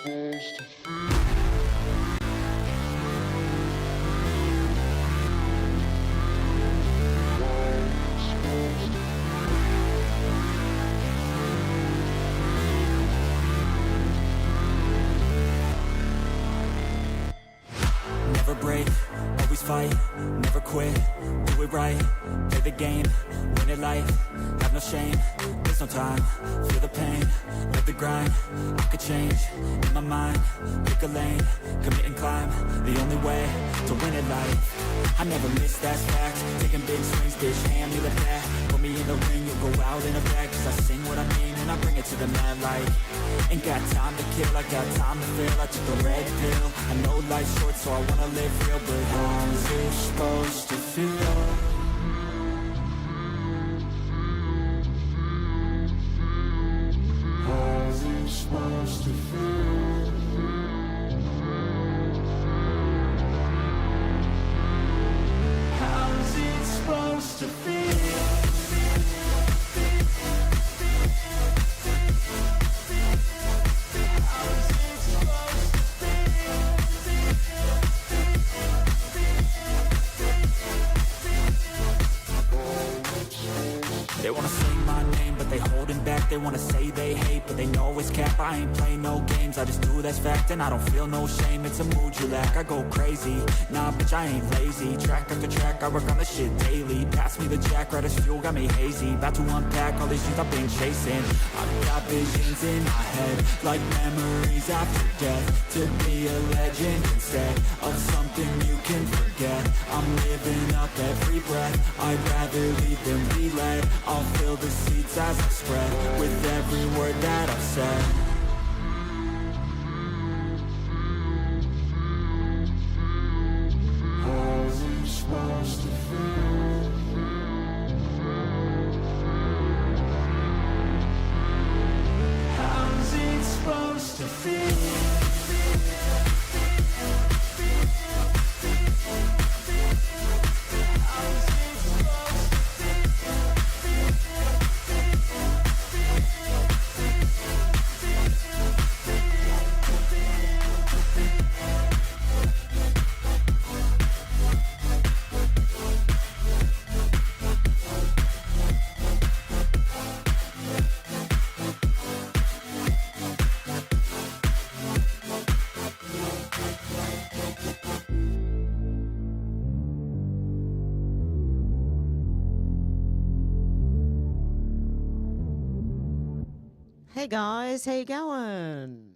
Never break, always fight, never quit, do it right, play the game, win it life, have no shame, there's no time, feel the pain, live the grind, I could change, in my mind, pick a lane, commit and climb, the only way to win it life, I never miss, that's fact, taking big swings, bitch, hand me the bat, put me in the ring, you'll go out in a bag, cause I sing what I mean, and I bring it to the mad light, ain't got time to kill, I got time to feel, I took the red pill, I know life's short, so I wanna live real, but how's it supposed to feel? How's it supposed to feel? How's it supposed to feel? They wanna say my name, but they holding back. They wanna say they hate, but they know it's cap. I ain't play no games, I just do that's fact. And I don't feel no shame, it's a mood you lack. I go crazy, nah bitch I ain't lazy. Track after track, I work on this shit daily. Pass me the jack, right as fuel, got me hazy. About to unpack all these things I've been chasing. I've got visions in my head, like memories after death. To be a legend instead of something you can forget. I'm living up every breath, I'd rather lead than be led. I'll fill the seats as I spread with every word that I've said. How's it supposed to feel? How's it supposed to feel? Hey guys, how you going?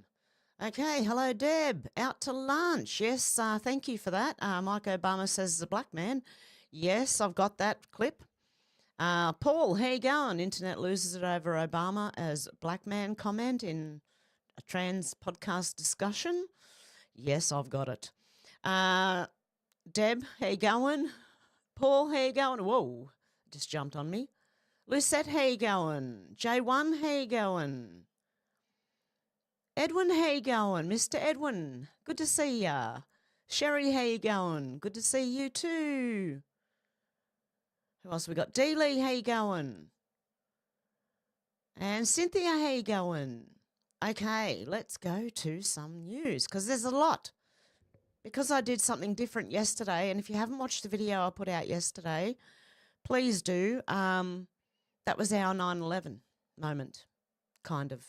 Okay, hello Deb, out to lunch. Yes, thank you for that. Mike Obama says the black man. Yes, I've got that clip. Paul, how you going? Internet loses it over Obama as black man comment in a trans podcast discussion. Yes, I've got it. Deb, how you going? Paul, how you going? Whoa, just jumped on me. Lucette, how you going? J1, how you going? Edwin, how you going? Mr. Edwin, good to see ya. Sherry, how you going? Good to see you too. Who else we got? Dee Lee, how you going? And Cynthia, how you going? Okay, let's go to some news because there's a lot. Because I did something different yesterday, and if you haven't watched the video I put out yesterday, please do. That was our 9/11 moment, kind of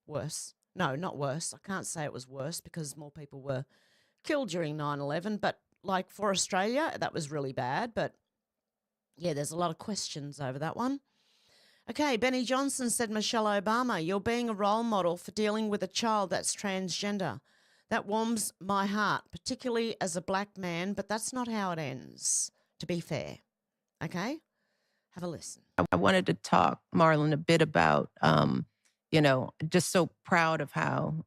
worse. No, not worse. I can't say it was worse because more people were killed during 9/11, but like for Australia, that was really bad. But yeah, there's a lot of questions over that one. Okay, Benny Johnson said, Michelle Obama, you're being a role model for dealing with a child that's transgender. That warms my heart, particularly as a black man, but that's not how it ends, to be fair. Okay? Have a listen. I wanted to talk, Marlon, a bit about, just so proud of how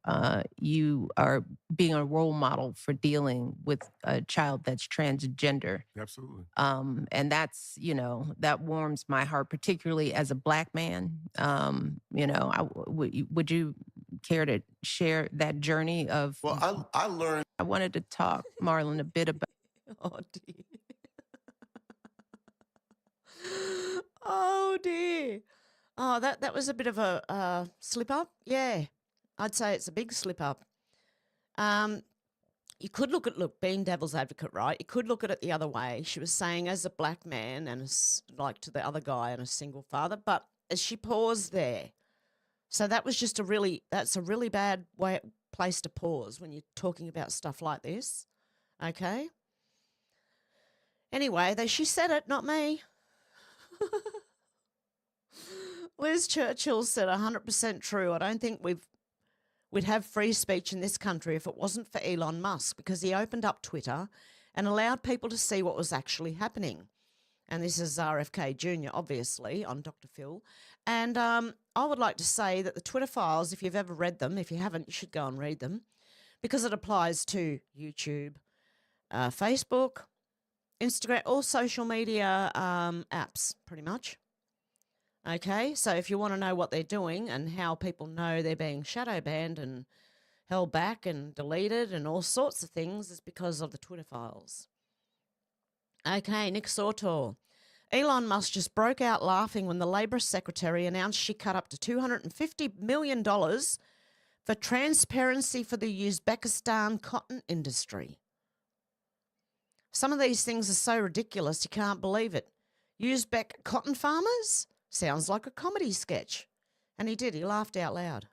you are being a role model for dealing with a child that's transgender. Absolutely. And that's, that warms my heart, particularly as a black man. Would you care to share that journey of? Well, I learned. I wanted to talk, Marlon, a bit about. Oh, dear. Oh, dear. Oh, that was a bit of a slip up. Yeah, I'd say it's a big slip up. You could look, being devil's advocate, right? You could look at it the other way. She was saying as a black man and like to the other guy and a single father, but as she paused there, so that was just that's a really bad place to pause when you're talking about stuff like this, okay? Anyway, she said it, not me. Liz Churchill said 100% true. I don't think we'd have free speech in this country if it wasn't for Elon Musk, because he opened up Twitter and allowed people to see what was actually happening. And this is RFK Jr., obviously, on Dr. Phil. And I would like to say that the Twitter files, if you've ever read them, if you haven't, you should go and read them, because it applies to YouTube, Facebook, Instagram, all social media apps, pretty much. Okay, so if you want to know what they're doing and how people know they're being shadow banned and held back and deleted and all sorts of things, is because of the Twitter files. Okay, Nick Sautor. Elon Musk just broke out laughing when the Labor Secretary announced she cut up to $250 million for transparency for the Uzbekistan cotton industry. Some of these things are so ridiculous you can't believe it. Uzbek cotton farmers? Sounds like a comedy sketch. And he did. He laughed out loud.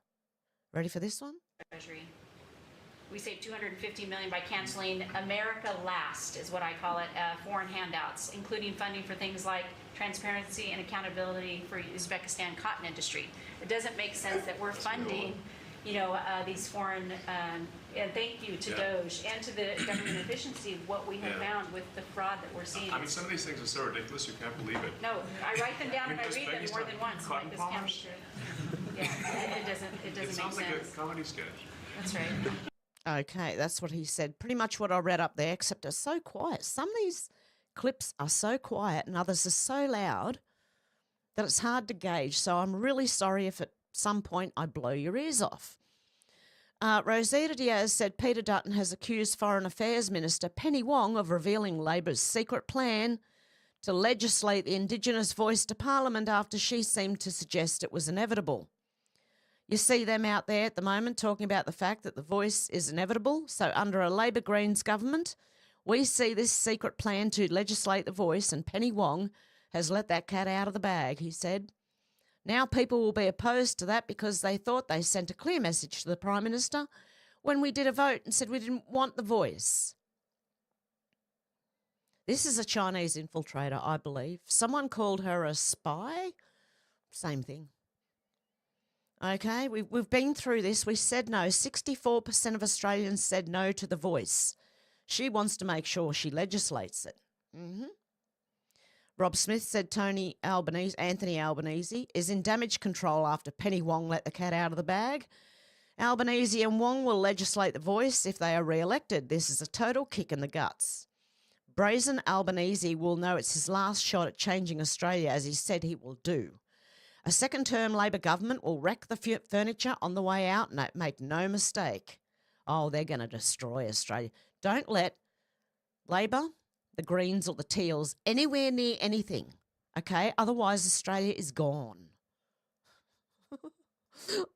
Ready for this one? Treasury. We saved $250 million by canceling America Last, is what I call it, foreign handouts, including funding for things like transparency and accountability for Uzbekistan cotton industry. It doesn't make sense that we're funding, these foreign. And thank you to Doge and to the government efficiency of what we have found with the fraud that we're seeing. I mean, some of these things are so ridiculous you can't believe it. No, I write them down and I read them more than once. Cotton Like farmers? Yeah, it doesn't make sense. It sounds like a comedy sketch. That's right. Okay, that's what he said. Pretty much what I read up there, except it's so quiet. Some of these clips are so quiet and others are so loud that it's hard to gauge. So I'm really sorry if at some point I blow your ears off. Rosita Diaz said Peter Dutton has accused Foreign Affairs Minister Penny Wong of revealing Labor's secret plan to legislate the Indigenous voice to Parliament after she seemed to suggest it was inevitable. You see them out there at the moment talking about the fact that the voice is inevitable. So under a Labor Greens government, we see this secret plan to legislate the voice, and Penny Wong has let that cat out of the bag, he said. Now people will be opposed to that because they thought they sent a clear message to the Prime Minister when we did a vote and said we didn't want the voice. This is a Chinese infiltrator, I believe. Someone called her a spy. Same thing. Okay, we've been through this. We said no. 64% of Australians said no to the voice. She wants to make sure she legislates it. Rob Smith said Anthony Albanese is in damage control after Penny Wong let the cat out of the bag. Albanese and Wong will legislate the voice if they are re-elected. This is a total kick in the guts. Brazen Albanese will know it's his last shot at changing Australia, as he said he will do. A second-term Labor government will wreck the furniture on the way out, and make no mistake. Oh, they're going to destroy Australia. Don't let Labor, the Greens or the Teals anywhere near anything, okay? Otherwise, Australia is gone.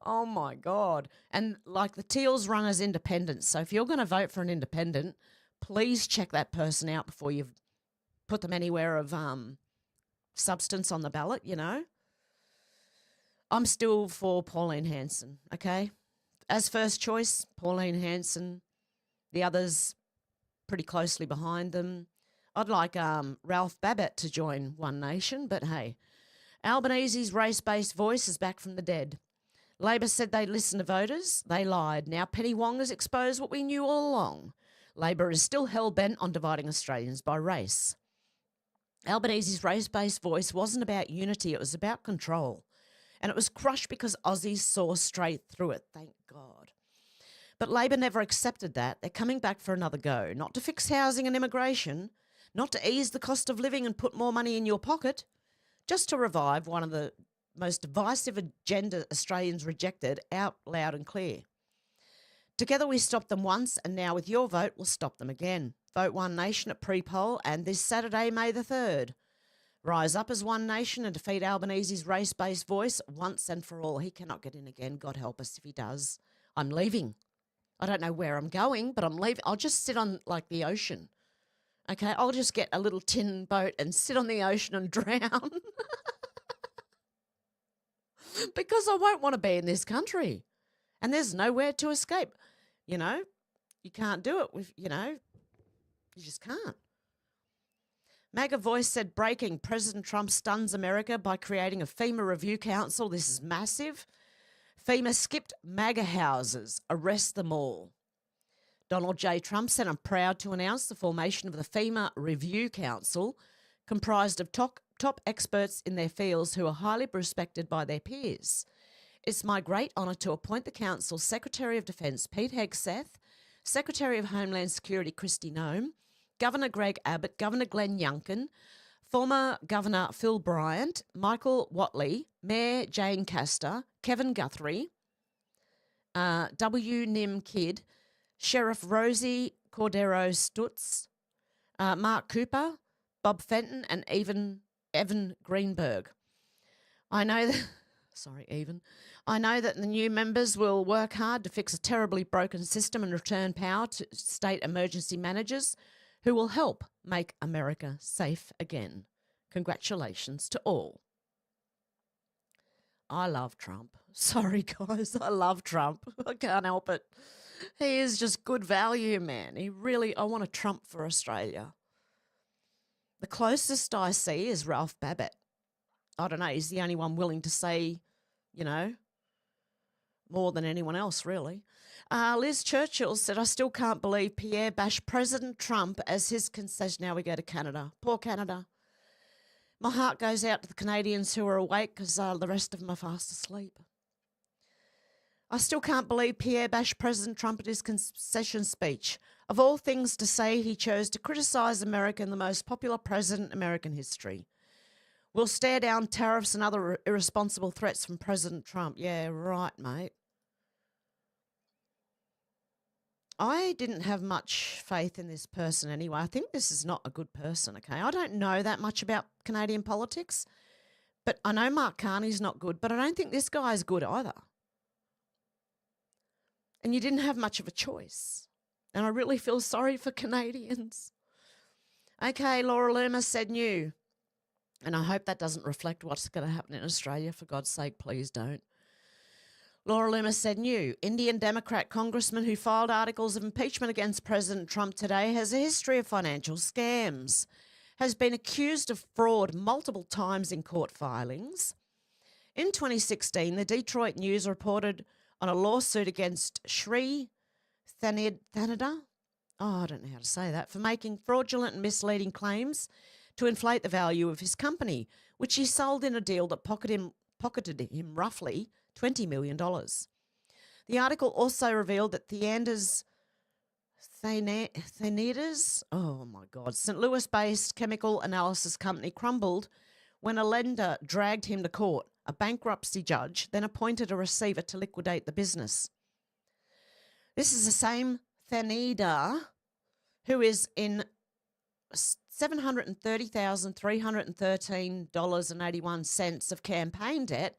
Oh, my God. And like the Teals run as independents, so if you're going to vote for an independent, please check that person out before you put them anywhere of substance on the ballot, I'm still for Pauline Hanson, okay? As first choice, Pauline Hanson. The others pretty closely behind them. I'd like Ralph Babbitt to join One Nation, but hey. Albanese's race-based voice is back from the dead. Labor said they'd listen to voters. They lied. Now Penny Wong has exposed what we knew all along. Labor is still hell-bent on dividing Australians by race. Albanese's race-based voice wasn't about unity, it was about control. And it was crushed because Aussies saw straight through it, thank God. But Labor never accepted that. They're coming back for another go, not to fix housing and immigration, not to ease the cost of living and put more money in your pocket, just to revive one of the most divisive agenda Australians rejected out loud and clear. Together we stopped them once, and now with your vote, we'll stop them again. Vote One Nation at pre-poll and this Saturday, May the 3rd. Rise up as One Nation and defeat Albanese's race-based voice once and for all. He cannot get in again. God help us if he does. I'm leaving. I don't know where I'm going, but I'm leaving. I'll just sit on like the ocean. Okay, I'll just get a little tin boat and sit on the ocean and drown. Because I won't want to be in this country. And there's nowhere to escape. You know, you can't do it with, you just can't. MAGA Voice said, breaking, President Trump stuns America by creating a FEMA review council. This is massive. FEMA skipped MAGA houses. Arrest them all. Donald J. Trump said, I'm proud to announce the formation of the FEMA Review Council, comprised of top experts in their fields who are highly respected by their peers. It's my great honour to appoint the Council's Secretary of Defence, Pete Hegseth, Secretary of Homeland Security, Kristi Noem, Governor Greg Abbott, Governor Glenn Youngkin, former Governor Phil Bryant, Michael Whatley, Mayor Jane Castor, Kevin Guthrie, W. Nim Kidd, Sheriff Rosie Cordero Stutz, Mark Cooper, Bob Fenton, and even Evan Greenberg. I know that the new members will work hard to fix a terribly broken system and return power to state emergency managers who will help make America safe again. Congratulations to all. I love Trump. Sorry, guys, I love Trump. I can't help it. He is just good value, man. I want a Trump for Australia. The closest I see is Ralph Babbitt. I don't know, he's the only one willing to say, more than anyone else, really. Liz Churchill said, I still can't believe Pierre bashed President Trump as his concession. Now we go to Canada. Poor Canada. My heart goes out to the Canadians who are awake because the rest of them are fast asleep. I still can't believe Pierre bashed President Trump at his concession speech. Of all things to say, he chose to criticise America and the most popular president in American history. We'll stare down tariffs and other irresponsible threats from President Trump. Yeah, right, mate. I didn't have much faith in this person anyway. I think this is not a good person, okay? I don't know that much about Canadian politics, but I know Mark Carney's not good, but I don't think this guy's good either. And you didn't have much of a choice. And I really feel sorry for Canadians. Okay, Laura Loomer said new. And I hope that doesn't reflect what's going to happen in Australia. For God's sake, please don't. Laura Loomer said new. Indian Democrat congressman who filed articles of impeachment against President Trump today has a history of financial scams, has been accused of fraud multiple times in court filings. In 2016, the Detroit News reported on a lawsuit against Sri Thanida, I don't know how to say that, for making fraudulent and misleading claims to inflate the value of his company, which he sold in a deal that pocketed him roughly $20 million. The article also revealed that Thanida's, St. Louis-based chemical analysis company crumbled when a lender dragged him to court. A bankruptcy judge then appointed a receiver to liquidate the business. This is the same Thanida who is in $730,313.81 of campaign debt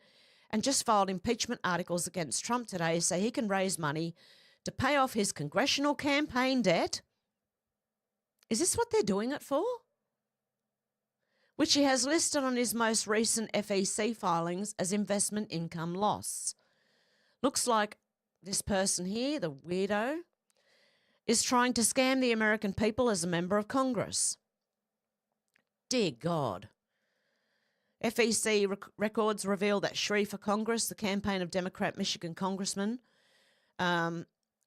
and just filed impeachment articles against Trump today so he can raise money to pay off his congressional campaign debt. Is this what they're doing it for? Which he has listed on his most recent FEC filings as investment income loss. Looks like this person here, the weirdo, is trying to scam the American people as a member of Congress. Dear God. FEC records reveal that Sri for Congress, the campaign of Democrat Michigan Congressman,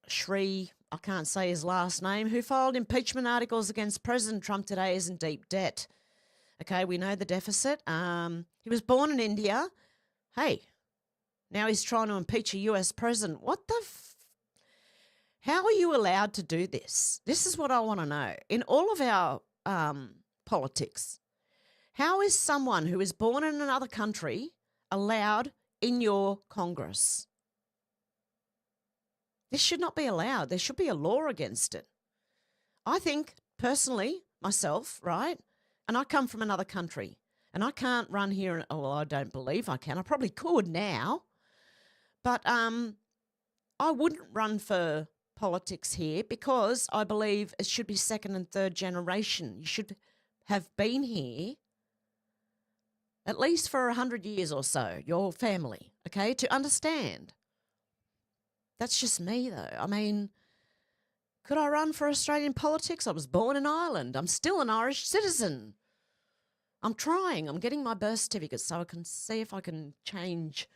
Sri, I can't say his last name, who filed impeachment articles against President Trump today, is in deep debt. Okay, we know the deficit. He was born in India. Hey, now he's trying to impeach a US president. What the How are you allowed to do this? This is what I want to know. In all of our politics, how is someone who is born in another country allowed in your Congress? This should not be allowed. There should be a law against it. I think, personally, myself, right, and I come from another country, and I can't run here. Well, I don't believe I can. I probably could now, but I wouldn't run for politics here because I believe it should be second and third generation. You should have been here at least for 100 years or so, your family, okay, to understand. That's just me, though. I mean, could I run for Australian politics? I was born in Ireland. I'm still an Irish citizen. I'm trying. I'm getting my birth certificate so I can see if I can change.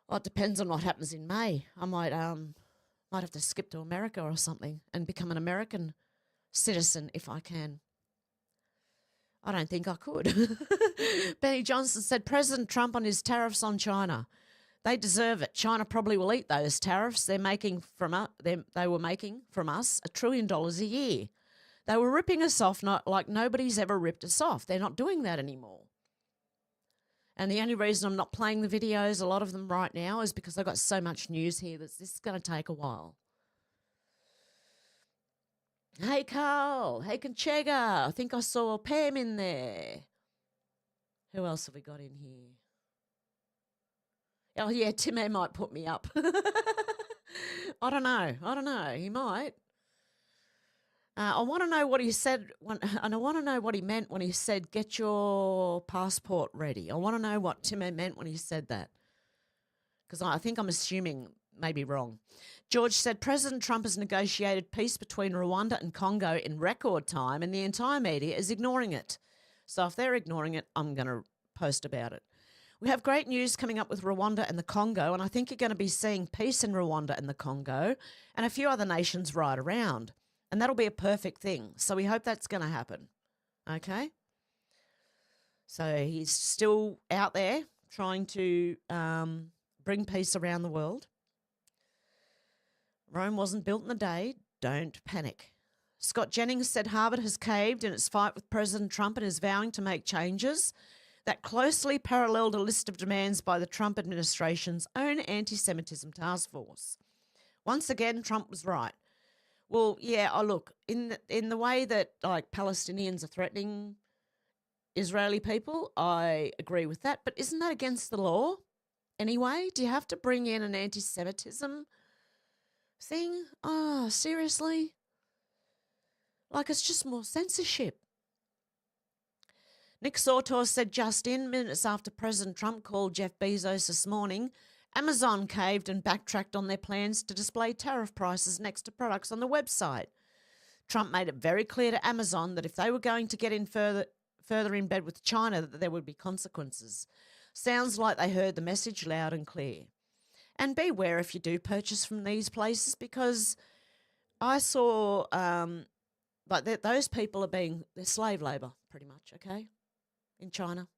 Well, it depends on what happens in May. I might have to skip to America or something and become an American citizen if I can. I don't think I could. Benny Johnson said, President Trump on his tariffs on China. They deserve it. China probably will eat those tariffs they were making from us $1 trillion a year. They were ripping us off like nobody's ever ripped us off. They're not doing that anymore. And the only reason I'm not playing the videos, a lot of them right now, is because I've got so much news here that this is going to take a while. Hey, Carl. Hey, Conchega. I think I saw Pam in there. Who else have we got in here? Oh, yeah, Timmy might put me up. I don't know. He might. I want to know what he said, and I want to know what he meant when he said, get your passport ready. I want to know what Timmy meant when he said that, because I think I'm assuming maybe wrong. George said, President Trump has negotiated peace between Rwanda and Congo in record time, and the entire media is ignoring it. So if they're ignoring it, I'm going to post about it. We have great news coming up with Rwanda and the Congo, and I think you're going to be seeing peace in Rwanda and the Congo and a few other nations right around. And that'll be a perfect thing. So we hope that's going to happen. Okay? So he's still out there trying to bring peace around the world. Rome wasn't built in a day. Don't panic. Scott Jennings said Harvard has caved in its fight with President Trump and is vowing to make changes that closely paralleled a list of demands by the Trump administration's own anti-Semitism task force. Once again, Trump was right. Well, yeah, look, in the way that like Palestinians are threatening Israeli people, I agree with that. But isn't that against the law anyway? Do you have to bring in an anti-Semitism thing? Oh, seriously? Like, it's just more censorship. Nick Sautor said just in minutes after President Trump called Jeff Bezos this morning, Amazon caved and backtracked on their plans to display tariff prices next to products on the website. Trump made it very clear to Amazon that if they were going to get in further in bed with China, that there would be consequences. Sounds like they heard the message loud and clear. And beware if you do purchase from these places, because I saw those people they're slave labour pretty much, okay, in China.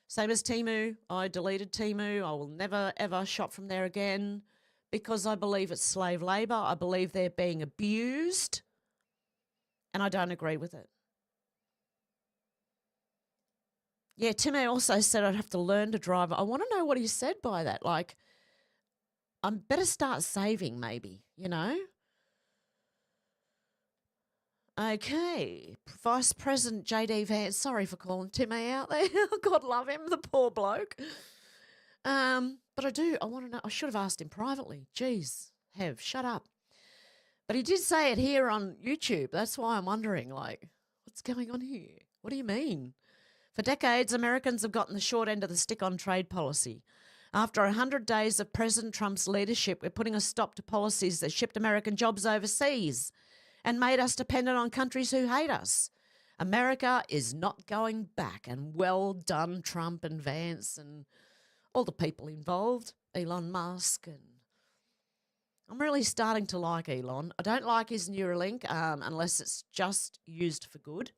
Same as Temu. I deleted Temu. I will never, ever shop from there again because I believe it's slave labour. I believe they're being abused, and I don't agree with it. Yeah, Temu also said I'd have to learn to drive. I want to know what he said by that. Like, I better start saving maybe, you know? Okay, Vice President J.D. Vance, sorry for calling Timmy out there. God love him, the poor bloke. But I want to know, I should have asked him privately. Jeez, Hev, shut up. But he did say it here on YouTube. That's why I'm wondering, like, what's going on here? What do you mean? For decades, Americans have gotten the short end of the stick on trade policy. After 100 days of President Trump's leadership, we're putting a stop to policies that shipped American jobs overseas and made us dependent on countries who hate us. America is not going back, and well done, Trump and Vance and all the people involved, Elon Musk. And I'm really starting to like Elon. I don't like his Neuralink unless it's just used for good.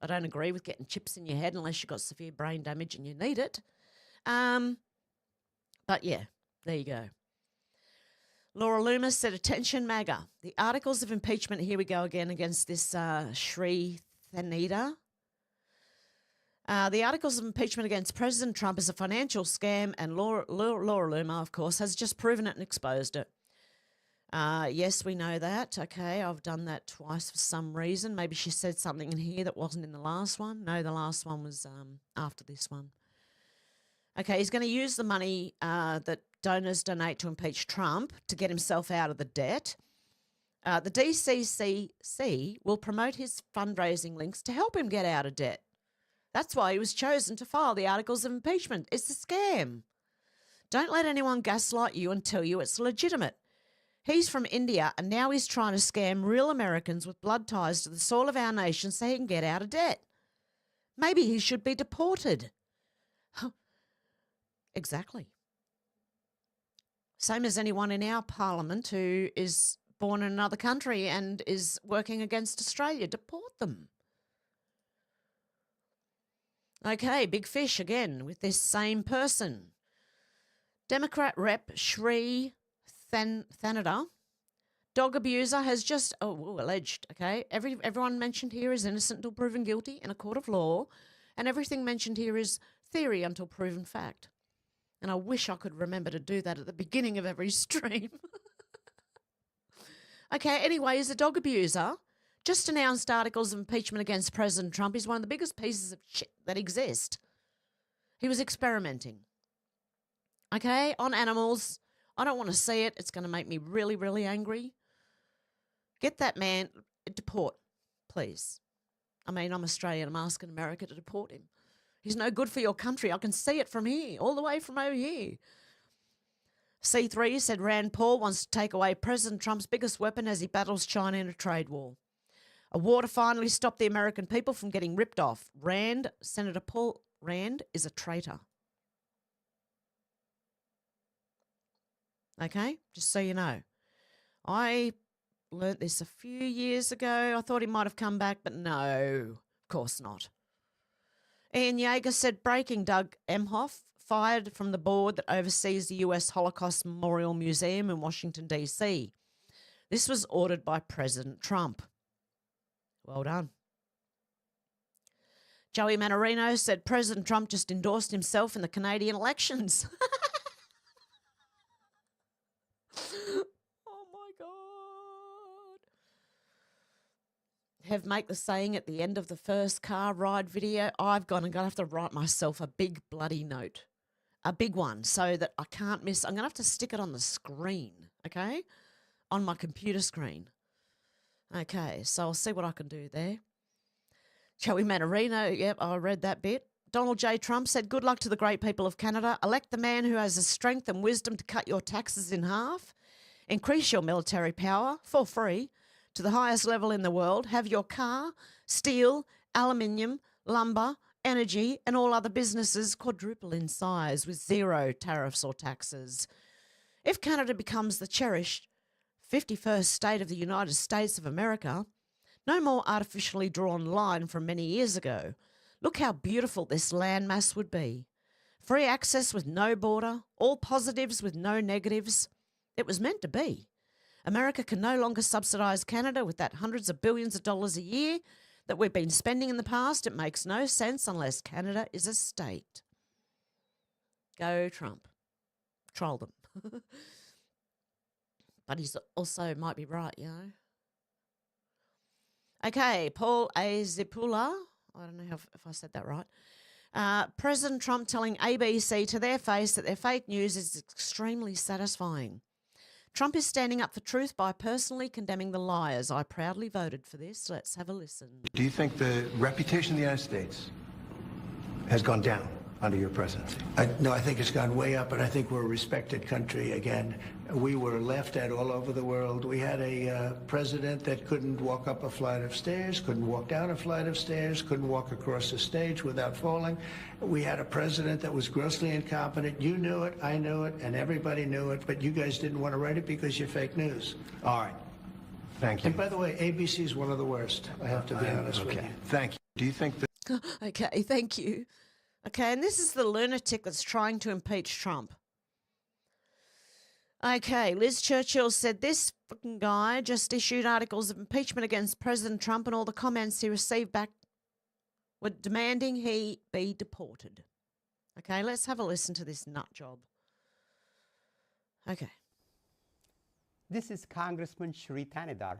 I don't agree with getting chips in your head unless you've got severe brain damage and you need it. But yeah, there you go. Laura Loomis said, attention MAGA. The articles of impeachment, here we go again against this Sri Thanita. The articles of impeachment against President Trump is a financial scam, and Laura Loomis, of course, has just proven it and exposed it. Yes, we know that. Okay, I've done that twice for some reason. Maybe she said something in here that wasn't in the last one. No, the last one was after this one. Okay, he's going to use the money that donors donate to impeach Trump to get himself out of the debt. The DCCC will promote his fundraising links to help him get out of debt. That's why he was chosen to file the articles of impeachment. It's a scam. Don't let anyone gaslight you and tell you it's legitimate. He's from India and now he's trying to scam real Americans with blood ties to the soil of our nation so he can get out of debt. Maybe he should be deported. Exactly. Same as anyone in our parliament who is born in another country and is working against Australia. Deport them. Okay, big fish again with this same person. Democrat rep Sri Thanada, dog abuser, has just, alleged, okay? Everyone mentioned here is innocent until proven guilty in a court of law, and everything mentioned here is theory until proven fact. And I wish I could remember to do that at the beginning of every stream. Okay, anyway, he's a dog abuser. Just announced articles of impeachment against President Trump. He's one of the biggest pieces of shit that exist. He was experimenting. Okay, on animals. I don't want to see it. It's going to make me really, really angry. Get that man, deport, please. I mean, I'm Australian. I'm asking America to deport him. He's no good for your country. I can see it from here, all the way from over here. C3 said Rand Paul wants to take away President Trump's biggest weapon as he battles China in a trade war. A war to finally stop the American people from getting ripped off. Senator Paul Rand is a traitor. Okay, just so you know. I learnt this a few years ago. I thought he might have come back, but no, of course not. Ian Yeager said breaking Doug Emhoff, fired from the board that oversees the US Holocaust Memorial Museum in Washington, D.C. This was ordered by President Trump. Well done. Joey Manorino said President Trump just endorsed himself in the Canadian elections. Oh, my God. Make the saying at the end of the first car ride video, I'm going to have to write myself a big bloody note. A big one so that I can't miss. I'm going to have to stick it on the screen, okay? On my computer screen. Okay, so I'll see what I can do there. Joey Manorino, yep, I read that bit. Donald J. Trump said, good luck to the great people of Canada. Elect the man who has the strength and wisdom to cut your taxes in half, increase your military power for free to the highest level in the world, have your car, steel, aluminium, lumber, energy and all other businesses quadruple in size with zero tariffs or taxes. If Canada becomes the cherished 51st state of the United States of America, no more artificially drawn line from many years ago. Look how beautiful this landmass would be. Free access with no border, all positives with no negatives. It was meant to be. America can no longer subsidise Canada with that hundreds of billions of dollars a year that we've been spending in the past. It makes no sense unless Canada is a state. Go Trump. Troll them. But he's also might be right, you know. Okay, Paul A. Zipula. I don't know if I said that right. President Trump telling ABC to their face that their fake news is extremely satisfying. Trump is standing up for truth by personally condemning the liars. I proudly voted for this. Let's have a listen. Do you think the reputation of the United States has gone down under your presidency? No, I think it's gone way up, and I think we're a respected country again. We were laughed at all over the world. We had a president that couldn't walk up a flight of stairs, couldn't walk down a flight of stairs, couldn't walk across the stage without falling. We had a president that was grossly incompetent. You knew it, I knew it, and everybody knew it, but you guys didn't want to write it because you're fake news. All right. Thank you. And by the way, ABC is one of the worst, I have to be honest with you. Thank you. Do you think that... Okay, thank you. Okay, and this is the lunatic that's trying to impeach Trump. Okay, Liz Churchill said this fucking guy just issued articles of impeachment against President Trump, and all the comments he received back were demanding he be deported. Okay, let's have a listen to this nut job. Okay. This is Congressman Sri Thanadar.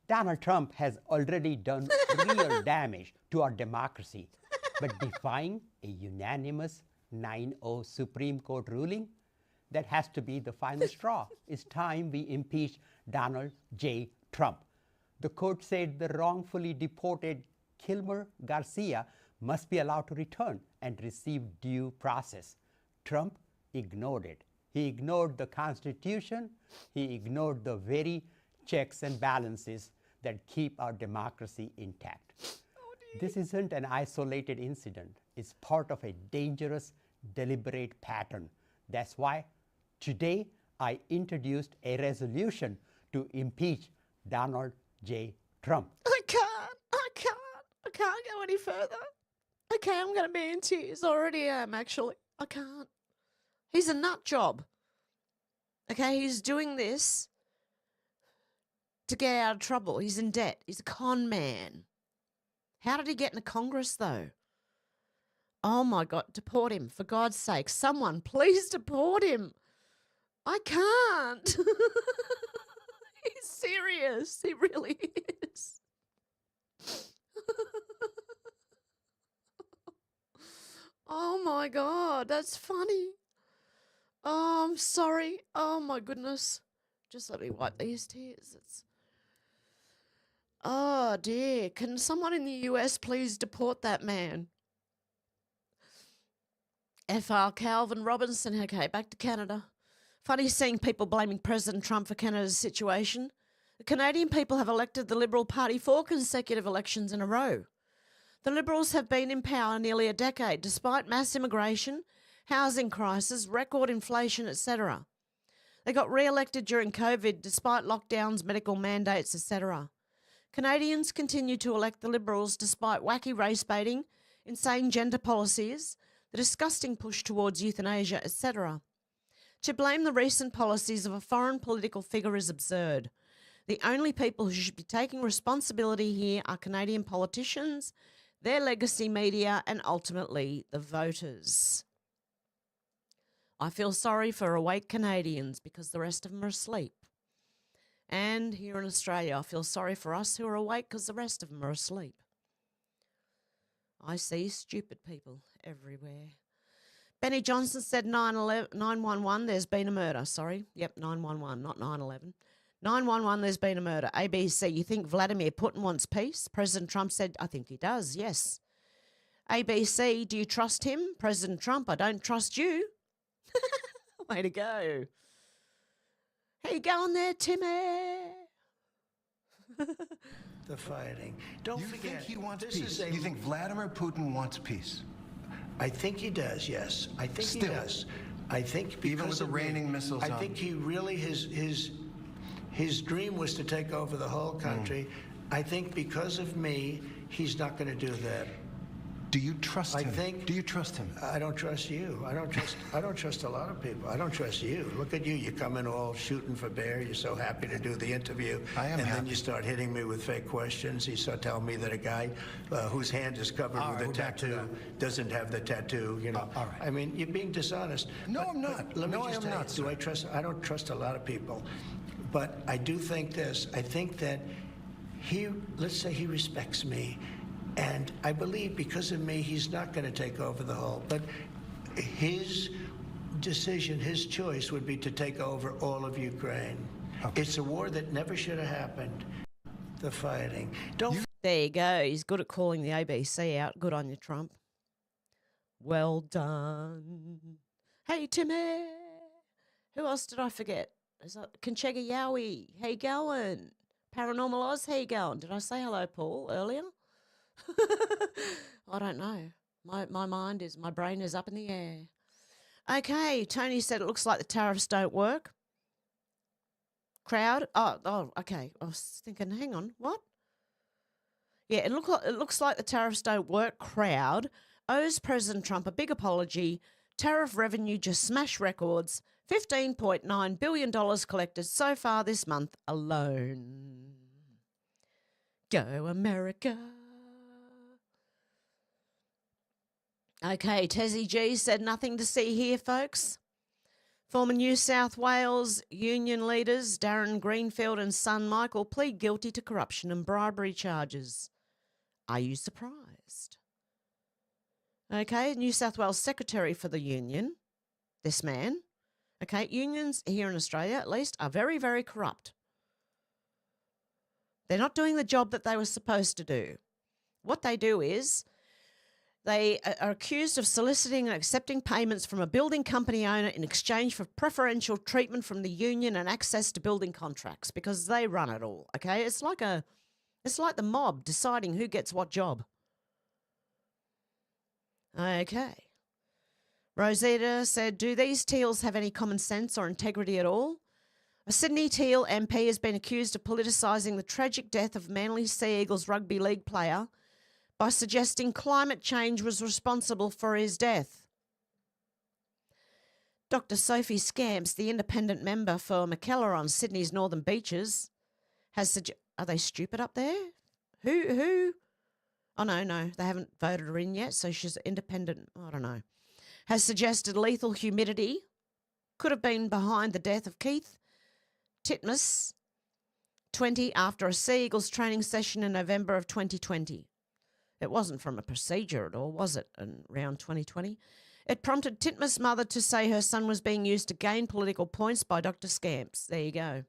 Donald Trump has already done real damage to our democracy, but defying a unanimous 9-0 Supreme Court ruling, that has to be the final straw. It's time we impeach Donald J. Trump. The court said the wrongfully deported Kilmer Garcia must be allowed to return and receive due process. Trump ignored it. He ignored the Constitution. He ignored the very checks and balances that keep our democracy intact. This isn't an isolated incident. It's part of a dangerous, deliberate pattern. That's why today I introduced a resolution to impeach Donald J. Trump. I can't go any further. Okay, I'm going to be in tears. Already am, actually. I can't. He's a nut job. Okay, he's doing this to get out of trouble. He's in debt. He's a con man. How did he get into Congress, though? Oh, my God. Deport him. For God's sake. Someone, please deport him. I can't. He's serious. He really is. Oh, my God. That's funny. Oh, I'm sorry. Oh, my goodness. Just let me wipe these tears. Oh, dear. Can someone in the US please deport that man? FR Calvin Robinson. Okay, back to Canada. Funny seeing people blaming President Trump for Canada's situation. The Canadian people have elected the Liberal Party 4 consecutive elections in a row. The Liberals have been in power nearly a decade, despite mass immigration, housing crisis, record inflation, etc. They got re-elected during COVID, despite lockdowns, medical mandates, etc. Canadians continue to elect the Liberals despite wacky race baiting, insane gender policies, the disgusting push towards euthanasia, etc. To blame the recent policies of a foreign political figure is absurd. The only people who should be taking responsibility here are Canadian politicians, their legacy media, and ultimately the voters. I feel sorry for awake Canadians because the rest of them are asleep. And here in Australia, I feel sorry for us who are awake because the rest of them are asleep. I see stupid people everywhere. Benny Johnson said 911, there's been a murder. Sorry. Yep, 911, not 9/11. 911, there's been a murder. ABC, you think Vladimir Putin wants peace? President Trump said, I think he does, yes. ABC, do you trust him? President Trump, I don't trust you. Way to go. How you going there, Timmy? The fighting. Don't You forget, think he wants this peace? is a- You think Vladimir Putin wants peace? I think he does, yes. I think he Still. does. I think Even because with the of me, raining missiles I on? think he really, his dream was to take over the whole country. I think because of me, he's not going to do that. Do you trust I him? think- Do you trust him? I don't trust you. I don't trust a lot of people. I don't trust you. Look at you. You come in all shooting for bear. You're so happy to do the interview. I am And then happy. you start hitting me with fake questions. You start telling me that a guy whose hand is covered All with right, a we're back to tattoo doesn't have the tattoo, you know. all right. I mean, you're being dishonest. No, But- I'm not. but Let me No, I just am tell not, you, do I sir. trust? I don't trust a lot of people. But I do think this. I think that let's say he respects me. And I believe because of me, he's not going to take over the whole. But his decision, his choice would be to take over all of Ukraine. Okay. It's a war that never should have happened. The fighting. Don't There you go. He's good at calling the ABC out. Good on you, Trump. Well done. Hey, Timmy. Who else did I forget? Is that Conchega Yowie? How you going? Paranormal Oz, how you going? Did I say hello, Paul, earlier? I don't know. My brain is up in the air. Okay, Tony said it looks like the tariffs don't work. Crowd? Oh, okay. I was thinking, hang on, what? Yeah, it looks like the tariffs don't work. Crowd owes President Trump a big apology. Tariff revenue just smashed records. $15.9 billion collected so far this month alone. Go America. Okay, Tessie G said nothing to see here, folks. Former New South Wales union leaders Darren Greenfield and son Michael plead guilty to corruption and bribery charges. Are you surprised? Okay, New South Wales secretary for the union, this man, Okay, unions here in Australia, at least, are very, very corrupt. They're not doing the job that they were supposed to do. What they do is they are accused of soliciting and accepting payments from a building company owner in exchange for preferential treatment from the union and access to building contracts because they run it all. Okay, it's like the mob deciding who gets what job. Okay. Rosita said, do these teals have any common sense or integrity at all? A Sydney Teal MP has been accused of politicising the tragic death of Manly Sea Eagles rugby league player by suggesting climate change was responsible for his death. Dr. Sophie Scamps, the independent member for Mackellar on Sydney's Northern Beaches, has are they stupid up there? Who? Oh, no, they haven't voted her in yet, so she's independent. I don't know. Has suggested lethal humidity could have been behind the death of Keith Titmus, 20, after a Sea Eagles training session in November of 2020. It wasn't from a procedure at all, was it, in around 2020? It prompted Titmus' mother to say her son was being used to gain political points by Dr. Scamps. There you go.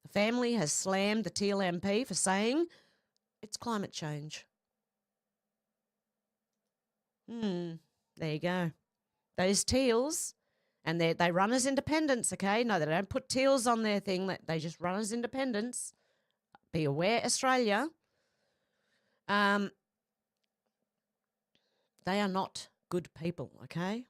The family has slammed the Teal MP for saying it's climate change. There you go. Those teals, and they run as independents, okay? No, they don't put teals on their thing. They just run as independents. Be aware, Australia. They are not good people, okay?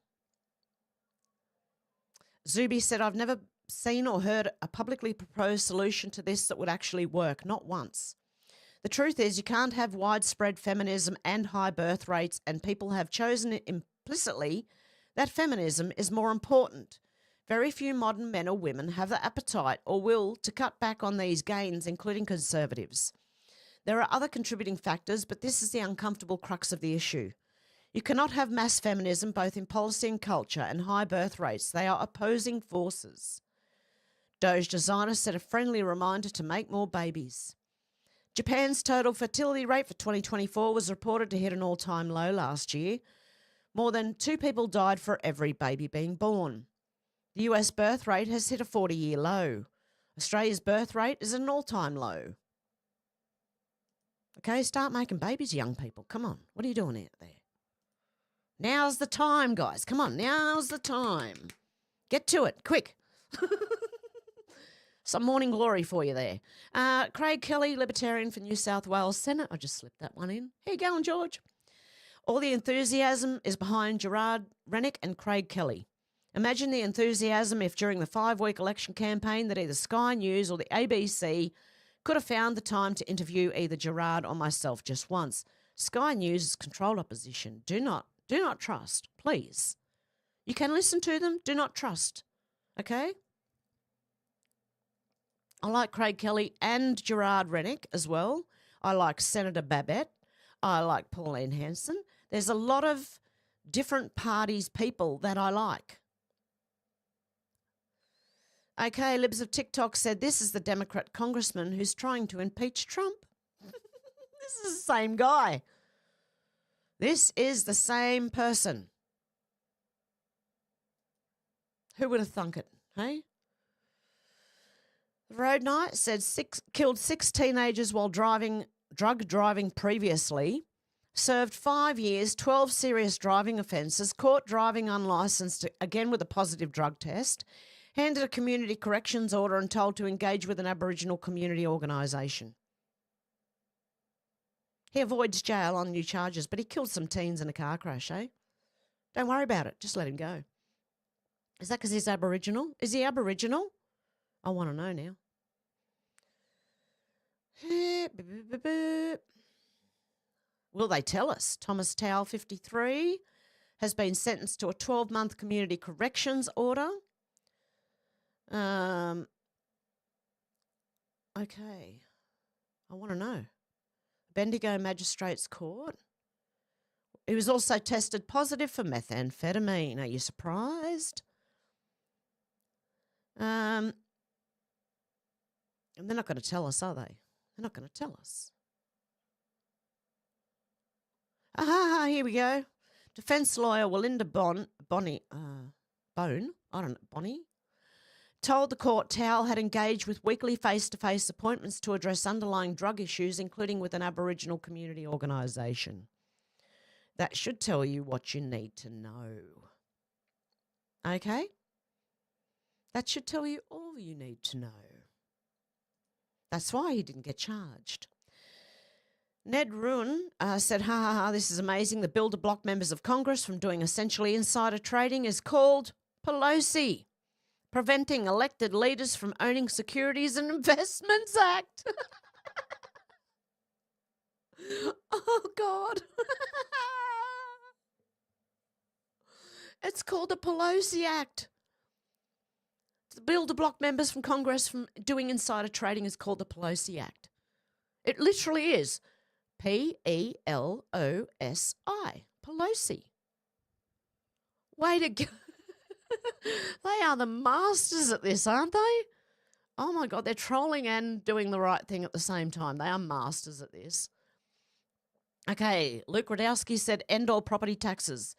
Zuby said, I've never seen or heard a publicly proposed solution to this that would actually work, not once. The truth is you can't have widespread feminism and high birth rates, and people have chosen implicitly that feminism is more important. Very few modern men or women have the appetite or will to cut back on these gains, including conservatives. There are other contributing factors, but this is the uncomfortable crux of the issue. You cannot have mass feminism both in policy and culture and high birth rates. They are opposing forces. Doge designer set a friendly reminder to make more babies. Japan's total fertility rate for 2024 was reported to hit an all-time low last year. More than 2 people died for every baby being born. The US birth rate has hit a 40-year low. Australia's birth rate is an all-time low. Okay, start making babies, young people. Come on, what are you doing out there? Now's the time, guys. Come on, now's the time. Get to it, quick. Some morning glory for you there. Craig Kelly, Libertarian for New South Wales Senate. I just slipped that one in. How you going, George? All the enthusiasm is behind Gerard Rennick and Craig Kelly. Imagine the enthusiasm if during the 5-week election campaign that either Sky News or the ABC could have found the time to interview either Gerard or myself just once. Sky News is controlled opposition. Do not trust, please. You can listen to them. Do not trust. Okay? I like Craig Kelly and Gerard Rennick as well. I like Senator Babette. I like Pauline Hanson. There's a lot of different parties, people that I like. Okay, Libs of TikTok said this is the Democrat congressman who's trying to impeach Trump. This is the same guy. This is the same person. Who would have thunk it, hey? Road Knight said killed 6 teenagers while drug driving previously, served 5 years, 12 serious driving offences, caught driving unlicensed, again with a positive drug test, handed a community corrections order and told to engage with an Aboriginal community organisation. He avoids jail on new charges, but he killed some teens in a car crash, eh? Don't worry about it. Just let him go. Is that because he's Aboriginal? Is he Aboriginal? I want to know now. Will they tell us? Thomas Towell, 53, has been sentenced to a 12-month community corrections order. Okay. I want to know. Bendigo Magistrates Court. He was also tested positive for methamphetamine. Are you surprised? And they're not going to tell us, are they? They're not going to tell us. Here we go. Defence lawyer Willinda Bone. told the court Towell had engaged with weekly face-to-face appointments to address underlying drug issues, including with an Aboriginal community organisation. That should tell you what you need to know. Okay? That should tell you all you need to know. That's why he didn't get charged. Ned Ruin said, ha ha ha, this is amazing. The bill to block members of Congress from doing essentially insider trading is called Pelosi, Preventing Elected Leaders from Owning Securities and Investments Act. Oh, God. It's called the Pelosi Act. The bill to block members from Congress from doing insider trading is called the Pelosi Act. It literally is. Pelosi. Pelosi. Way to go. They are the masters at this, aren't they? Oh, my God. They're trolling and doing the right thing at the same time. They are masters at this. Okay. Luke Radowski said, end all property taxes.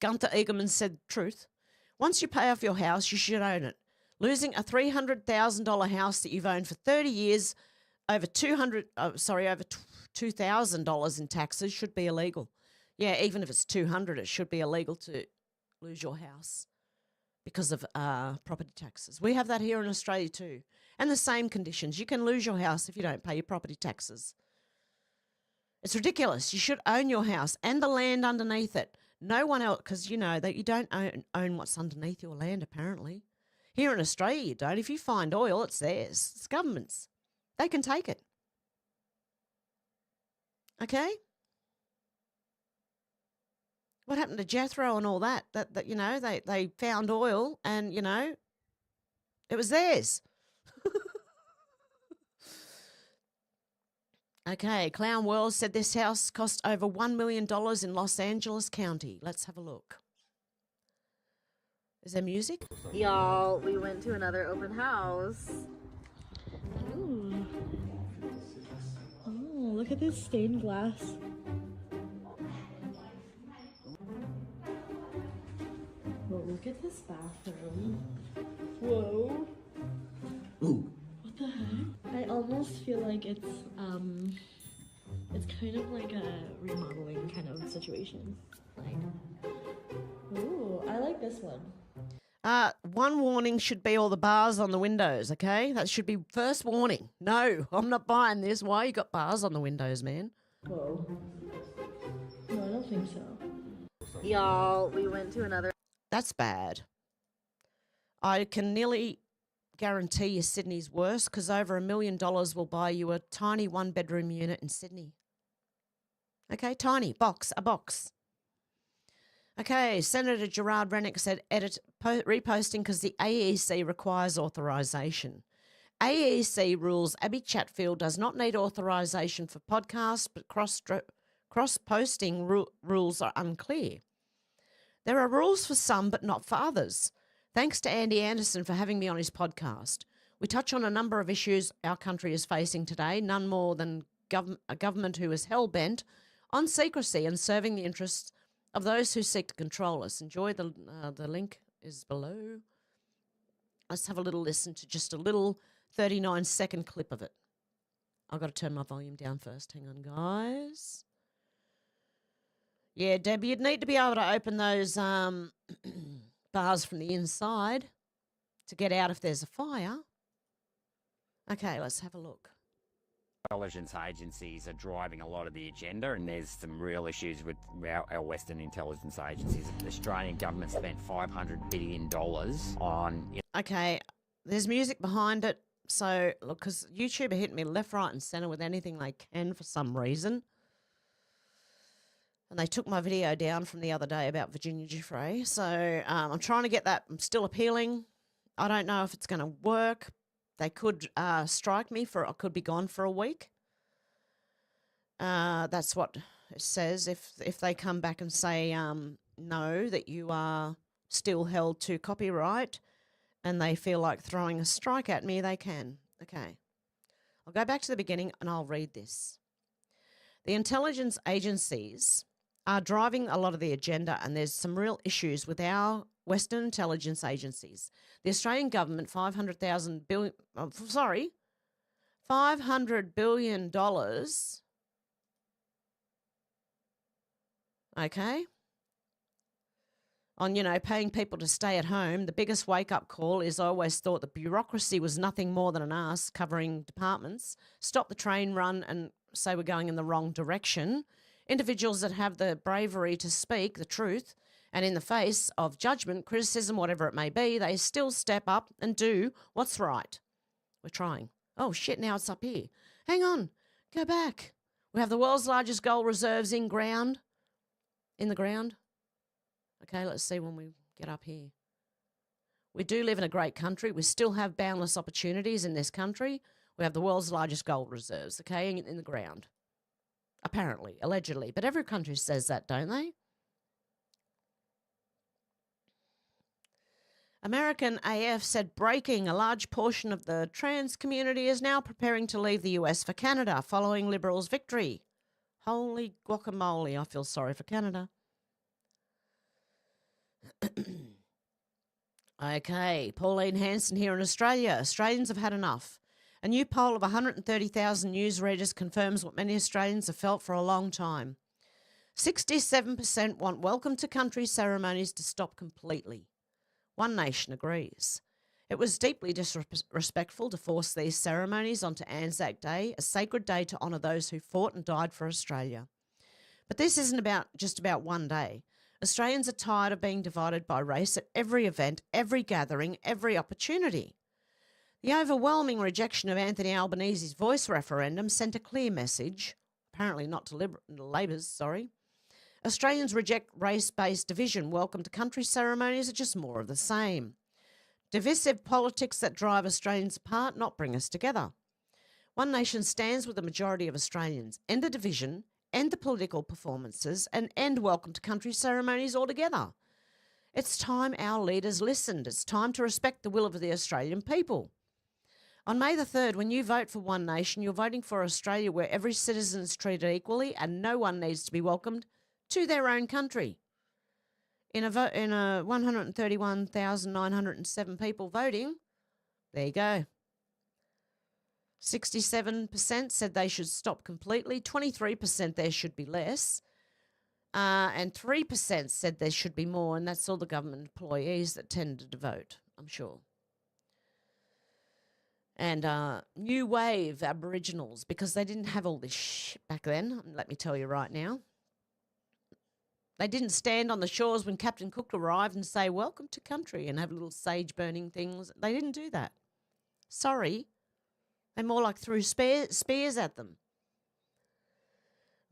Gunther Egerman said, truth. Once you pay off your house, you should own it. Losing a $300,000 house that you've owned for 30 years, over $2,000 in taxes should be illegal. Yeah, even if it's $200, it should be illegal to lose your house because of property taxes. We have that here in Australia too. And the same conditions. You can lose your house if you don't pay your property taxes. It's ridiculous. You should own your house and the land underneath it. No one else, because you know that you don't own what's underneath your land, apparently. Here in Australia, you don't. If you find oil, it's theirs. It's government's. They can take it. Okay? What happened to Jethro and all that? That you know, they found oil and, you know, it was theirs. Okay, Clown World said this house cost over $1 million in Los Angeles County. Let's have a look. Is there music? Y'all, we went to another open house. Ooh. Oh, look at this stained glass. Well, look at this bathroom. Whoa. Ooh. What the heck? I almost feel like it's kind of like a remodeling kind of situation. Like, ooh, I like this one. One warning should be all the bars on the windows, okay? That should be first warning. No, I'm not buying this. Why you got bars on the windows, man? Whoa. No, I don't think so. Y'all, we went to another... That's bad. I can nearly guarantee you Sydney's worse because over $1 million will buy you a tiny one-bedroom unit in Sydney. Okay, tiny, a box. Okay, Senator Gerard Rennick said reposting because the AEC requires authorisation. AEC rules Abby Chatfield does not need authorisation for podcasts, but cross-posting rules are unclear. There are rules for some, but not for others. Thanks to Andy Anderson for having me on his podcast. We touch on a number of issues our country is facing today, none more than a government who is hell-bent on secrecy and serving the interests of those who seek to control us. Enjoy the link is below. Let's have a little listen to just a little 39-second clip of it. I've got to turn my volume down first. Hang on, guys. Yeah, Debbie, you'd need to be able to open those bars from the inside to get out if there's a fire. Okay, let's have a look. Intelligence agencies are driving a lot of the agenda, and there's some real issues with our Western intelligence agencies. The Australian government spent $500 billion on... Okay, there's music behind it. So, look, because YouTube are hitting me left, right and centre with anything they can for some reason. And they took my video down from the other day about Virginia Giuffre. So I'm trying to get that. I'm still appealing. I don't know if it's going to work. They could strike me I could be gone for a week. That's what it says. If they come back and say no, that you are still held to copyright and they feel like throwing a strike at me, they can. Okay. I'll go back to the beginning and I'll read this. The intelligence agencies are driving a lot of the agenda, and there's some real issues with our Western intelligence agencies. The Australian government, $500 billion, okay, on, paying people to stay at home. The biggest wake-up call is I always thought that bureaucracy was nothing more than an arse covering departments. Stop the train run and say we're going in the wrong direction. Individuals that have the bravery to speak the truth and in the face of judgment, criticism, whatever it may be, they still step up and do what's right. We're trying. Oh, shit, now it's up here. Hang on. Go back. We have the world's largest gold reserves in the ground. Okay, let's see when we get up here. We do live in a great country. We still have boundless opportunities in this country. We have the world's largest gold reserves, okay, in the ground. Apparently, allegedly. But every country says that, don't they? American AF said breaking a large portion of the trans community is now preparing to leave the US for Canada following Liberals' victory. Holy guacamole, I feel sorry for Canada. Okay, Pauline Hanson here in Australia. Australians have had enough. A new poll of 130,000 news readers confirms what many Australians have felt for a long time. 67% want welcome to country ceremonies to stop completely. One Nation agrees. It was deeply disrespectful to force these ceremonies onto Anzac Day, a sacred day to honour those who fought and died for Australia. But this isn't just about one day. Australians are tired of being divided by race at every event, every gathering, every opportunity. The overwhelming rejection of Anthony Albanese's voice referendum sent a clear message, apparently not to Labor's, sorry. Australians reject race-based division. Welcome to country ceremonies are just more of the same. Divisive politics that drive Australians apart, not bring us together. One Nation stands with the majority of Australians. End the division, end the political performances, and end welcome to country ceremonies altogether. It's time our leaders listened. It's time to respect the will of the Australian people. On May the 3rd, when you vote for One Nation, you're voting for Australia where every citizen is treated equally and no one needs to be welcomed to their own country. In a 131,907 people voting, there you go. 67% said they should stop completely, 23% there should be less, and 3% said there should be more, and that's all the government employees that tended to vote, I'm sure. And New Wave Aboriginals, because they didn't have all this shit back then, let me tell you right now. They didn't stand on the shores when Captain Cook arrived and say, welcome to country, and have little sage burning things. They didn't do that. Sorry. They more like threw spears at them.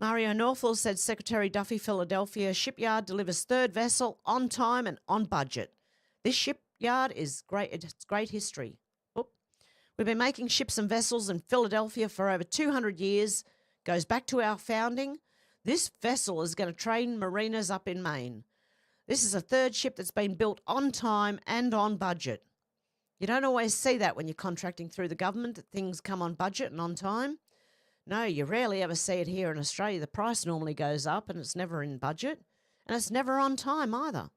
Mario Norfolk said Secretary Duffy, Philadelphia shipyard delivers third vessel on time and on budget. This shipyard is great. It's great history. We've been making ships and vessels in Philadelphia for over 200 years. Goes back to our founding. This vessel is going to train mariners up in Maine. This is a third ship that's been built on time and on budget. You don't always see that when you're contracting through the government, that things come on budget and on time. No, you rarely ever see it here in Australia. The price normally goes up and it's never in budget, and it's never on time either.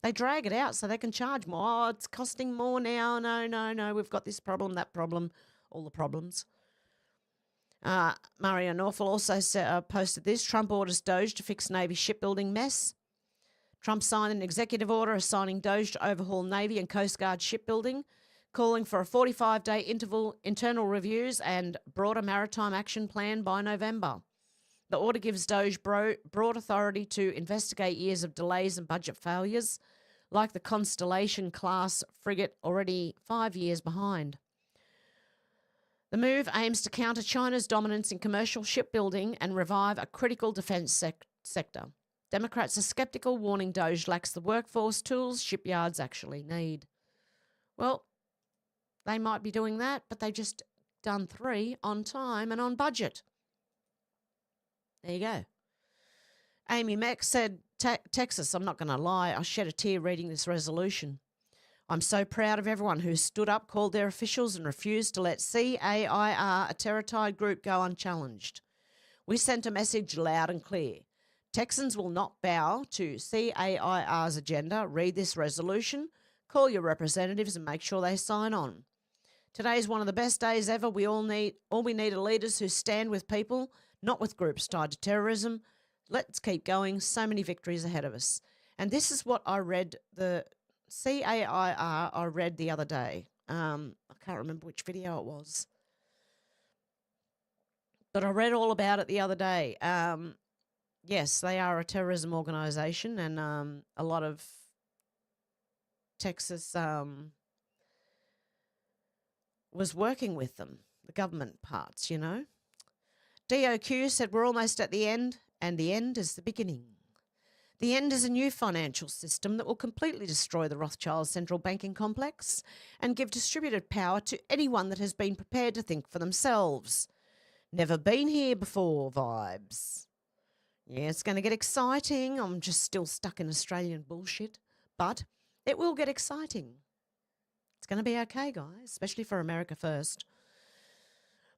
They drag it out so they can charge more. Oh, it's costing more now. No, we've got this problem, that problem, all the problems. Mario Norfolk also posted this. Trump orders Doge to fix Navy shipbuilding mess. Trump signed an executive order assigning Doge to overhaul Navy and Coast Guard shipbuilding, calling for a 45-day internal reviews and broader maritime action plan by November. The order gives Doge broad authority to investigate years of delays and budget failures, like the Constellation-class frigate already 5 years behind. The move aims to counter China's dominance in commercial shipbuilding and revive a critical defence sector. Democrats are sceptical, warning Doge lacks the workforce tools shipyards actually need. Well, they might be doing that, but they've just done 3 on time and on budget. There you go. Amy Mack said, Texas, I'm not going to lie, I shed a tear reading this resolution. I'm so proud of everyone who stood up, called their officials and refused to let CAIR, a terror-tied group, go unchallenged. We sent a message loud and clear. Texans will not bow to CAIR's agenda. Read this resolution, call your representatives and make sure they sign on. Today is one of the best days ever. All we need are leaders who stand with people, not with groups tied to terrorism. Let's keep going. So many victories ahead of us. And this is what I read, the CAIR I read the other day. I can't remember which video it was. But I read all about it the other day. Yes, they are a terrorism organisation, and a lot of Texas was working with them, the government parts, you know. DOQ said we're almost at the end, and the end is the beginning. The end is a new financial system that will completely destroy the Rothschild central banking complex and give distributed power to anyone that has been prepared to think for themselves. Never been here before vibes. Yeah, it's going to get exciting. I'm just still stuck in Australian bullshit, but it will get exciting. It's going to be okay, guys, especially for America first.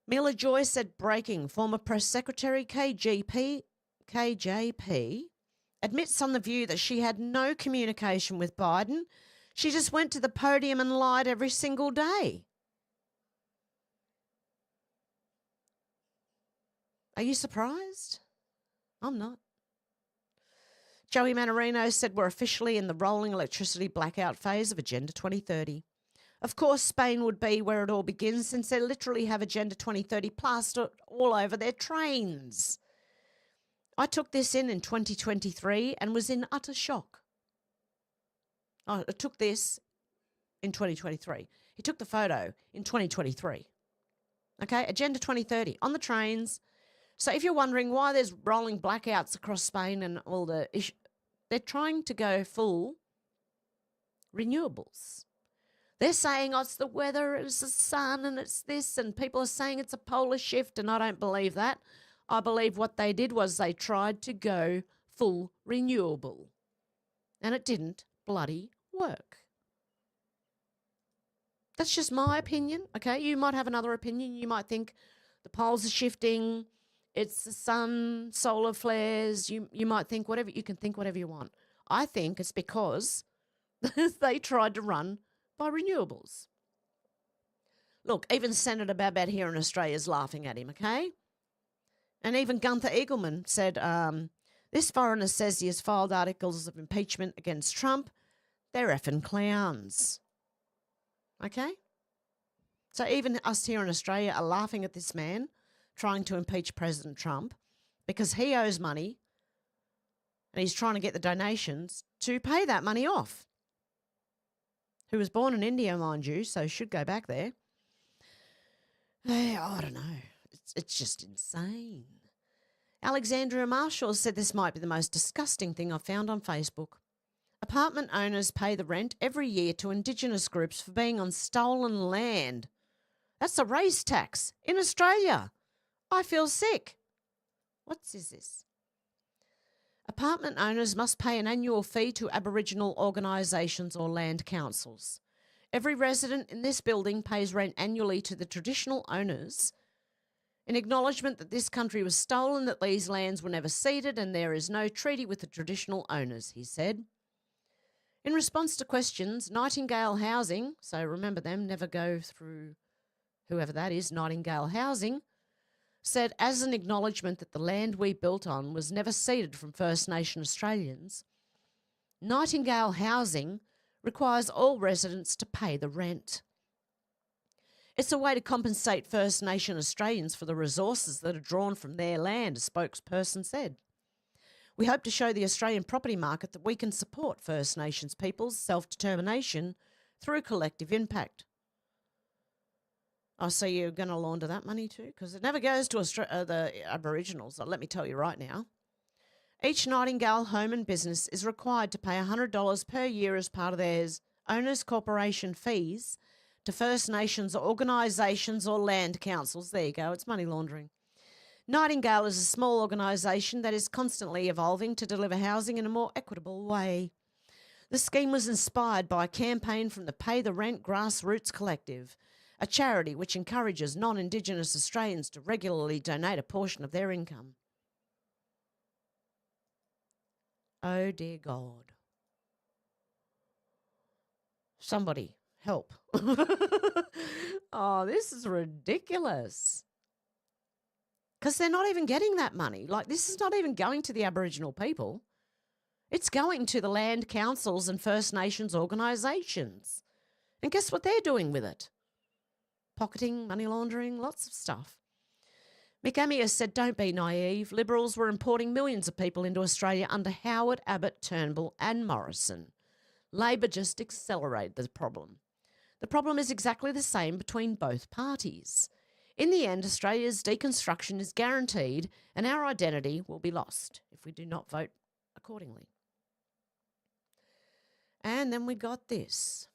Mila Joy said breaking. Former press secretary KJP admits on The View that she had no communication with Biden. She just went to the podium and lied every single day. Are you surprised? I'm not. Joey Manarino said we're officially in the rolling electricity blackout phase of Agenda 2030. Of course, Spain would be where it all begins, since they literally have Agenda 2030 plastered all over their trains. I took this in 2023 and was in utter shock. I took this in 2023. He took the photo in 2023. Okay, Agenda 2030 on the trains. So if you're wondering why there's rolling blackouts across Spain and all the issues, they're trying to go full renewables. They're saying, oh, it's the weather, it's the sun, and it's this, and people are saying it's a polar shift, and I don't believe that. I believe what they did was they tried to go full renewable, and it didn't bloody work. That's just my opinion, okay? You might have another opinion. You might think the poles are shifting, it's the sun, solar flares. You might think whatever, you can think whatever you want. I think it's because they tried to run by renewables. Look, even Senator Babbitt here in Australia is laughing at him, okay? And even Gunther Eagleman said, this foreigner says he has filed articles of impeachment against Trump. They're effing clowns. Okay? So even us here in Australia are laughing at this man trying to impeach President Trump because he owes money and he's trying to get the donations to pay that money off. Who was born in India, mind you, so should go back there. I don't know. It's just insane. Alexandria Marshall said this might be the most disgusting thing I've found on Facebook. Apartment owners pay the rent every year to Indigenous groups for being on stolen land. That's a race tax in Australia. I feel sick. What is this? Apartment owners must pay an annual fee to Aboriginal organisations or land councils. Every resident in this building pays rent annually to the traditional owners in acknowledgement that this country was stolen, that these lands were never ceded, and there is no treaty with the traditional owners, he said. In response to questions, Nightingale Housing, so remember them, never go through whoever that is, Nightingale Housing, said as an acknowledgement that the land we built on was never ceded from First Nation Australians, Nightingale Housing requires all residents to pay the rent. It's a way to compensate First Nation Australians for the resources that are drawn from their land, a spokesperson said. We hope to show the Australian property market that we can support First Nations people's self-determination through collective impact. Oh, so you're going to launder that money too? Because it never goes to the Aboriginals, let me tell you right now. Each Nightingale home and business is required to pay $100 per year as part of their owners' corporation fees to First Nations organisations or land councils. There you go, it's money laundering. Nightingale is a small organisation that is constantly evolving to deliver housing in a more equitable way. The scheme was inspired by a campaign from the Pay the Rent Grassroots Collective, a charity which encourages non-Indigenous Australians to regularly donate a portion of their income. Oh, dear God. Somebody, help. Oh, this is ridiculous. Because they're not even getting that money. Like, this is not even going to the Aboriginal people. It's going to the land councils and First Nations organisations. And guess what they're doing with it? Pocketing, money laundering, lots of stuff. Mick Amias said, don't be naive. Liberals were importing millions of people into Australia under Howard, Abbott, Turnbull and Morrison. Labor just accelerated the problem. The problem is exactly the same between both parties. In the end, Australia's deconstruction is guaranteed and our identity will be lost if we do not vote accordingly. And then we got this.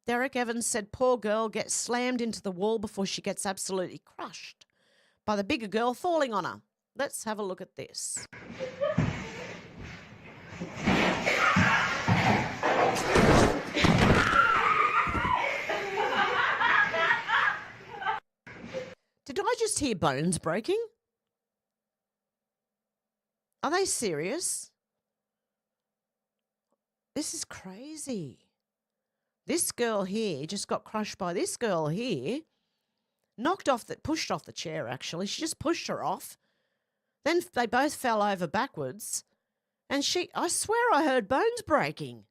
Derek Evans said, poor girl gets slammed into the wall before she gets absolutely crushed by the bigger girl falling on her. Let's have a look at this. Did I just hear bones breaking? Are they serious? This is crazy. This girl here just got crushed by this girl here. Pushed off the chair, actually. She just pushed her off. Then they both fell over backwards. And I swear I heard bones breaking.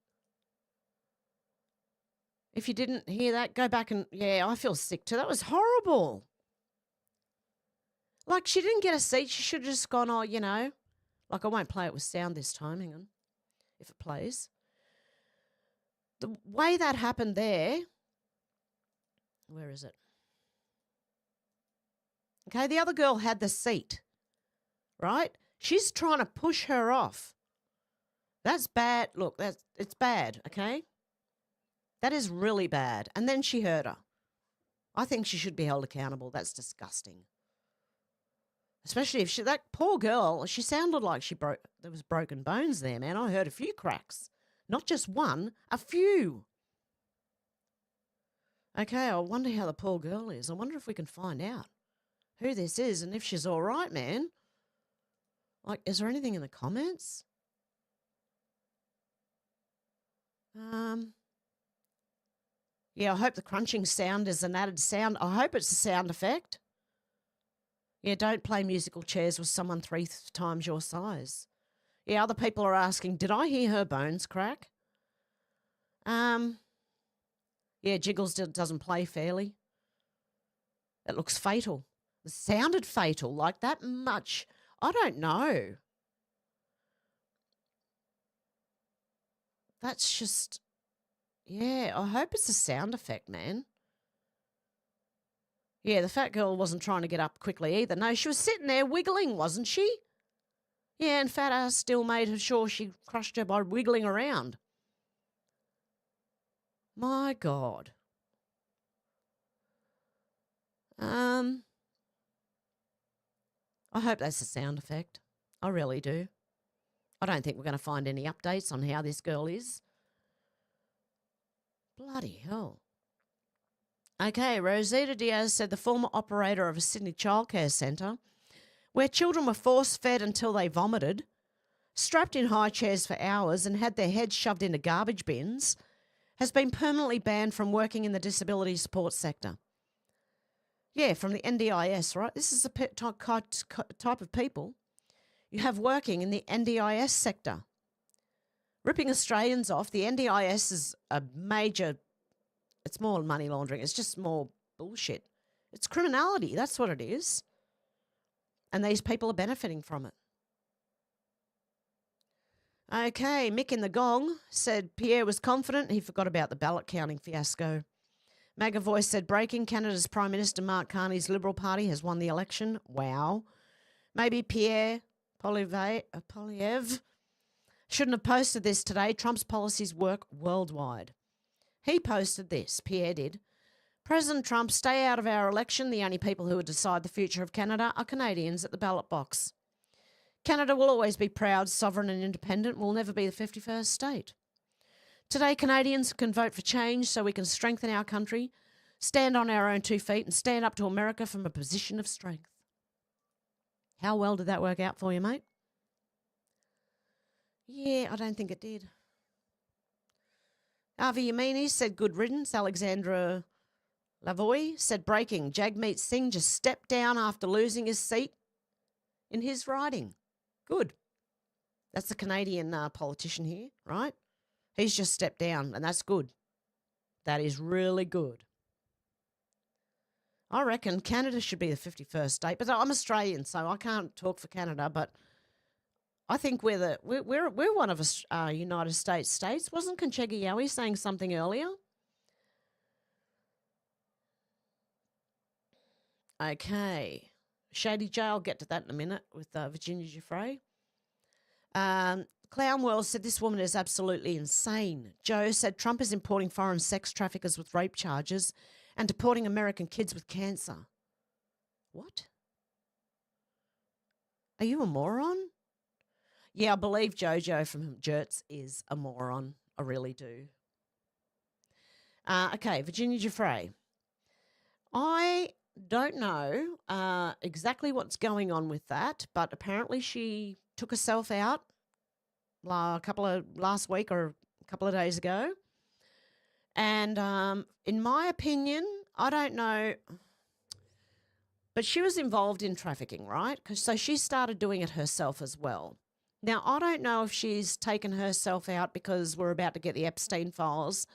If you didn't hear that, go back and, yeah, I feel sick too. That was horrible. Like, she didn't get a seat. She should have just gone, oh, you know. Like, I won't play it with sound this time. Hang on. If it plays. The way that happened there. Where is it? Okay, the other girl had the seat. Right? She's trying to push her off. That's bad. Look, it's bad, okay? That is really bad. And then she hurt her. I think she should be held accountable. That's disgusting. Especially if that poor girl, she sounded like there was broken bones there, man. I heard a few cracks. Not just one, a few. Okay, I wonder how the poor girl is. I wonder if we can find out who this is and if she's all right, man. Like, is there anything in the comments? Yeah, I hope the crunching sound is an added sound. I hope it's a sound effect. Yeah, don't play musical chairs with someone 3 times your size. Yeah, other people are asking, did I hear her bones crack? Yeah, Jiggles doesn't play fairly. It looks fatal. It sounded fatal, like that much. I don't know. That's just, yeah, I hope it's a sound effect, man. Yeah, the fat girl wasn't trying to get up quickly either. No, she was sitting there wiggling, wasn't she? Yeah, and fat ass still made sure she crushed her by wiggling around. My God. I hope that's a sound effect. I really do. I don't think we're going to find any updates on how this girl is. Bloody hell. Okay, Rosita Diaz said the former operator of a Sydney childcare centre, where children were force-fed until they vomited, strapped in high chairs for hours and had their heads shoved into garbage bins, has been permanently banned from working in the disability support sector. Yeah, from the NDIS, right? This is the type of people you have working in the NDIS sector. Ripping Australians off, the NDIS is a major, it's more money laundering. It's just more bullshit. It's criminality. That's what it is. And these people are benefiting from it. Okay, Mick in the Gong said Pierre was confident. He forgot about the ballot counting fiasco. MAGA Voice said, breaking, Canada's Prime Minister Mark Carney's Liberal Party has won the election. Wow. Maybe Pierre Poilievre shouldn't have posted this today. Trump's policies work worldwide. He posted this, Pierre did. President Trump, stay out of our election. The only people who would decide the future of Canada are Canadians at the ballot box. Canada will always be proud, sovereign and independent. We'll never be the 51st state. Today, Canadians can vote for change so we can strengthen our country, stand on our own 2 feet and stand up to America from a position of strength. How well did that work out for you, mate? Yeah, I don't think it did. Avi Yamini said good riddance. Alexandra Lavoy said breaking. Jagmeet Singh just stepped down after losing his seat in his riding. Good. That's the Canadian politician here, right? He's just stepped down, and that's good. That is really good. I reckon Canada should be the 51st state, but I'm Australian, so I can't talk for Canada. But I think we're one of us United States states. Wasn't Conchega Yowie saying something earlier? Okay, Shady J. I'll get to that in a minute with Virginia Giuffre. Clown World said this woman is absolutely insane. Joe said Trump is importing foreign sex traffickers with rape charges and deporting American kids with cancer. What? Are you a moron? Yeah, I believe Jojo from Jerts is a moron. I really do. Okay, Virginia Giuffre. I don't know exactly what's going on with that, but apparently she took herself out last week or a couple of days ago. And in my opinion, I don't know, but she was involved in trafficking, right? So she started doing it herself as well. Now, I don't know if she's taken herself out because we're about to get the Epstein files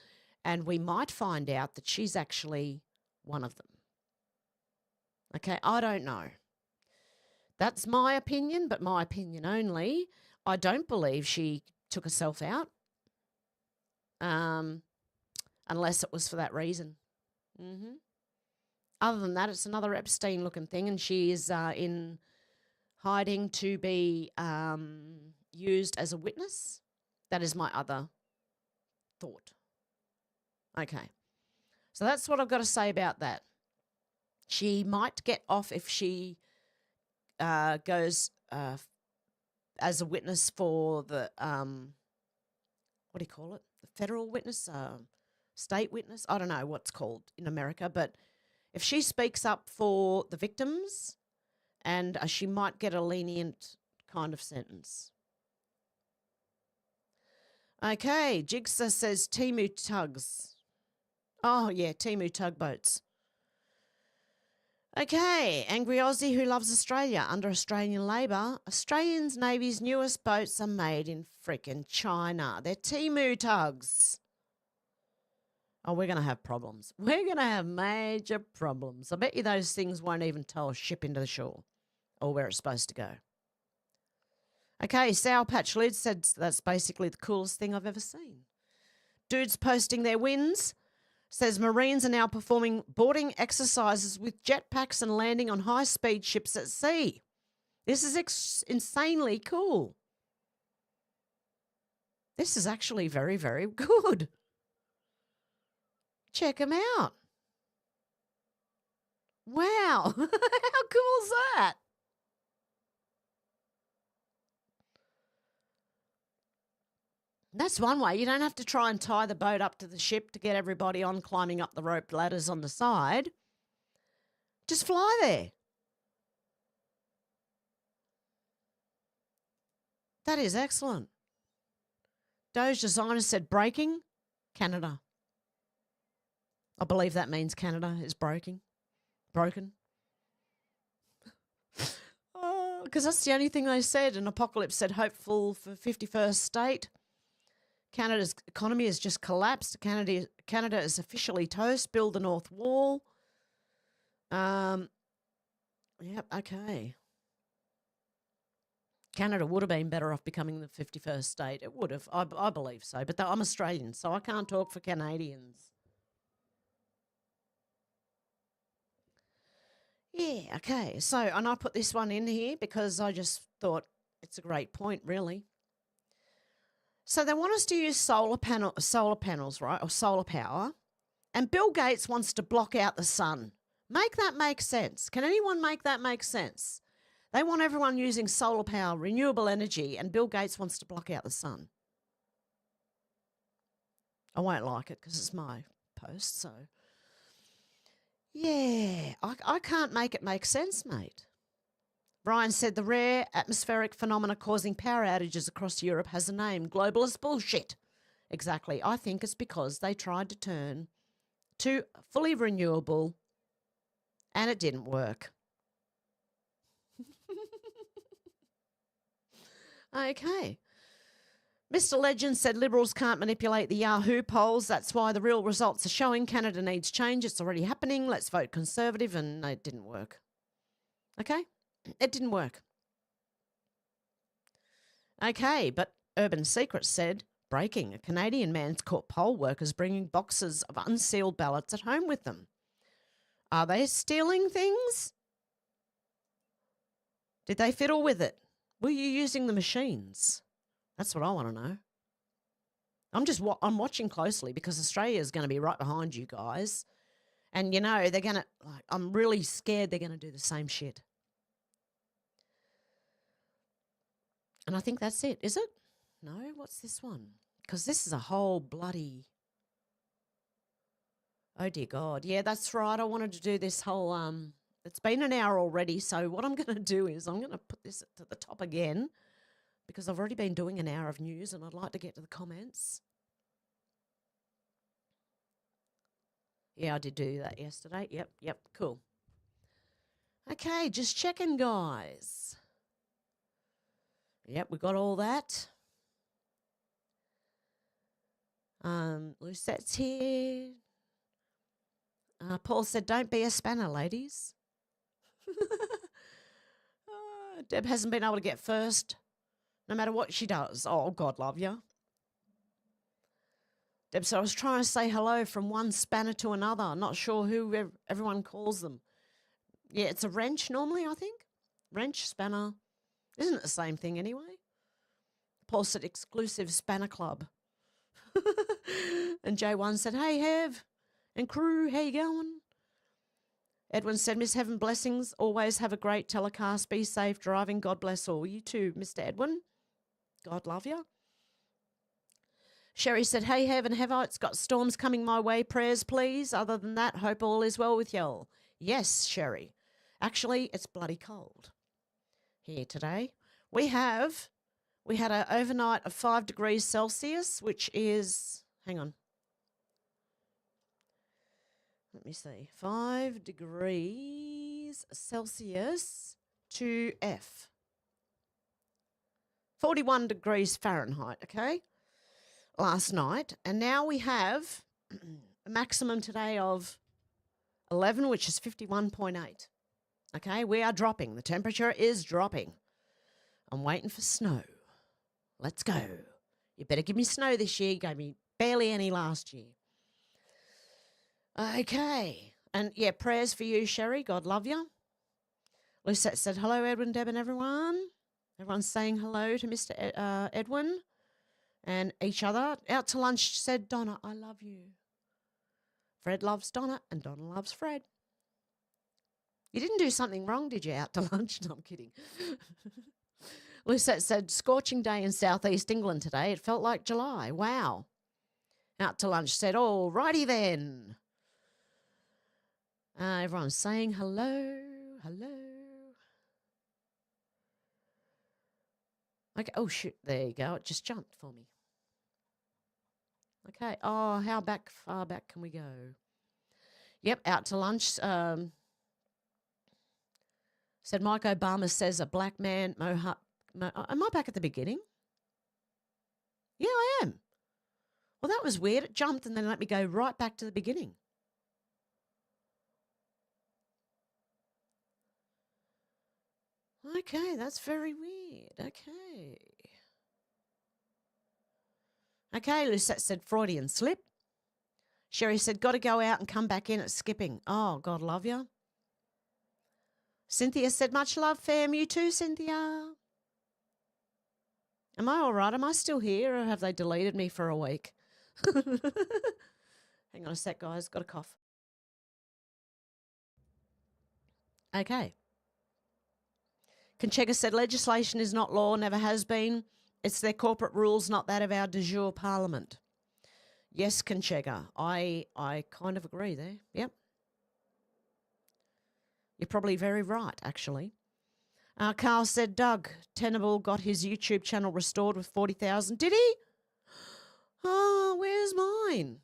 and we might find out that she's actually one of them. Okay, I don't know. That's my opinion, but my opinion only. I don't believe she took herself out unless it was for that reason. Other than that, it's another Epstein-looking thing, and she is in hiding to be used as a witness. That is my other thought. Okay. So that's what I've got to say about that. She might get off if she goes as a witness for the, what do you call it? The federal witness, state witness? I don't know what's called in America, but if she speaks up for the victims, and she might get a lenient kind of sentence. Okay, Jigsaw says Timu tugs. Oh, yeah, Timu tugboats. Okay, Angry Aussie who loves Australia. Under Australian Labor, Australians Navy's newest boats are made in frickin' China. They're Timu tugs. Oh, we're going to have problems. We're going to have major problems. I bet you those things won't even tow a ship into the shore or where it's supposed to go. Okay, Sour Patch Lid said that's basically the coolest thing I've ever seen. Dudes posting their wins. Says Marines are now performing boarding exercises with jetpacks and landing on high-speed ships at sea. This is insanely cool. This is actually very, very good. Check them out. Wow. How cool is that? That's one way. You don't have to try and tie the boat up to the ship to get everybody on climbing up the rope ladders on the side. Just fly there. That is excellent. Doge Designer said breaking, Canada. I believe that means Canada is broken. Because that's the only thing they said. And Apocalypse said hopeful for 51st state. Canada's economy has just collapsed. Canada is officially toast. Build the North Wall. Yep, okay. Canada would have been better off becoming the 51st state. It would have. I believe so. But I'm Australian, so I can't talk for Canadians. Yeah, okay. So, and I put this one in here because I just thought it's a great point, really. So they want us to use solar panels, right, or solar power, and Bill Gates wants to block out the sun. Make that make sense. Can anyone make that make sense? They want everyone using solar power, renewable energy, and Bill Gates wants to block out the sun. I won't like it because it's my post, so. Yeah, I can't make it make sense, mate. Brian said the rare atmospheric phenomena causing power outages across Europe has a name. Globalist bullshit. Exactly. I think it's because they tried to turn to fully renewable and it didn't work. Okay. Mr. Legend said Liberals can't manipulate the Yahoo polls. That's why the real results are showing Canada needs change. It's already happening. Let's vote Conservative. And it didn't work. Okay? It didn't work. Okay, but Urban Secrets said, breaking, a Canadian man's caught poll workers bringing boxes of unsealed ballots at home with them. Are they stealing things? Did they fiddle with it? Were you using the machines? That's what I want to know. I'm watching closely because Australia is going to be right behind you guys. And, you know, they're going to, I'm really scared they're going to do the same shit. And I think that's it. Is it? No? What's this one? Because this is a whole bloody... Oh, dear God. Yeah, that's right. I wanted to do this whole... It's been an hour already, so what I'm going to do is I'm going to put this to the top again because I've already been doing an hour of news and I'd like to get to the comments. Yeah, I did do that yesterday. Yep, cool. Okay, just checking, guys. Yep, we got all that. Lucettes here. Paul said, don't be a spanner, ladies. Deb hasn't been able to get first, no matter what she does. Oh, God love you. Deb said, I was trying to say hello from one spanner to another. Not sure who everyone calls them. Yeah, it's a wrench normally, I think. Wrench, spanner. Isn't it the same thing anyway? Paul said, exclusive spanner club. And J1 said, hey, Hev and crew, how you going? Edwin said, Miss Heaven blessings. Always have a great telecast. Be safe driving. God bless all. You too, Mr. Edwin. God love you. Sherry said, hey, Hev and Hevites, got storms coming my way. Prayers, please. Other than that, hope all is well with y'all. Yes, Sherry. Actually, it's bloody cold here today. We had an overnight of 5 degrees Celsius, which is, hang on. Let me see, 5 degrees Celsius to F. 41 degrees Fahrenheit, okay, last night. And now we have a maximum today of 11, which is 51.8. Okay, we are dropping. The temperature is dropping. I'm waiting for snow. Let's go. You better give me snow this year. You gave me barely any last year. Okay. And, yeah, prayers for you, Sherry. God love you. Lucette said, hello, Edwin, Deb, and everyone. Everyone's saying hello to Mr. Edwin and each other. Out to lunch said, Donna, I love you. Fred loves Donna and Donna loves Fred. You didn't do something wrong, did you, out to lunch? No, I'm kidding. Lucette said, scorching day in southeast England today. It felt like July. Wow. Out to lunch said, all righty then. Everyone's saying hello, hello. Okay. Oh, shoot. There you go. It just jumped for me. Okay. Oh, how far back can we go? Yep. Out to lunch. Said Mike Obama says a black man, am I back at the beginning? Yeah, I am. Well, that was weird. It jumped and then let me go right back to the beginning. Okay, that's very weird. Okay. Okay, Lucette said Freudian slip. Sherry said, got to go out and come back in at skipping. Oh, God love you. Cynthia said, much love, fam. You too, Cynthia. Am I all right? Am I still here or have they deleted me for a week? Hang on a sec, guys. Got a cough. Okay. Conchega said, legislation is not law, never has been. It's their corporate rules, not that of our de jure parliament. Yes, Conchega, I kind of agree there. Yep. You're probably very right, actually. Carl said, Doug Tenable got his YouTube channel restored with 40,000. Did he? Oh, where's mine?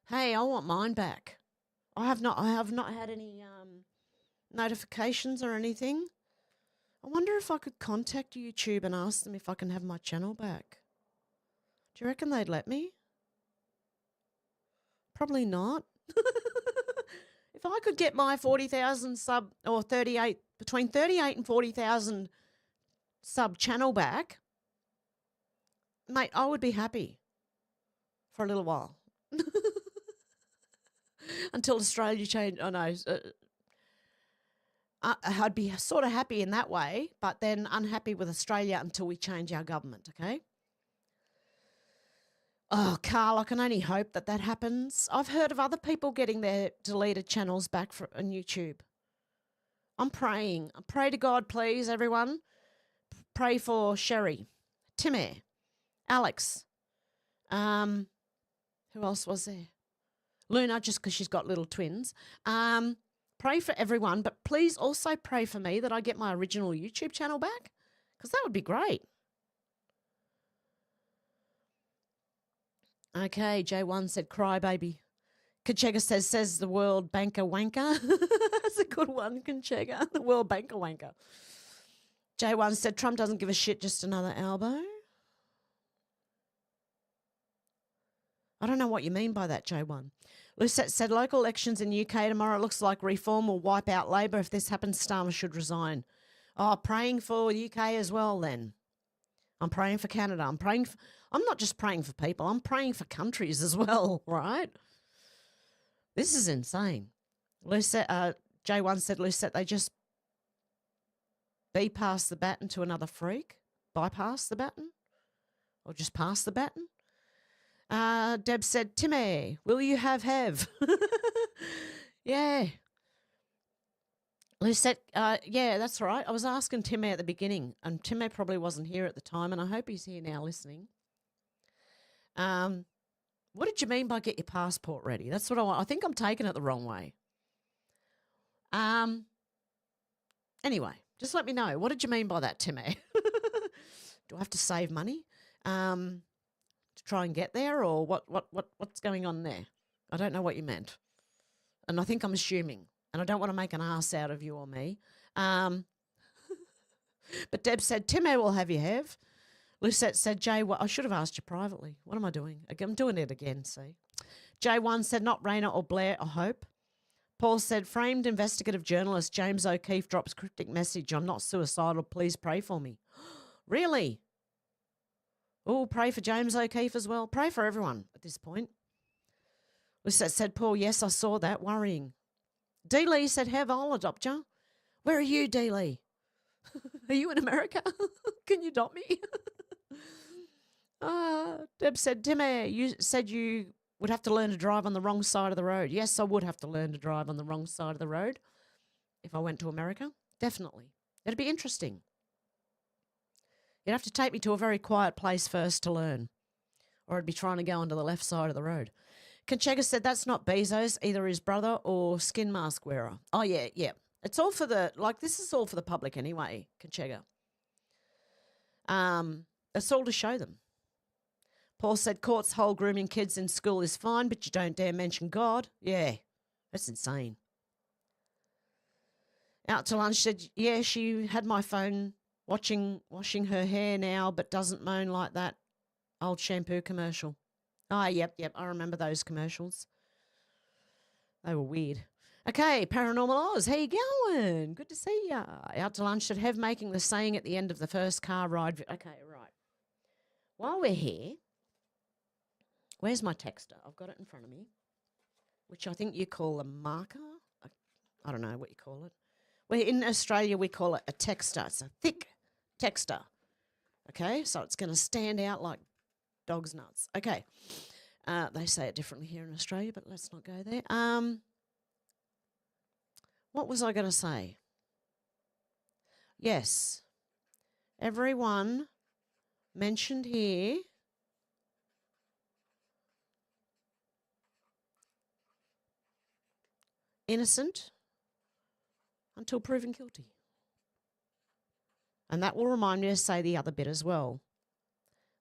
Hey, I want mine back. I have not had any notifications or anything. I wonder if I could contact YouTube and ask them if I can have my channel back. Do you reckon they'd let me? Probably not. If I could get my 40,000 sub or 38, between 38 and 40,000 sub channel back, mate, I would be happy for a little while. Until Australia changed. Oh, no. I'd be sort of happy in that way, but then unhappy with Australia until we change our government, okay? Oh, Carl, I can only hope that that happens. I've heard of other people getting their deleted channels back on YouTube. I'm praying. I pray to God, please, everyone. Pray for Sherry, Timmy, Alex. Who else was there? Luna, just because she's got little twins. Pray for everyone, but please also pray for me that I get my original YouTube channel back, because that would be great. Okay, J1 said, cry, baby. Kanchega says the World Banker Wanker. That's a good one, Kanchega. The World Banker Wanker. J1 said, Trump doesn't give a shit, just another elbow. I don't know what you mean by that, J1. Lucette said, local elections in UK tomorrow. It looks like reform will wipe out Labor. If this happens, Starmer should resign. Oh, praying for UK as well then. I'm praying for Canada. I'm not just praying for people. I'm praying for countries as well, right? This is insane. Lucette, J1 said, Lucette, they just bypass the baton to another freak? Bypass the baton? Or just pass the baton? Deb said, Timmy, will you have Hev? Yeah. Lucette, yeah, that's right. I was asking Timmy at the beginning, and Timmy probably wasn't here at the time, and I hope he's here now listening. What did you mean by get your passport ready? That's what I want. I think I'm taking it the wrong way. Anyway, just let me know. What did you mean by that, Timmy? Do I have to save money to try and get there, or what's going on there? I don't know what you meant. And I think I'm assuming. And I don't want to make an ass out of you or me. But Deb said, Timmy will have you have. Lucette said, Jay, I should have asked you privately. What am I doing? I'm doing it again, see. J1 said, not Rayner or Blair, I hope. Paul said, framed investigative journalist James O'Keefe drops cryptic message. I'm not suicidal. Please pray for me. Really? Oh, pray for James O'Keefe as well. Pray for everyone at this point. Lucette said, Paul, yes, I saw that. Worrying. D. Lee said, Hev, I'll adopt you. Where are you, D. Lee? Are you in America? Can you adopt me? Deb said, Timmy, you said you would have to learn to drive on the wrong side of the road. Yes, I would have to learn to drive on the wrong side of the road if I went to America. Definitely. It'd be interesting. You'd have to take me to a very quiet place first to learn, or I'd be trying to go onto the left side of the road. Kanchega said that's not Bezos, either his brother or skin mask wearer. Oh, yeah, yeah. It's all for this is all for the public anyway, Kanchega. It's all to show them. Paul said courts hold grooming kids in school is fine, but you don't dare mention God. Yeah, that's insane. Out to lunch said, yeah, she had my phone washing her hair now, but doesn't moan like that old shampoo commercial. Oh, yep, I remember those commercials. They were weird. Okay, Paranormal Oz, how you going? Good to see ya. Out to lunch at Hev making the saying at the end of the first car ride. Okay, right. While we're here, where's my texter? I've got it in front of me, which I think you call a marker. I don't know what you call it. Well, in Australia, we call it a texter. It's a thick texter. Okay, so it's going to stand out like dog's nuts. Okay. They say it differently here in Australia, but let's not go there. What was I going to say? Yes. Everyone mentioned here innocent until proven guilty. And that will remind me to say the other bit as well.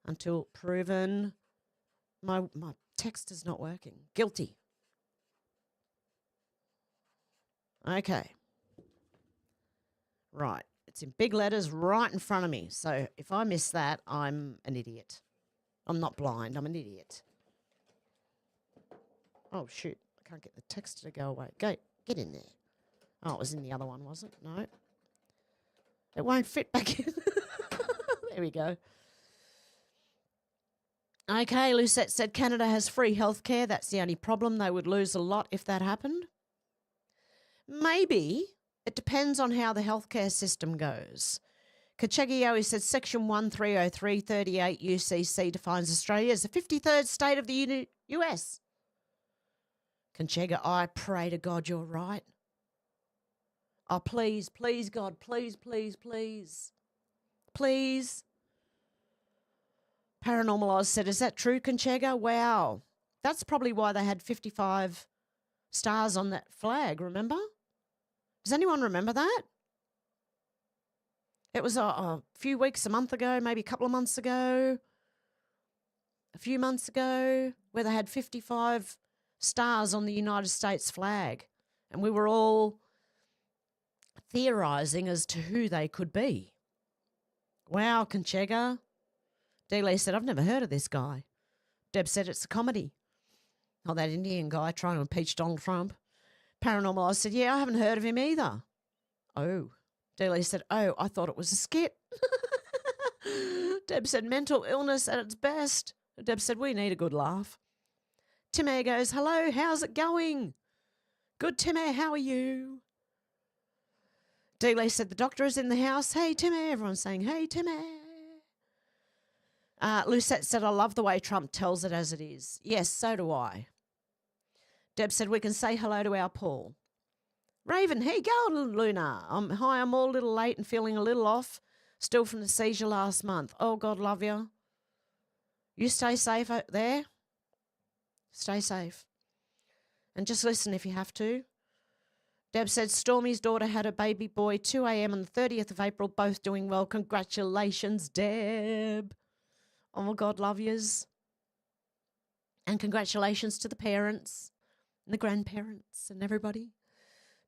Until proven, my text is not working. Guilty. Okay. Right. It's in big letters right in front of me. So if I miss that, I'm an idiot. I'm not blind. I'm an idiot. Oh, shoot. I can't get the text to go away. Get in there. Oh, it was in the other one, was it? No. It won't fit back in. There we go. Okay, Lucette said Canada has free healthcare. That's the only problem. They would lose a lot if that happened. Maybe. It depends on how the healthcare system goes. Kachegio said Section 130338 UCC defines Australia as the 53rd state of the US. Conchega, I pray to God you're right. Oh, please, please, God, please, please, please. Please. Paranormal Oz said, is that true, Conchega? Wow. That's probably why they had 55 stars on that flag, remember? Does anyone remember that? It was a few weeks, a month ago, maybe a couple of months ago, a few months ago, where they had 55 stars on the United States flag. And we were all theorising as to who they could be. Wow, Conchega. Dealey said, I've never heard of this guy. Deb said it's a comedy. Oh, that Indian guy trying to impeach Donald Trump. Paranormal, I said, yeah, I haven't heard of him either. Oh. Dealey said, oh, I thought it was a skit. Deb said, mental illness at its best. Deb said, we need a good laugh. Timmy goes, hello, how's it going? Good, Timmy, how are you? Dealey said, the doctor is in the house. Hey, Timmy. Everyone's saying, hey, Timmy. Lucette said, I love the way Trump tells it as it is. Yes, so do I. Deb said, we can say hello to our Paul. Raven, hey, go, Luna. I'm all a little late and feeling a little off, still from the seizure last month. Oh, God love you. You stay safe out there. Stay safe. And just listen if you have to. Deb said, Stormy's daughter had a baby boy, 2 a.m. on the 30th of April, both doing well. Congratulations, Deb. Oh, my God love yous. And congratulations to the parents and the grandparents and everybody.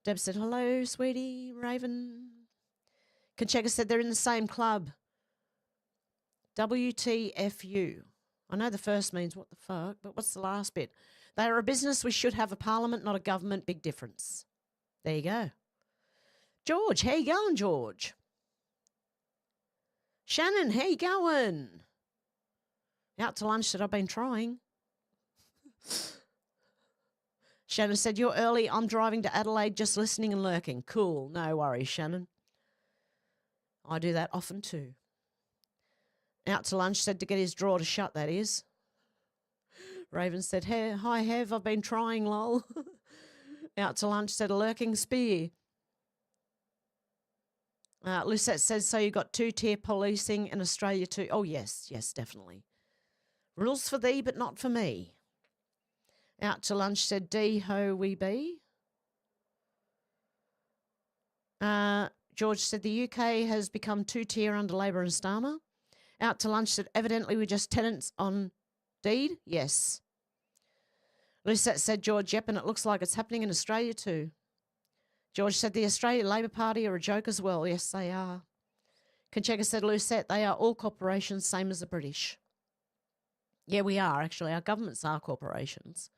Deb said, hello, sweetie, Raven. Conchega said they're in the same club. WTFU. I know the first means what the fuck, but what's the last bit? They are a business. We should have a parliament, not a government. Big difference. There you go. George, how you going, George? Shannon, how you going? Out to lunch that I've been trying. Shannon said, you're early. I'm driving to Adelaide, just listening and lurking. Cool. No worries, Shannon. I do that often too. Out to lunch said to get his drawer to shut, that is. Raven said, hey, hi, Hev. I've been trying, lol. Out to lunch said a lurking spear. Lucette says, so you got two-tier policing in Australia too? Oh, yes, definitely. Rules for thee, but not for me. Out to lunch said, D-ho we be. George said, the UK has become two-tier under Labor and Starmer. Out to lunch said, evidently we're just tenants on deed. Yes. Lucette said, George, yep, and it looks like it's happening in Australia too. George said, the Australian Labor Party are a joke as well. Yes, they are. Conchega said, Lucette, they are all corporations, same as the British. Yeah, we are, actually. Our governments are corporations.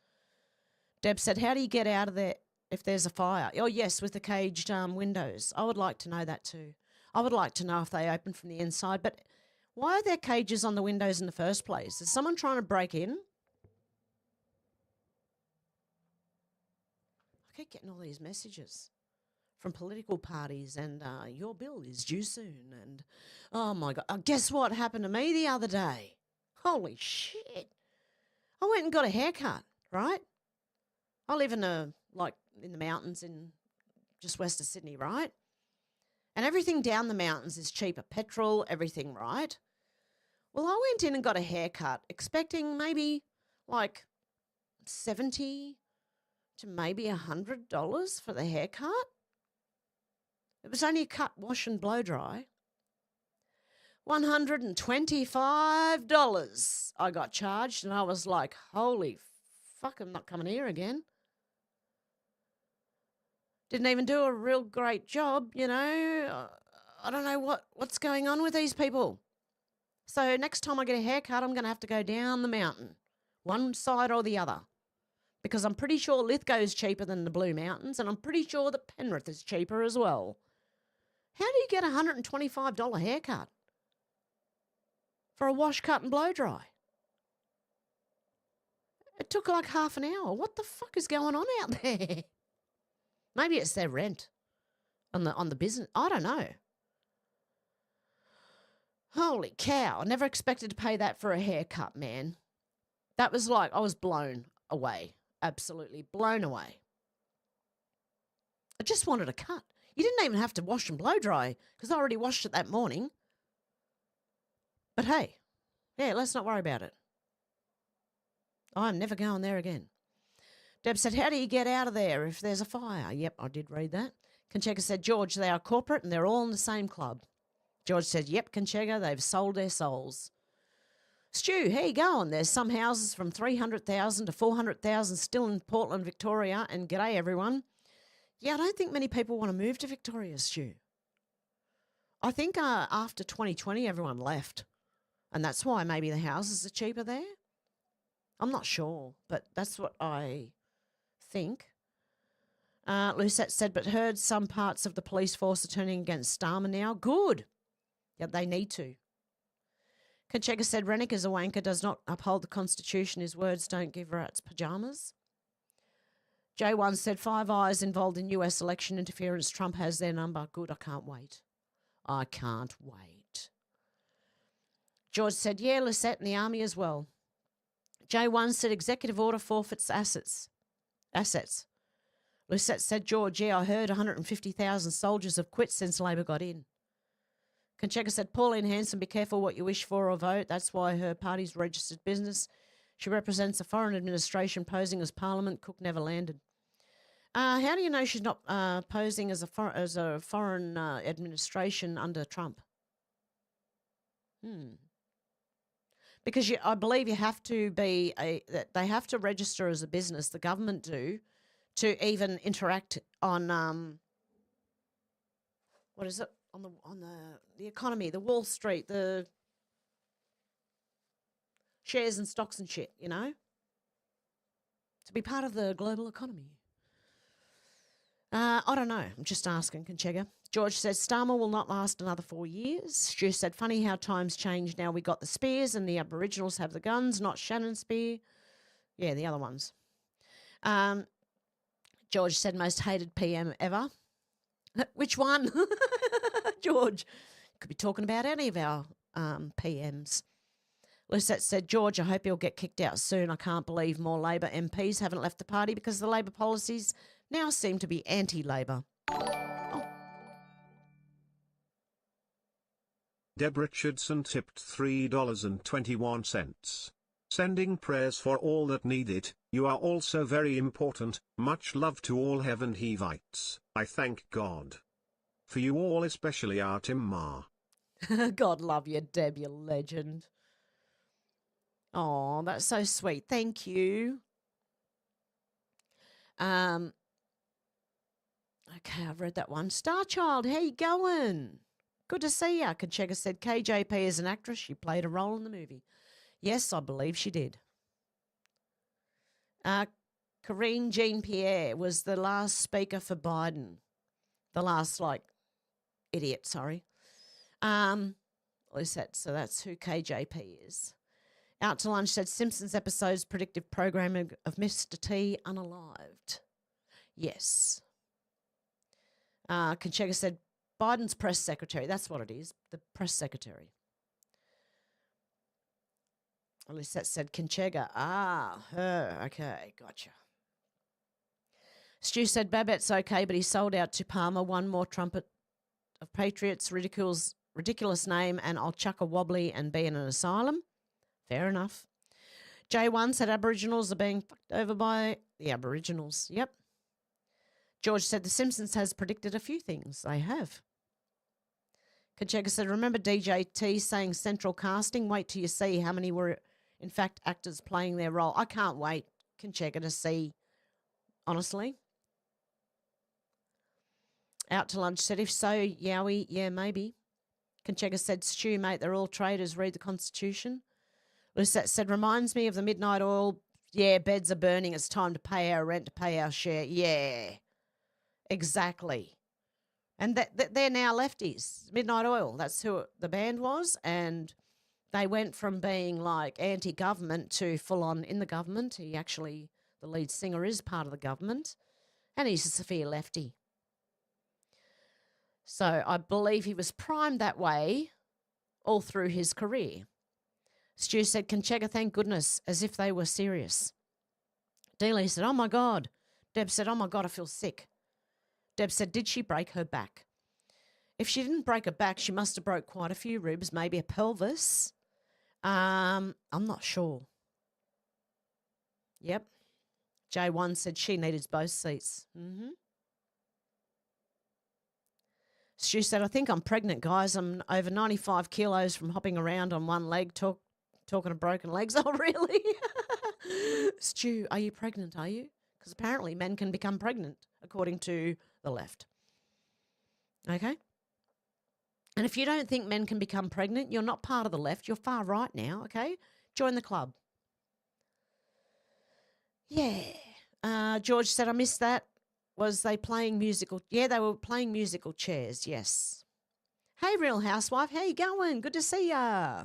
Deb said, how do you get out of there if there's a fire? Oh, yes, with the caged windows. I would like to know that too. I would like to know if they open from the inside. But why are there cages on the windows in the first place? Is someone trying to break in? I keep getting all these messages from political parties and your bill is due soon. And, oh, my God. Guess what happened to me the other day? Holy shit. I went and got a haircut, right? I live in the mountains in just west of Sydney, right? And everything down the mountains is cheaper. Petrol, everything, right? Well, I went in and got a haircut expecting maybe like $70 to maybe $100 for the haircut. It was only a cut, wash and blow dry. $125 I got charged, and I was like, holy fuck, I'm not coming here again. Didn't even do a real great job, you know. I don't know what's going on with these people. So next time I get a haircut, I'm going to have to go down the mountain, one side or the other, because I'm pretty sure Lithgow is cheaper than the Blue Mountains, and I'm pretty sure that Penrith is cheaper as well. How do you get a $125 haircut for a wash, cut, and blow dry? It took like half an hour. What the fuck is going on out there? Maybe it's their rent on the business. I don't know. Holy cow. I never expected to pay that for a haircut, man. That was like, I was blown away. Absolutely blown away. I just wanted a cut. You didn't even have to wash and blow dry because I already washed it that morning. But hey, yeah, let's not worry about it. I'm never going there again. Deb said, how do you get out of there if there's a fire? Yep, I did read that. Conchega said, George, they are corporate and they're all in the same club. George said, yep, Conchega, they've sold their souls. Stu, how you going? There's some houses from 300,000 to 400,000 still in Portland, Victoria, and g'day everyone. Yeah, I don't think many people want to move to Victoria, Stu. I think after 2020, everyone left, and that's why maybe the houses are cheaper there. I'm not sure, but that's what I think. Lucette said, but heard some parts of the police force are turning against Starmer now. Good. Yeah, they need to. Conchega said, Rennick is a wanker, does not uphold the Constitution. His words don't give rats pajamas. J1 said, Five Eyes involved in US election interference. Trump has their number. Good, I can't wait. I can't wait. George said, yeah, Lisette and the army as well. J1 said, executive order forfeits assets. Lucette said, George, yeah, I heard 150,000 soldiers have quit since Labor got in. Conchega said, Pauline Hanson, be careful what you wish for or vote. That's why her party's registered business. She represents a foreign administration posing as Parliament. Cook never landed. How do you know she's not posing as a foreign administration under Trump? Because I believe you have to be they have to register as a business. The government do to even interact on what is it on the economy, the Wall Street, the shares and stocks and shit. You know, to be part of the global economy. I don't know. I'm just asking, Conchega. George says, Starmer will not last another 4 years. Stu said, funny how times change now. We got the spears and the Aboriginals have the guns, not Shannon Spear. Yeah, the other ones. George said, most hated PM ever. Which one? George. Could be talking about any of our PMs. Lucette said, George, I hope he'll get kicked out soon. I can't believe more Labor MPs haven't left the party because the Labor policies now seem to be anti-Labor. Oh. Deb Richardson tipped $3.21. Sending prayers for all that need it. You are also very important. Much love to all Heaven Hevites. I thank God for you all, especially Artim Ma. God love you, Deb, you legend. Oh, that's so sweet. Thank you. Okay, I've read that one. Starchild, how you going? Good to see ya. Conchega said KJP is an actress. She played a role in the movie. Yes, I believe she did. Karine Jean-Pierre was the last speaker for Biden. The last, idiot, sorry. Lucette, so that's who KJP is. Out to Lunch said Simpsons episodes predictive programming of Mr. T unalived. Yes. Conchega said Biden's press secretary. That's what it is, the press secretary. Lisette said Conchega. Her. Okay, gotcha. Stu said Babette's okay, but he sold out to Palmer. One more trumpet of Patriots, ridiculous name, and I'll chuck a wobbly and be in an asylum. Fair enough. J1 said Aboriginals are being fucked over by the Aboriginals. Yep. George said, The Simpsons has predicted a few things. They have. Kacheka said, remember DJT saying central casting? Wait till you see how many were, in fact, actors playing their role. I can't wait, Kacheka, to see, honestly. Out to lunch said, if so, Yowie, yeah, maybe. Kacheka said, Stu, mate, they're all traitors. Read the Constitution. Lucette said, reminds me of the midnight oil. Yeah, beds are burning. It's time to pay our rent, to pay our share. Yeah, exactly. And they're now lefties. Midnight Oil, that's who the band was. And they went from being like anti-government to full-on in the government. He actually, the lead singer, is part of the government. And he's a severe lefty. So I believe he was primed that way all through his career. Stu said, Kacheka, thank goodness, as if they were serious. Dealey said, oh, my God. Deb said, oh, my God, I feel sick. Deb said, did she break her back? If she didn't break her back, she must have broke quite a few ribs, maybe a pelvis. I'm not sure. Yep. J1 said she needed both seats. Stu said, I think I'm pregnant, guys. I'm over 95 kilos from hopping around on one leg, talking of broken legs. Oh, really? Stu, are you pregnant, are you? Because apparently men can become pregnant, according to the left. Okay? And if you don't think men can become pregnant, you're not part of the left. You're far right now, okay? Join the club. Yeah. George said, I missed that. Was they playing musical? Yeah, they were playing musical chairs, yes. Hey, Real Housewife, how you going? Good to see ya.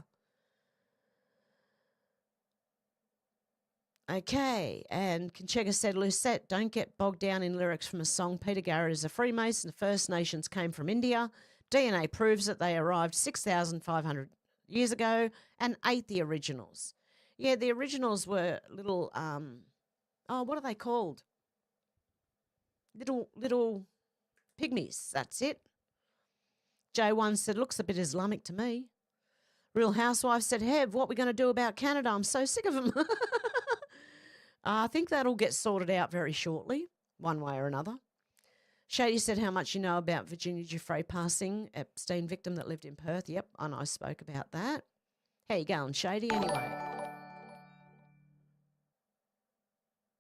Okay, and Kacheka said, Lucette, don't get bogged down in lyrics from a song. Peter Garrett is a Freemason. The First Nations came from India. DNA proves that they arrived 6,500 years ago and ate the originals. Yeah, the originals were little, what are they called? Little pygmies, that's it. J1 said, looks a bit Islamic to me. Real Housewife said, Hev, what we going to do about Canada? I'm so sick of them. I think that'll get sorted out very shortly, one way or another. Shady said how much you know about Virginia Giuffre passing, Epstein victim that lived in Perth. Yep, and I spoke about that. How you going, Shady, anyway?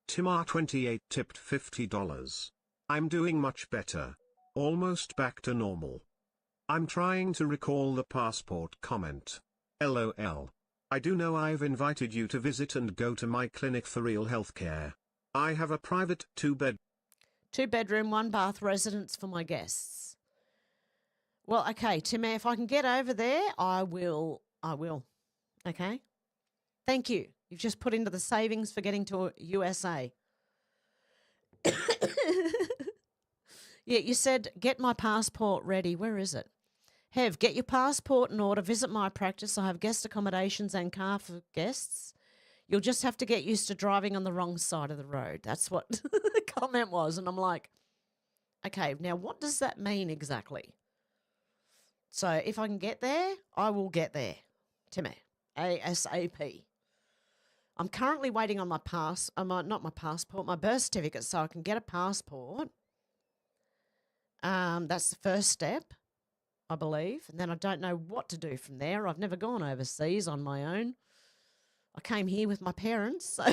Timar28 tipped $50. I'm doing much better. Almost back to normal. I'm trying to recall the passport comment. LOL. I do know I've invited you to visit and go to my clinic for real healthcare. I have a private 2-bedroom, 1-bath residence for my guests. Well, okay, Timmy, if I can get over there, I will. Okay? Thank you. You've just put into the savings for getting to USA. Yeah, you said, get my passport ready. Where is it? Hev, get your passport in order. Visit my practice. I have guest accommodations and car for guests. You'll just have to get used to driving on the wrong side of the road. That's what the comment was. And I'm like, okay, now what does that mean exactly? So if I can get there, I will get there. Timmy, ASAP. I'm currently waiting on my my birth certificate so I can get a passport. That's the first step, I believe. And then I don't know what to do from there. I've never gone overseas on my own. I came here with my parents, so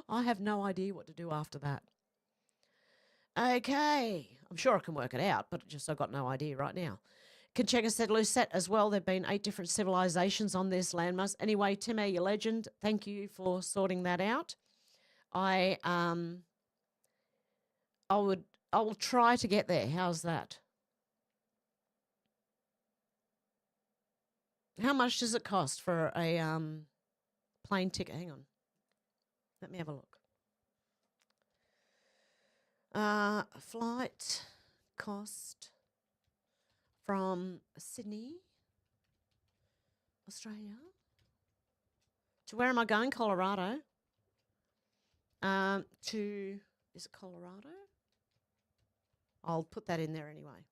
I have no idea what to do after that. Okay. I'm sure I can work it out, but I've got no idea right now. Kacheka said, Lucette as well. There have been 8 different civilizations on this landmass. Anyway, Tim, your legend, thank you for sorting that out. I will try to get there. How's that? How much does it cost for a plane ticket? Hang on. Let me have a look. Flight cost from Sydney, Australia, to where am I going? Colorado. Is it Colorado? I'll put that in there anyway.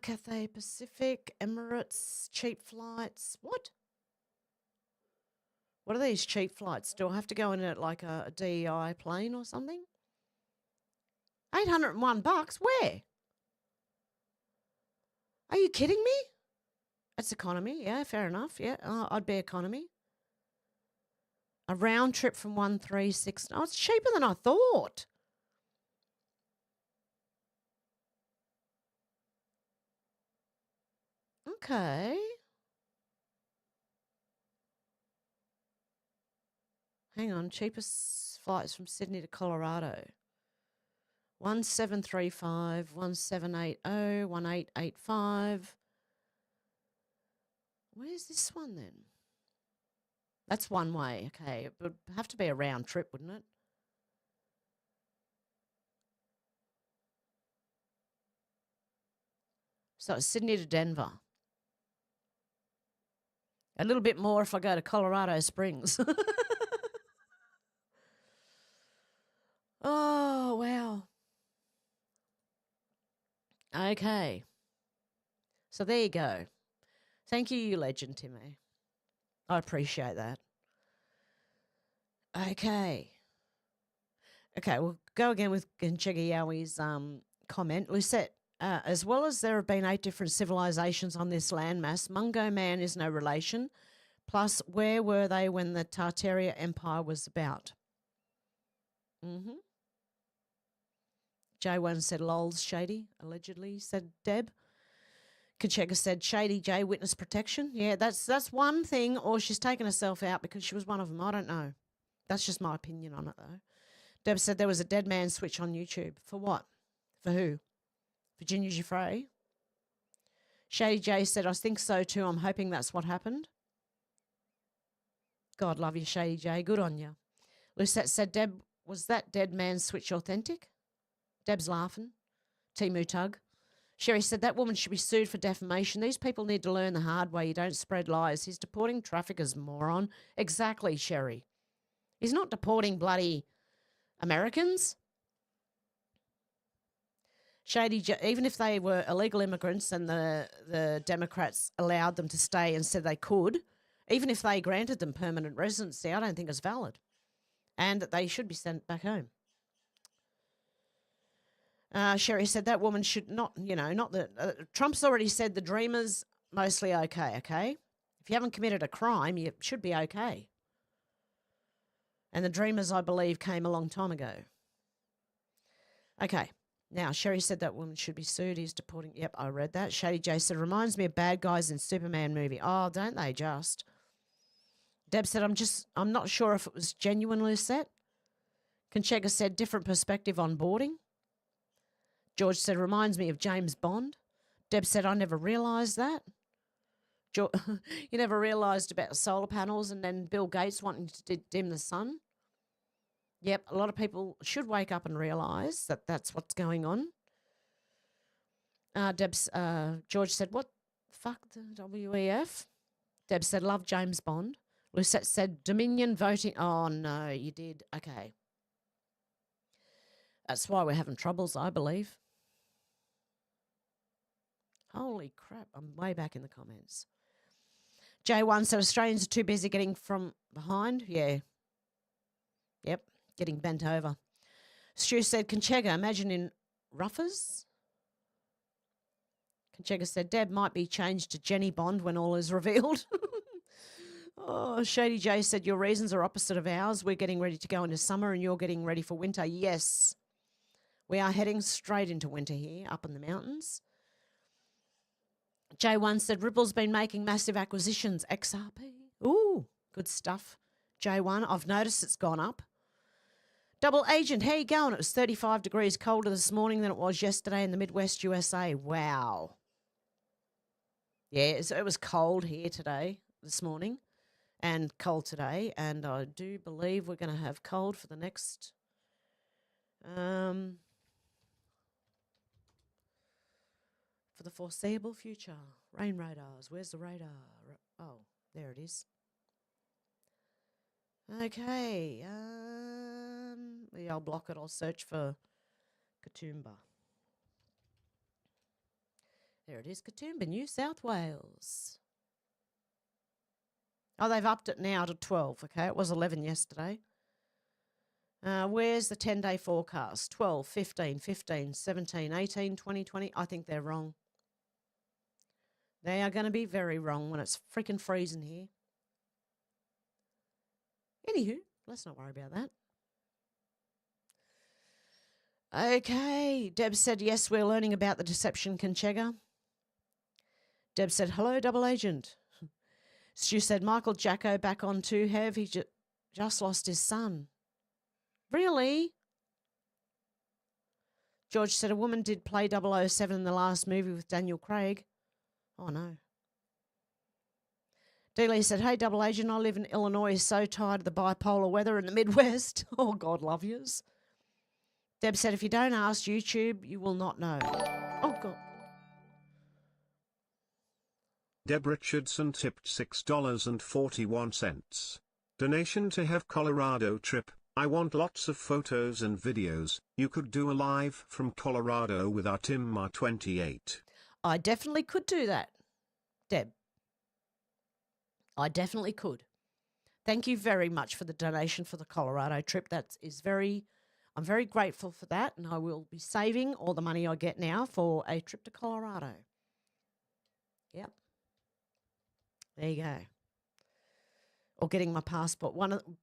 Cathay Pacific, Emirates, cheap flights. What? What are these cheap flights? Do I have to go in at like a DEI plane or something? $801? Where? Are you kidding me? That's economy. Yeah, fair enough. Yeah, I'd be economy. A round trip from 136. Oh, it's cheaper than I thought. Okay. Hang on. Cheapest flights from Sydney to Colorado. 1735, 1780, 1885. Where's this one then? That's one way. Okay. It would have to be a round trip, wouldn't it? So it's Sydney to Denver. A little bit more if I go to Colorado Springs. Oh, wow. Okay. So there you go. Thank you, you legend, Timmy. I appreciate that. Okay. Okay, we'll go again with Genchega Yowi's comment. Lucette, as well as there have been 8 different civilizations on this landmass, Mungo Man is no relation. Plus, where were they when the Tartaria Empire was about? J1 said, lols, shady, allegedly, said Deb. Kachega said, shady J, witness protection. Yeah, that's one thing, or she's taken herself out because she was one of them. I don't know. That's just my opinion on it, though. Deb said there was a dead man switch on YouTube. For what? For who? Virginia Giuffre? Shady J said, I think so too. I'm hoping that's what happened. God love you, Shady J. Good on you. Lucette said, Deb, was that dead man switch authentic? Deb's laughing. Timu Tug. Sherry said, that woman should be sued for defamation. These people need to learn the hard way. You don't spread lies. He's deporting traffickers, moron. Exactly, Sherry. He's not deporting bloody Americans. Shady, even if they were illegal immigrants and the Democrats allowed them to stay and said they could, even if they granted them permanent residency, I don't think it's valid. And that they should be sent back home. Sherry said that woman should not, not that Trump's already said the Dreamers mostly okay. If you haven't committed a crime, you should be okay. And the Dreamers, I believe, came a long time ago. Okay. Now, Sherry said that woman should be sued. He's deporting. Yep, I read that. Shady J said, reminds me of bad guys in Superman movie. Oh, don't they just? Deb said, I'm not sure if it was genuinely set. Conchega said, different perspective on boarding. George said, reminds me of James Bond. Deb said, I never realised that. You never realised about solar panels and then Bill Gates wanting to dim the sun? Yep, a lot of people should wake up and realise that that's what's going on. George said, what the fuck, the WEF? Deb said, love James Bond. Lucette said, Dominion voting. Oh, no, you did. Okay. That's why we're having troubles, I believe. Holy crap, I'm way back in the comments. J1 said Australians are too busy getting from behind. Yeah. Yep, getting bent over. Stu said, Conchega, imagine in Ruffers. Conchega said, Deb might be changed to Jenny Bond when all is revealed. Oh, Shady J said, your reasons are opposite of ours. We're getting ready to go into summer and you're getting ready for winter. Yes, we are heading straight into winter here up in the mountains. J1 said, Ripple's been making massive acquisitions. XRP. Ooh, good stuff. J1, I've noticed it's gone up. Double Agent, how you going? It was 35 degrees colder this morning than it was yesterday in the Midwest USA. Wow. Yeah, it was cold here this morning, and cold today, and I do believe we're going to have cold for the next... for the foreseeable future. Rain radars. Where's the radar? Oh, there it is. Okay. Yeah, I'll block it. I'll search for Katoomba. There it is, Katoomba, New South Wales. Oh, they've upped it now to 12, okay? It was 11 yesterday. Where's the 10-day forecast? 12, 15, 15, 17, 18, 20, 20. I think they're wrong. They are going to be very wrong when it's freaking freezing here. Anywho, let's not worry about that. Okay, Deb said, yes, we're learning about the deception Conchega. Deb said, hello, double agent. Stu said, Michael Jacko back on too, Hev. He just lost his son. Really? George said, a woman did play 007 in the last movie with Daniel Craig. Oh, no. Dealey said, hey, double agent, I live in Illinois, so tired of the bipolar weather in the Midwest. Oh, God love yous. Deb said, if you don't ask YouTube, you will not know. Oh, God. Deb Richardson tipped $6.41. Donation to Hev Colorado trip. I want lots of photos and videos. You could do a live from Colorado with our Tim 28. I definitely could do that, Deb. I definitely could. Thank you very much for the donation for the Colorado trip. I'm very grateful for that, and I will be saving all the money I get now for a trip to Colorado. Yep. There you go. Or getting my passport.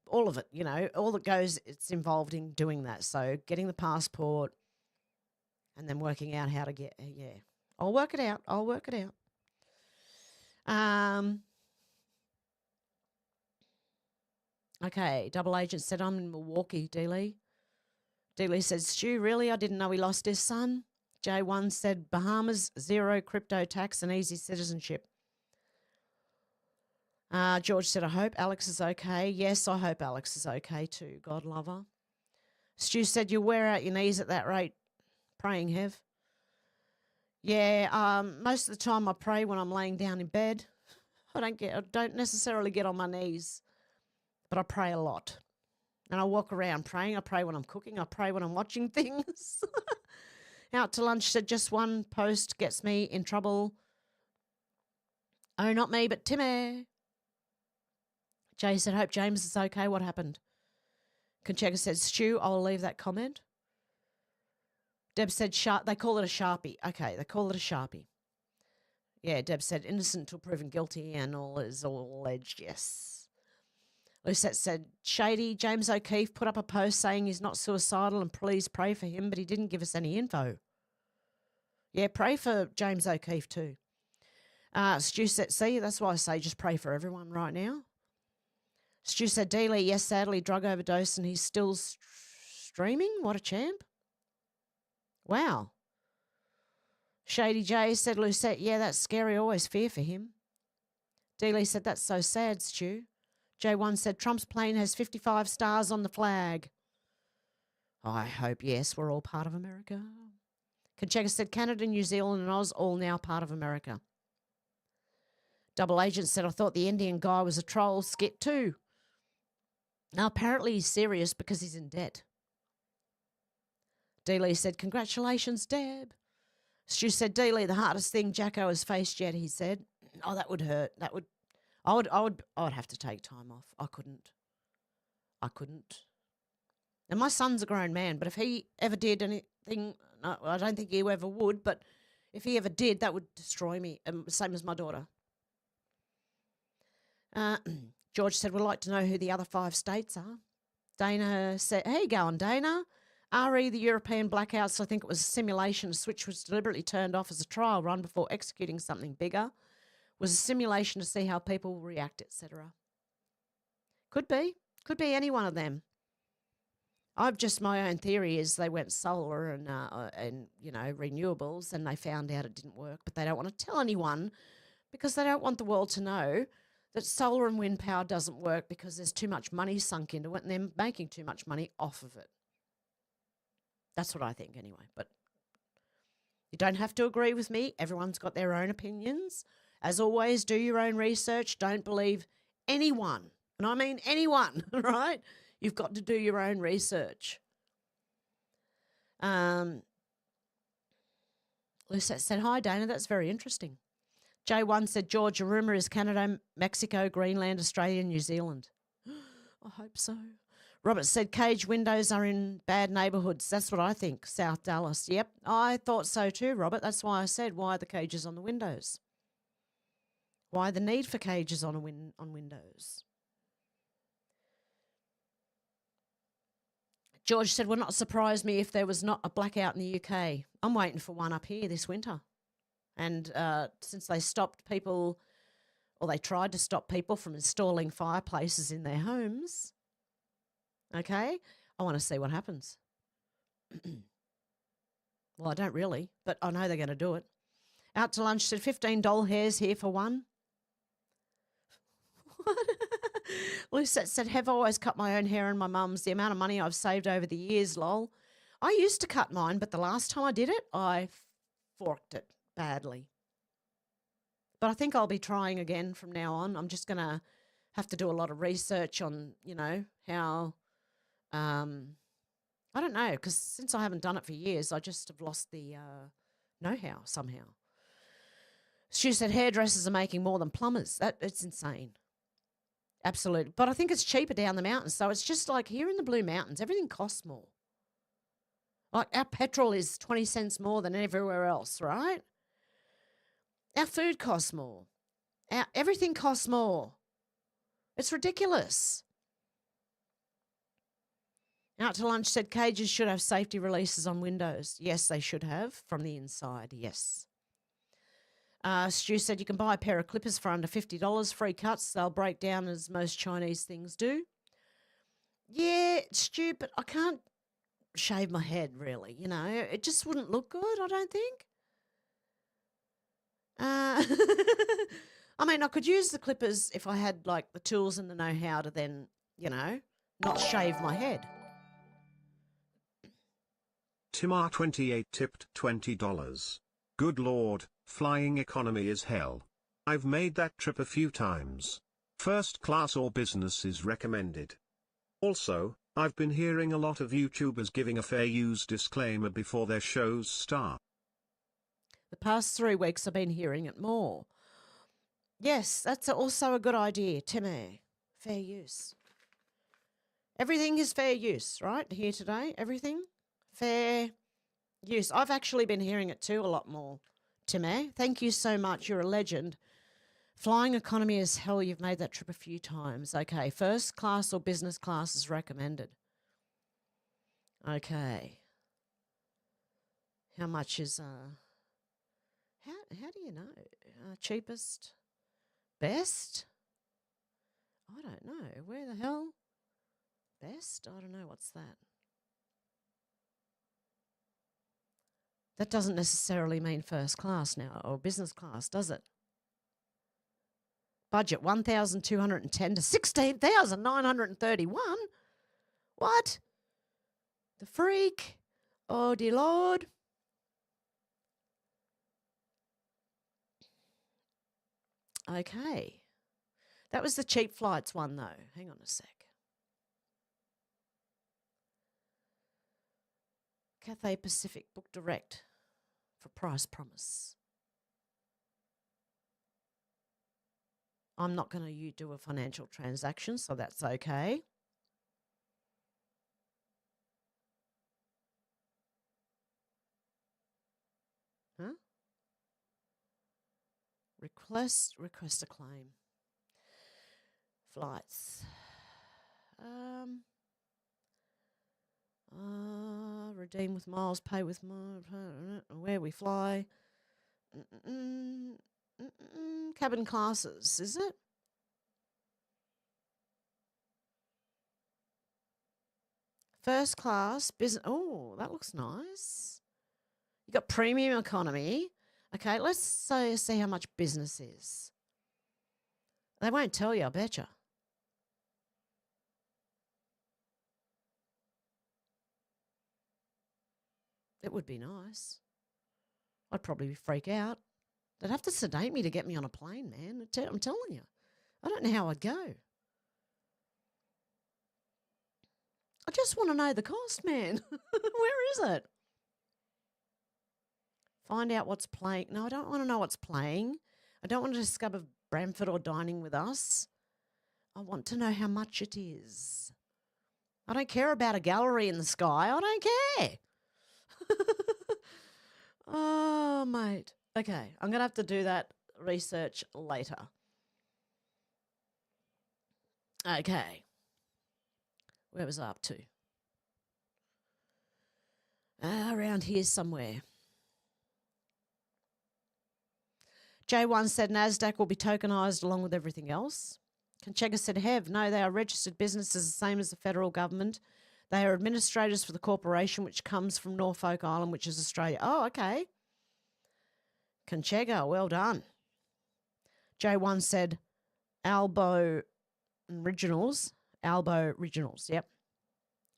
All of it, you know, all that goes, it's involved in doing that. So getting the passport and then working out how to get, yeah. I'll work it out. Okay, double agent said, I'm in Milwaukee, Dealey. Dealey said, Stu, really? I didn't know he lost his son. J1 said, Bahamas, 0 crypto tax and easy citizenship. George said, I hope Alex is okay. Yes, I hope Alex is okay too. God love her. Stu said, you wear out your knees at that rate. Praying, Hev. Yeah, most of the time I pray when I'm laying down in bed. I don't necessarily get on my knees, but I pray a lot. And I walk around praying. I pray when I'm cooking. I pray when I'm watching things. Out to lunch said, just one post gets me in trouble. Oh, not me, but Timmy. Jay said, hope James is okay. What happened? Conchega said, Stu, I'll leave that comment. Deb said, they call it a Sharpie. Okay, they call it a Sharpie. Yeah, Deb said, innocent till proven guilty and all is all alleged. Yes. Lucette said, Shady, James O'Keefe put up a post saying he's not suicidal and please pray for him, but he didn't give us any info. Yeah, pray for James O'Keefe too. Stu said, see, that's why I say just pray for everyone right now. Stu said, Dealey, yes, sadly, drug overdose and he's still streaming? What a champ. Wow. Shady J said, Lucette, yeah, that's scary. I always fear for him. Dealey said, that's so sad, Stu. J1 said, Trump's plane has 55 stars on the flag. I hope, yes, we're all part of America. Conchega said, Canada, New Zealand and Oz all now part of America. Double agent said, I thought the Indian guy was a troll skit too. Now, apparently he's serious because he's in debt. Dealey said, congratulations, Deb. Stu said, Dealey, the hardest thing Jacko has faced yet, he said. Oh, that would hurt. I would have to take time off. I couldn't. And my son's a grown man, but if he ever did anything, no, I don't think he ever would, but if he ever did, that would destroy me, same as my daughter. George said, we'd like to know who the other 5 states are. Dana said, how you going, Dana? RE, the European blackouts, I think it was a simulation. A switch was deliberately turned off as a trial run before executing something bigger. Was a simulation to see how people will react, etc. Could be any one of them. I've just, my own theory is they went solar and you know, renewables, and they found out it didn't work, but they don't want to tell anyone because they don't want the world to know that solar and wind power doesn't work because there's too much money sunk into it and they're making too much money off of it. That's what I think anyway, but you don't have to agree with me. Everyone's got their own opinions. As always, do your own research. Don't believe anyone, and I mean anyone, right? You've got to do your own research. Lucette said, hi, Dana, that's very interesting. J1 said Georgia, rumour is Canada, Mexico, Greenland, Australia, New Zealand. I hope so. Robert said cage windows are in bad neighbourhoods. That's what I think. South Dallas. Yep, I thought so too, Robert. That's why I said, why are the cages on the windows? Why the need for cages on windows? George said, would not surprise me if there was not a blackout in the UK. I'm waiting for one up here this winter. And since they stopped people, or they tried to stop people from installing fireplaces in their homes, okay, I want to see what happens. Well, I don't really, but I know they're going to do it. Out to lunch said 15 doll hairs here for one. Lucette said, have always cut my own hair and my mum's. The amount of money I've saved over the years, lol. I used to cut mine, but the last time I did it, I forked it badly. But I think I'll be trying again from now on. I'm just going to have to do a lot of research on, you know, how, I don't know, because since I haven't done it for years, I just have lost the know-how somehow. Stu said hairdressers are making more than plumbers. It's insane. Absolutely. But I think it's cheaper down the mountains. So it's just like here in the Blue Mountains, everything costs more. Like our petrol is 20 cents more than everywhere else, right? Our food costs more. Everything costs more. It's ridiculous. Out to lunch said cages should have safety releases on windows. Yes, they should have from the inside. Yes. Stu said you can buy a pair of clippers for under $50, free cuts. They'll break down as most Chinese things do. Yeah, Stu, but I can't shave my head really, you know. It just wouldn't look good, I don't think. I mean, I could use the clippers if I had like the tools and the know-how to then, you know, not shave my head. Timar28 tipped $20. Good lord, flying economy is hell. I've made that trip a few times. First class or business is recommended. Also, I've been hearing a lot of YouTubers giving a fair use disclaimer before their shows start. The past 3 weeks I've been hearing it more. Yes, that's also a good idea, Timmy. Fair use. Everything is fair use, right? Here today, everything. Fair use. I've actually been hearing it too a lot more, Timmy. Thank you so much. You're a legend. Flying economy is hell. You've made that trip a few times. Okay, first class or business class is recommended. Okay. How much is how do you know? Cheapest? Best? I don't know. Where the hell? Best? I don't know. What's that? That doesn't necessarily mean first class now or business class, does it? Budget 1,210 to 16,931. What? The freak? Oh, dear Lord. Okay. That was the cheap flights one, though. Hang on a sec. Cathay Pacific book direct for price promise. I'm not going to do a financial transaction, so that's okay. Huh? Request a claim. Flights. Redeem with miles, pay with miles, where we fly. Cabin classes, is it? First class, business. Oh, that looks nice. You got premium economy. Okay, let's see how much business is. They won't tell you, I betcha. It would be nice. I'd probably freak out. They'd have to sedate me to get me on a plane, man. I'm telling you. I don't know how I'd go. I just want to know the cost, man. Where is it? Find out what's playing. No, I don't want to know what's playing. I don't want to discover Bramford or dining with us. I want to know how much it is. I don't care about a gallery in the sky. I don't care. Oh, mate. Okay, I'm going to have to do that research later. Okay. Where was I up to? Around here somewhere. J1 said NASDAQ will be tokenized along with everything else. Conchega said, Hev, no, they are registered businesses the same as the federal government. They are administrators for the corporation, which comes from Norfolk Island, which is Australia. Oh, okay. Conchega, well done. J1 said, Albo Originals, yep.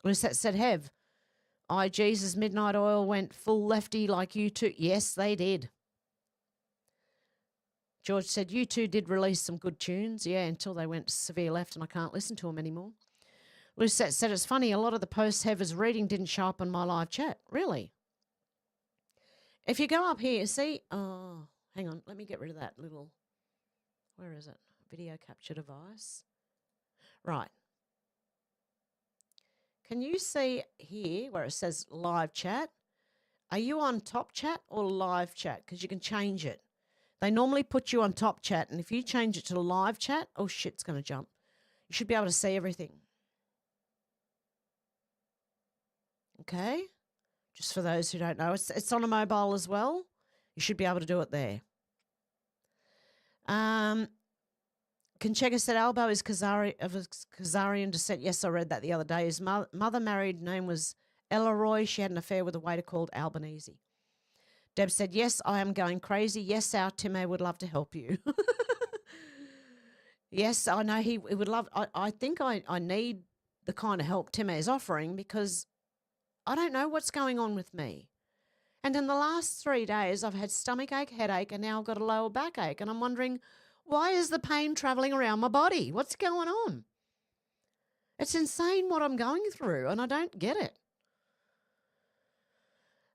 Lucette said, Hev, Jesus, Midnight Oil went full lefty like you two. Yes, they did. George said, you two did release some good tunes. Yeah, until they went severe left and I can't listen to them anymore. Lucette said, it's funny, a lot of the posts Hev is reading didn't show up on my live chat. Really? If you go up here, see, oh, hang on, let me get rid of that little, where is it? Video capture device. Right. Can you see here where it says live chat? Are you on top chat or live chat? Because you can change it. They normally put you on top chat, and if you change it to live chat, oh shit, it's going to jump. You should be able to see everything. Okay? Just for those who don't know, it's on a mobile as well. You should be able to do it there. Conchega said Albo is of Khazarian descent. Yes, I read that the other day. His mother married name was LBRY. She had an affair with a waiter called Albanese. Deb said, yes, I am going crazy. Yes, our Timmy would love to help you. Yes, I know he would love. I think I need the kind of help Timmy is offering because I don't know what's going on with me. And in the last 3 days, I've had stomachache, headache, and now I've got a lower backache. And I'm wondering, why is the pain traveling around my body? What's going on? It's insane what I'm going through, and I don't get it.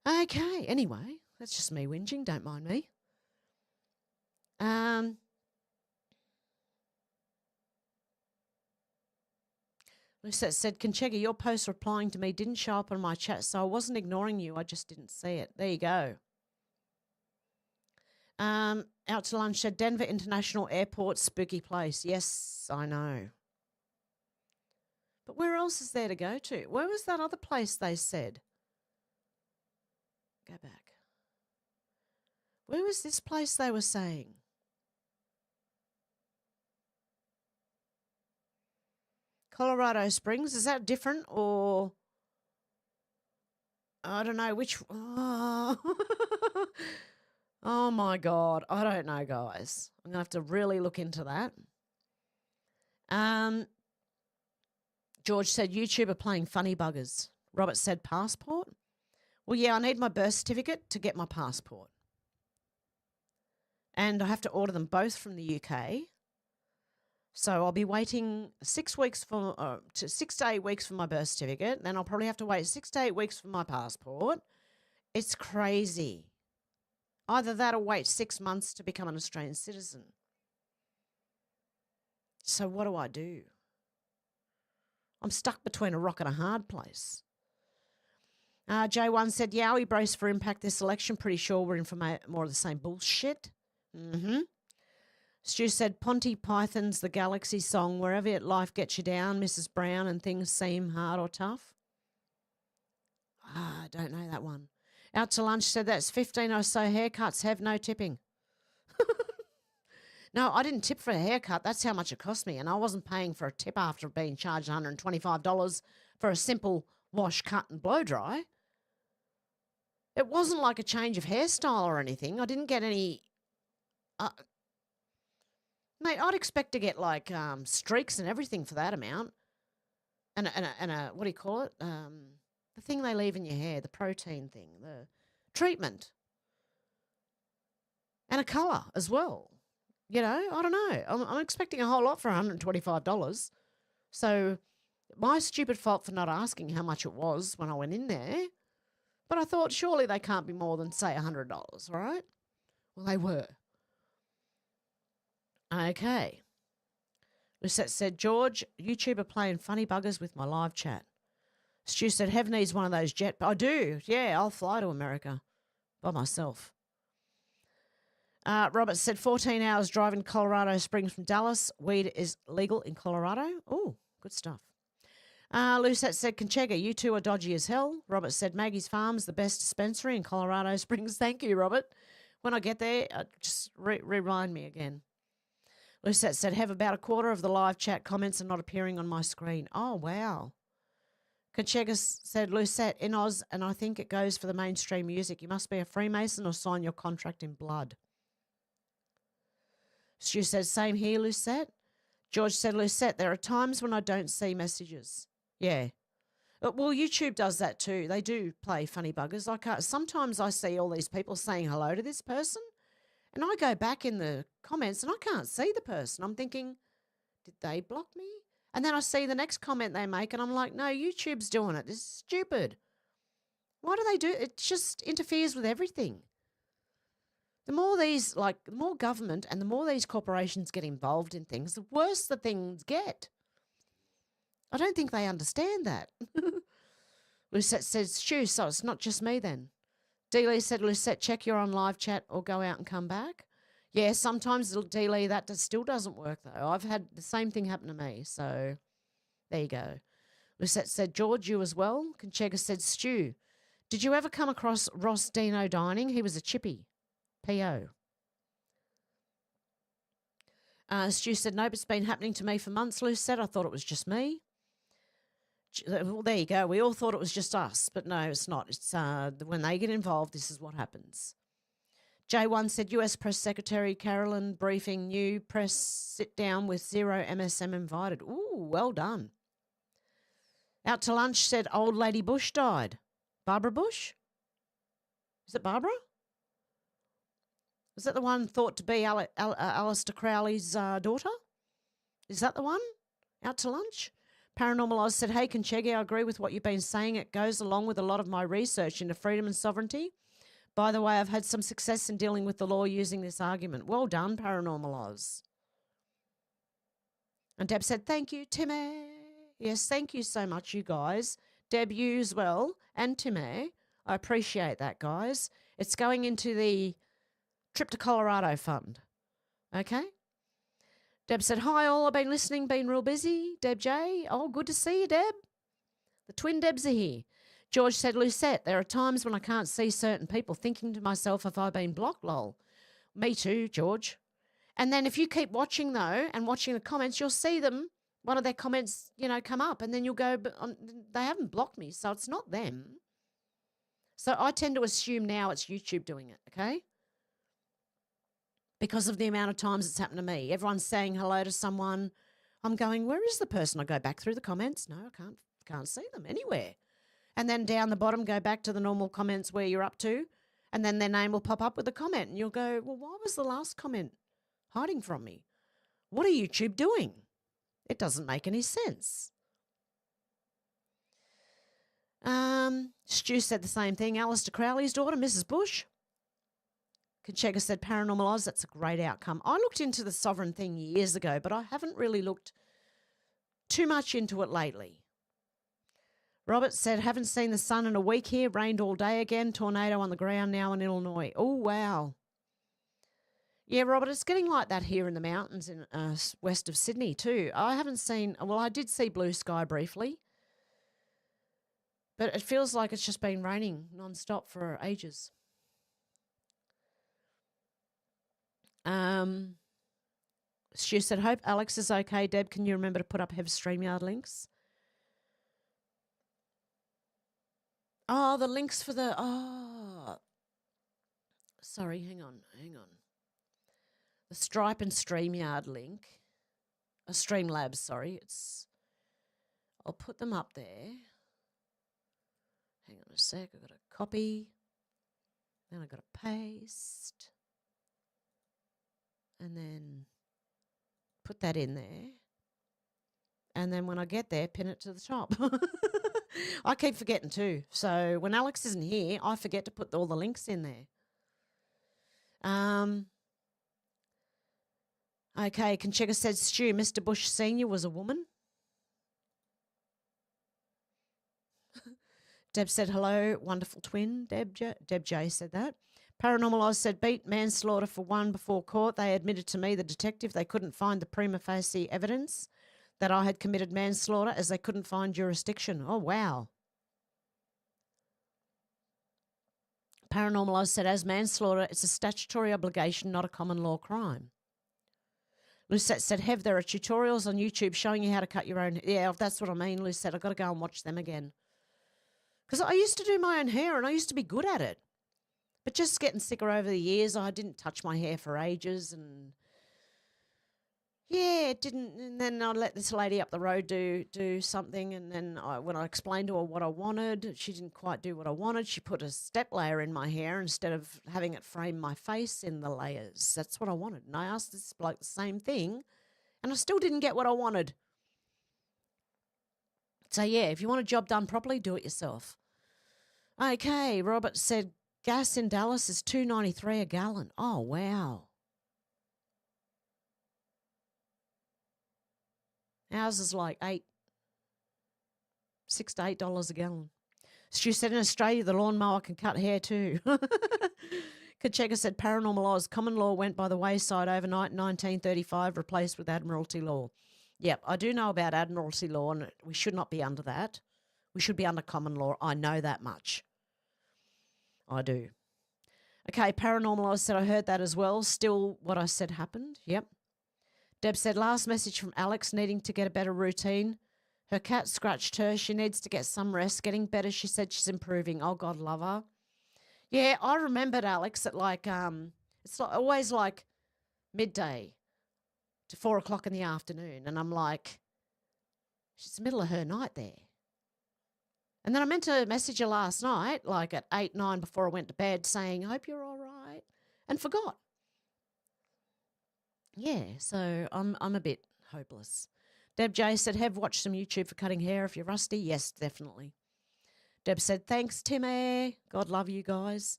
Okay, anyway, that's just me whinging. Don't mind me. Lucette said, Conchega, your post replying to me didn't show up on my chat, so I wasn't ignoring you. I just didn't see it. There you go. Out to lunch said, Denver International Airport, spooky place. Yes, I know. But where else is there to go to? Where was that other place they said? Go back. Where was this place they were saying? Colorado Springs, is that different or I don't know which. Oh, oh my God. I don't know, guys. I'm going to have to really look into that. George said YouTube are playing funny buggers. Robert said passport. Well, yeah, I need my birth certificate to get my passport. And I have to order them both from the UK. So I'll be waiting 6 weeks for 6 to 8 weeks for my birth certificate. Then I'll probably have to wait 6 to 8 weeks for my passport. It's crazy. Either that or wait 6 months to become an Australian citizen. So what do? I'm stuck between a rock and a hard place. J1 said, yeah, we brace for impact this election. Pretty sure we're in for more of the same bullshit. Stu said, Ponty Python's The Galaxy song, wherever life gets you down, Mrs. Brown, and things seem hard or tough. I don't know that one. Out to lunch said, that's 15 or so haircuts, have no tipping. No, I didn't tip for a haircut. That's how much it cost me. And I wasn't paying for a tip after being charged $125 for a simple wash, cut, and blow dry. It wasn't like a change of hairstyle or anything. I didn't get any... Mate, I'd expect to get like streaks and everything for that amount. And a what do you call it? The thing they leave in your hair, the protein thing, the treatment. And a colour as well. You know, I don't know. I'm expecting a whole lot for $125. So my stupid fault for not asking how much it was when I went in there. But I thought surely they can't be more than, say, $100, right? Well, they were. Okay. Lucette said, George, YouTube are playing funny buggers with my live chat. Stu said, Hev needs one of those jet. I do. Yeah, I'll fly to America by myself. Robert said, 14 hours driving to Colorado Springs from Dallas. Weed is legal in Colorado. Oh, good stuff. Lucette said, Conchega, you two are dodgy as hell. Robert said, Maggie's Farm's the best dispensary in Colorado Springs. Thank you, Robert. When I get there, just remind me again. Lucette said, have about a quarter of the live chat comments are not appearing on my screen. Oh, wow. Conchega said, Lucette, in Oz, and I think it goes for the mainstream music. You must be a Freemason or sign your contract in blood. Stu said, same here, Lucette. George said, Lucette, there are times when I don't see messages. Yeah. Well, YouTube does that too. They do play funny buggers. Sometimes I see all these people saying hello to this person, and I go back in the comments and I can't see the person. I'm thinking, did they block me? And then I see the next comment they make and I'm like, no, YouTube's doing it. This is stupid. Why do they do it? It just interferes with everything. The more government and the more these corporations get involved in things, the worse the things get. I don't think they understand that. Lucette says, Stu, so it's not just me then. D-Lee said, Lucette, check you're on live chat or go out and come back. Yeah, sometimes, D-Lee, that still doesn't work, though. I've had the same thing happen to me, so there you go. Lucette said, George, you as well. Conchega said, Stu, did you ever come across Ross Dino dining? He was a chippy. P.O. Stu said, nope, it's been happening to me for months, Lucette. I thought it was just me. Well, there you go. We all thought it was just us, but no, it's not. It's when they get involved, this is what happens. J1 said, US Press Secretary Carolyn briefing new press sit down with 0 MSM invited. Ooh, well done. Out to lunch said, old lady Bush died. Barbara Bush? Is it Barbara? Was that the one thought to be Alistair Crowley's daughter? Is that the one? Out to lunch? Paranormal Oz said, hey, Conchega, I agree with what you've been saying. It goes along with a lot of my research into freedom and sovereignty. By the way, I've had some success in dealing with the law using this argument. Well done, Paranormal Oz. And Deb said, thank you, Timmy. Yes, thank you so much, you guys. Deb, you as well, and Timmy. I appreciate that, guys. It's going into the Trip to Colorado Fund. Okay? Deb said, hi all, I've been listening, been real busy. Deb J, oh, good to see you, Deb. The twin Debs are here. George said, Lucette, there are times when I can't see certain people, thinking to myself, have I been blocked, lol? Me too, George. And then if you keep watching, though, and watching the comments, you'll see them, one of their comments, come up, and then you'll go, but they haven't blocked me, so it's not them. So I tend to assume now it's YouTube doing it, okay? Because of the amount of times it's happened to me. Everyone's saying hello to someone. I'm going, where is the person? I go back through the comments. No, I can't see them anywhere. And then down the bottom, go back to the normal comments where you're up to, and then their name will pop up with a comment. And you'll go, well, why was the last comment hiding from me? What are YouTube doing? It doesn't make any sense. Stu said the same thing. Alistair Crowley's daughter, Mrs. Bush. Conchega said, Paranormal Oz, that's a great outcome. I looked into the sovereign thing years ago, but I haven't really looked too much into it lately. Robert said, haven't seen the sun in a week here. Rained all day again. Tornado on the ground now in Illinois. Oh, wow. Yeah, Robert, it's getting like that here in the mountains in west of Sydney too. I haven't seen, well, I did see blue sky briefly, but it feels like it's just been raining nonstop for ages. Stu said, hope Alex is okay. Deb, can you remember to put up Hev StreamYard links? Oh, the links for the, sorry, hang on. The Stripe and StreamYard link, Streamlabs, sorry, I'll put them up there. Hang on a sec, I've got to copy, then I've got to paste, and then put that in there. And then when I get there, pin it to the top. I keep forgetting too. So when Alex isn't here, I forget to put all the links in there. Okay, Conchega said, Stu, Mr. Bush Sr. was a woman. Deb said, hello, wonderful twin. Deb J said that. Paranormal Oz said, beat manslaughter for one before court. They admitted to me, the detective, they couldn't find the prima facie evidence that I had committed manslaughter as they couldn't find jurisdiction. Oh, wow. Paranormal Oz said, as manslaughter, it's a statutory obligation, not a common law crime. Lucette said, Hev, there are tutorials on YouTube showing you how to cut your own. Yeah, that's what I mean, Lucette. I've got to go and watch them again. Because I used to do my own hair and I used to be good at it. But just getting sicker over the years, I didn't touch my hair for ages. And yeah, it didn't. And then I let this lady up the road do something. And then when I explained to her what I wanted, she didn't quite do what I wanted. She put a step layer in my hair instead of having it frame my face in the layers. That's what I wanted. And I asked this bloke the same thing, and I still didn't get what I wanted. So yeah, if you want a job done properly, do it yourself. Okay, Robert said gas in Dallas is $2.93 a gallon. Oh, wow. Ours is like $6 to $8 a gallon. Stu said in Australia, the lawnmower can cut hair too. Kacheka said Paranormal Oz, common law went by the wayside overnight in 1935, replaced with Admiralty law. Yep, I do know about Admiralty law, and we should not be under that. We should be under common law. I know that much. I do. Okay, Paranormal Oz said I heard that as well. Still what I said happened. Yep. Deb said, last message from Alex, needing to get a better routine. Her cat scratched her. She needs to get some rest. Getting better. She said she's improving. Oh, God love her. Yeah, I remembered, Alex, at like, it's like, always like midday to 4 o'clock in the afternoon. And I'm like, she's the middle of her night there. And then I meant to message her last night, like at 8, 9 before I went to bed, saying, hope you're all right, and forgot. Yeah, so I'm a bit hopeless. Deb J said, Hev, watch some YouTube for cutting hair if you're rusty. Yes, definitely. Deb said, thanks, Timmy. God love you guys.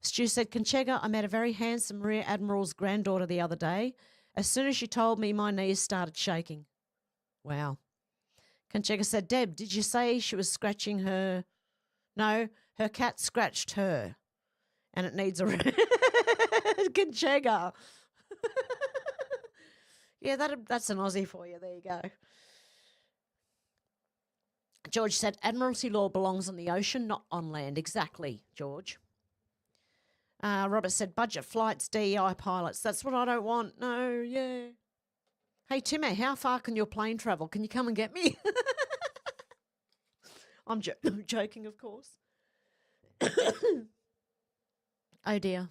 Stu said, Conchega, I met a very handsome Rear Admiral's granddaughter the other day. As soon as she told me, my knees started shaking. Wow. Conchega said, Deb, did you say she was scratching her? No, her cat scratched her. And it needs a... Conchega. Yeah, that's an Aussie for you. There you go. George said, Admiralty law belongs on the ocean, not on land. Exactly, George. Robert said, budget flights, DEI pilots. That's what I don't want. No, yeah. Hey, Timmy, how far can your plane travel? Can you come and get me? I'm joking, of course. Oh, dear.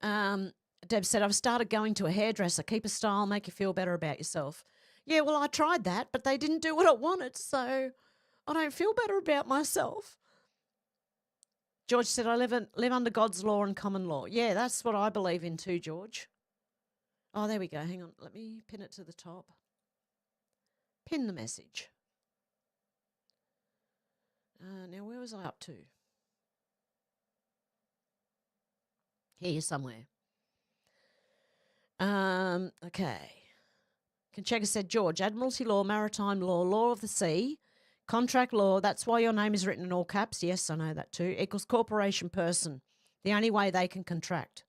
Deb said, I've started going to a hairdresser. Keep a style, make you feel better about yourself. Yeah, well, I tried that, but they didn't do what I wanted, so I don't feel better about myself. George said, I live under God's law and common law. Yeah, that's what I believe in too, George. Oh, there we go. Hang on. Let me pin it to the top. Pin the message. Now, where was I up to? Here somewhere. Okay. Conchega said, George, Admiralty law, maritime law, law of the sea, contract law, that's why your name is written in all caps. Yes, I know that too. Equals corporation person. The only way they can contract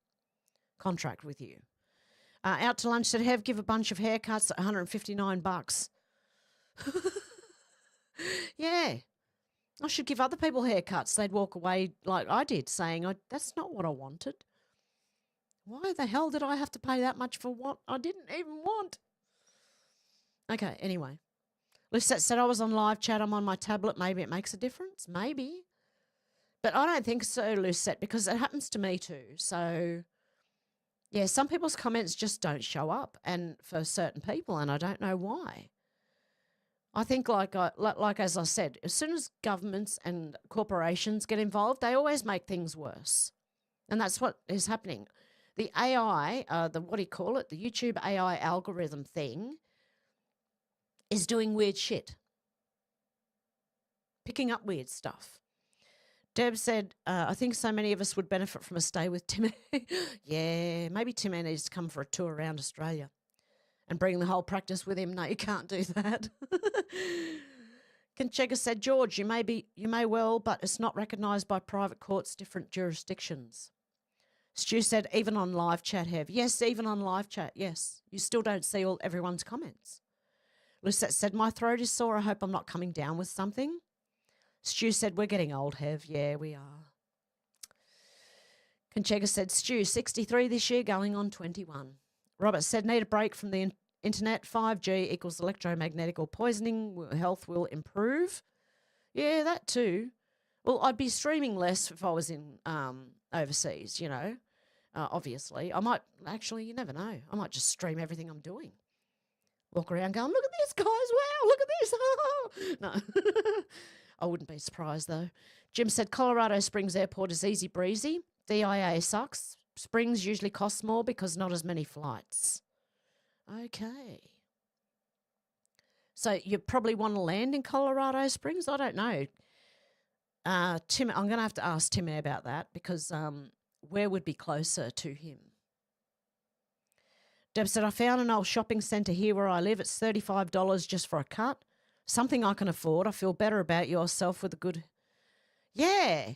with you. Out to lunch said, Hev, give a bunch of haircuts at $159. Yeah. I should give other people haircuts. They'd walk away like I did, saying, that's not what I wanted. Why the hell did I have to pay that much for what I didn't even want? Okay, anyway. Lucette said I was on live chat. I'm on my tablet. Maybe it makes a difference. Maybe. But I don't think so, Lucette, because it happens to me too. So, yeah, some people's comments just don't show up and for certain people, and I don't know why. I think, like as I said, as soon as governments and corporations get involved, they always make things worse. And that's what is happening. The AI, the YouTube AI algorithm thing is doing weird shit. Picking up weird stuff. Deb said, I think so many of us would benefit from a stay with Timmy. Yeah, maybe Timmy needs to come for a tour around Australia and bring the whole practice with him. No, you can't do that. Conchega said, George, you may well, but it's not recognised by private courts, different jurisdictions. Stu said, even on live chat, Hev. Yes, even on live chat, yes. You still don't see everyone's comments. Lucette said, my throat is sore. I hope I'm not coming down with something. Stu said, we're getting old, Hev. Yeah, we are. Conchega said, Stu, 63 this year, going on 21. Robert said, need a break from the internet. 5G equals electromagnetic or poisoning. Health will improve. Yeah, that too. Well, I'd be streaming less if I was in overseas, you know. Obviously. I might, actually, you never know. I might just stream everything I'm doing. Walk around going, look at this, guys. Wow, look at this. No. I wouldn't be surprised, though. Jim said, Colorado Springs Airport is easy breezy. DIA sucks. Springs usually costs more because not as many flights. Okay. So you probably want to land in Colorado Springs? I don't know. Tim, I'm going to have to ask Tim about that because where would be closer to him? Deb said, I found an old shopping centre here where I live. It's $35 just for a cut. Something I can afford. I feel better about yourself with a good... Yeah.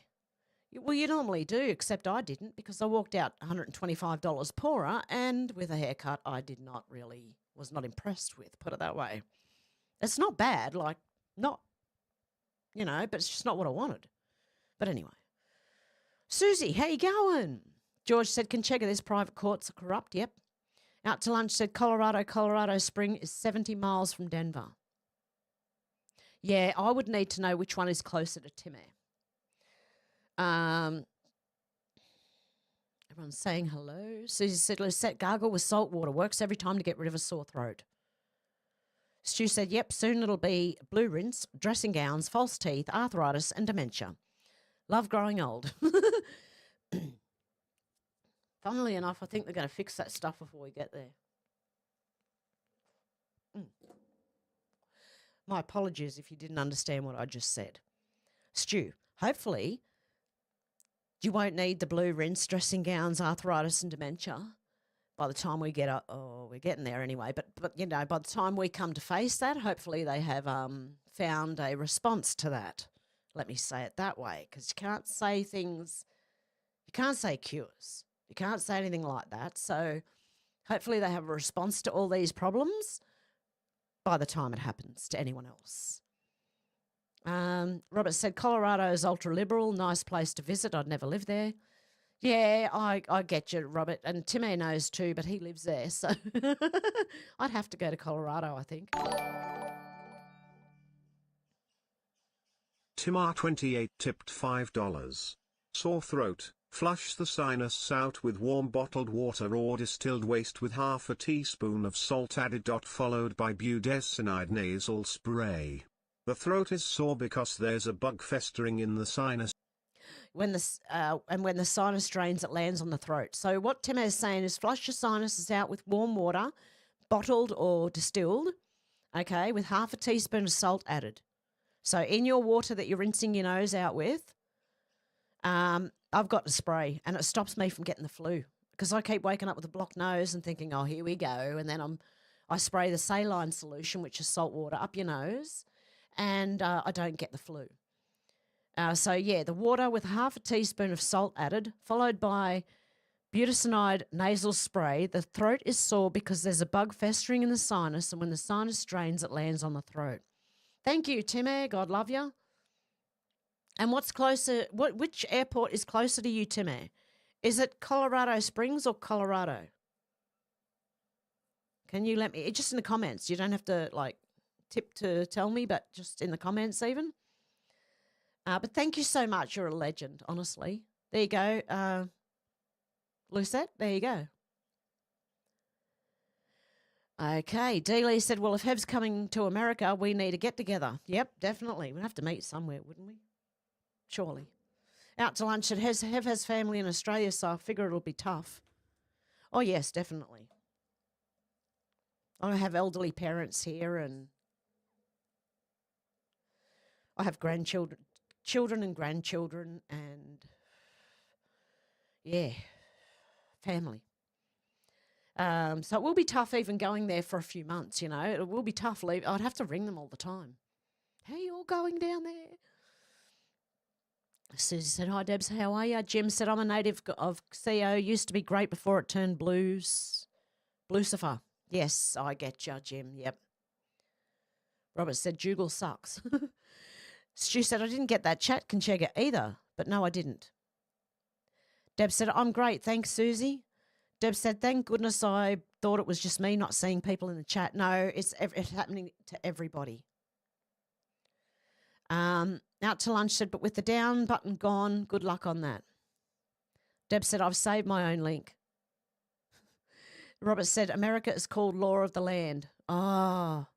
Well, you normally do, except I didn't because I walked out $125 poorer and with a haircut I was not impressed with, put it that way. It's not bad, like, not, you know, but it's just not what I wanted. But anyway. Susie, how you going? George said, Conchega, these private courts are corrupt. Yep. Out to lunch said, Colorado Spring is 70 miles from Denver. Yeah, I would need to know which one is closer to Timmy. Everyone's saying hello. Susie said, Lucette, gargle with salt water. Works every time to get rid of a sore throat. Stu said, yep, soon it'll be blue rinse, dressing gowns, false teeth, arthritis and dementia. Love growing old. Funnily enough, I think they're going to fix that stuff before we get there. My apologies if you didn't understand what I just said. Stu, hopefully you won't need the blue rinse, dressing gowns, arthritis and dementia by the time we get up. Oh, we're getting there anyway. But you know, by the time we come to face that, hopefully they have found a response to that. Let me say it that way, because you can't say things, you can't say cures. You can't say anything like that. So hopefully they have a response to all these problems by the time it happens to anyone else. Robert said, Colorado is ultra-liberal, nice place to visit. I'd never live there. Yeah, I get you, Robert. And Timmy knows too, but he lives there. So I'd have to go to Colorado, I think. Timar28 tipped $5. Sore throat. Flush the sinus out with warm bottled water or distilled waste with half a teaspoon of salt added. Followed by budesonide nasal spray. The throat is sore because there's a bug festering in the sinus. When the sinus drains, it lands on the throat. So what Tim is saying is flush your sinuses out with warm water, bottled or distilled, okay, with half a teaspoon of salt added. So in your water that you're rinsing your nose out with, I've got a spray and it stops me from getting the flu because I keep waking up with a blocked nose and thinking, oh, here we go. And then I spray the saline solution, which is salt water, up your nose and I don't get the flu. So, yeah, the water with half a teaspoon of salt added, followed by budesonide nasal spray. The throat is sore because there's a bug festering in the sinus, and when the sinus drains, it lands on the throat. Thank you, Timmy. God love you. And what's closer? Which airport is closer to you, Timmy? Is it Colorado Springs or Colorado? Can you let me, just in the comments. You don't have to, like, tip to tell me, but just in the comments even. But thank you so much. You're a legend, honestly. There you go. Lucette, there you go. Okay, Dealey said, well, if Hev's coming to America, we need to get together. Yep, definitely. We'd have to meet somewhere, wouldn't we? Surely. Out to lunch. Hev has family in Australia, so I figure it'll be tough. Oh, yes, definitely. I have elderly parents here and I have grandchildren children and grandchildren and, yeah, family. So it will be tough even going there for a few months, you know. It will be tough. I'd have to ring them all the time. How are you all going down there? Susie said, hi, Debs, how are you? Jim said, I'm a native of CO. Used to be great before it turned Blucifer. Yes, I get you, Jim. Yep. Robert said, Juggle sucks. Stu said, I didn't get that chat, Conchega, either. But no, I didn't. Deb said, I'm great. Thanks, Susie. Deb said, thank goodness I thought it was just me not seeing people in the chat. No, it's happening to everybody. Out to lunch said, but with the down button gone, good luck on that. Deb said, I've saved my own link. Robert said, America is called law of the land. Ah,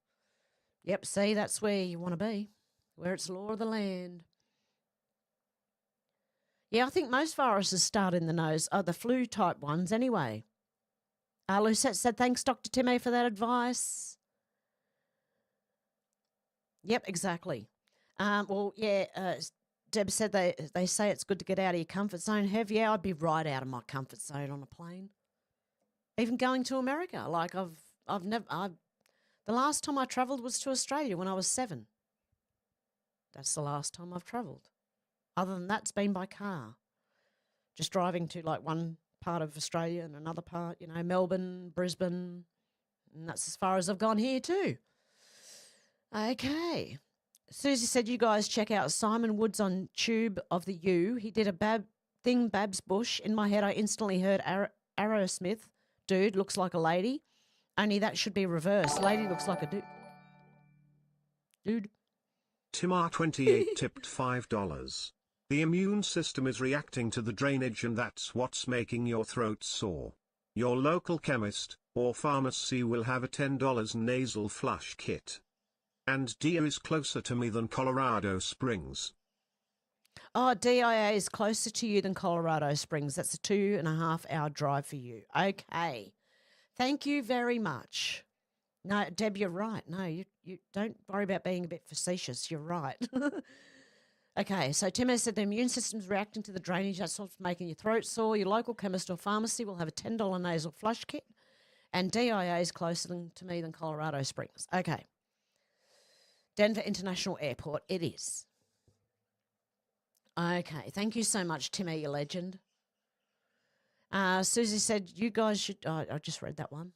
yep, see, that's where you want to be, where it's law of the land. Yeah, I think most viruses start in the nose, the flu type ones anyway. Lucette said, thanks, Dr. Timmy, for that advice. Yep, exactly. Deb said they say it's good to get out of your comfort zone. Yeah, I'd be right out of my comfort zone on a plane. Even going to America, like the last time I travelled was to Australia when I was 7. That's the last time I've travelled. Other than that, it's been by car. Just driving to like one part of Australia and another part, you know, Melbourne, Brisbane, and that's as far as I've gone here too. Okay. Susie said, you guys check out Simon Woods on Tube of the U. He did a Babs Bush. In my head, I instantly heard Aerosmith. Dude looks like a lady. Only that should be reversed. Lady looks like a dude. Timar28 tipped $5. The immune system is reacting to the drainage and that's what's making your throat sore. Your local chemist or pharmacy will have a $10 nasal flush kit. And DIA is closer to me than Colorado Springs. Oh, DIA is closer to you than Colorado Springs. That's a 2.5-hour drive for you. Okay. Thank you very much. No, Deb, you're right. No, you don't worry about being a bit facetious. You're right. Okay, so Tim said the immune system's reacting to the drainage. That's what's making your throat sore. Your local chemist or pharmacy will have a $10 nasal flush kit. And DIA is closer to me than Colorado Springs. Okay. Denver International Airport, it is. Okay, thank you so much, Timmy, you legend. Susie said, you guys should... Oh, I just read that one.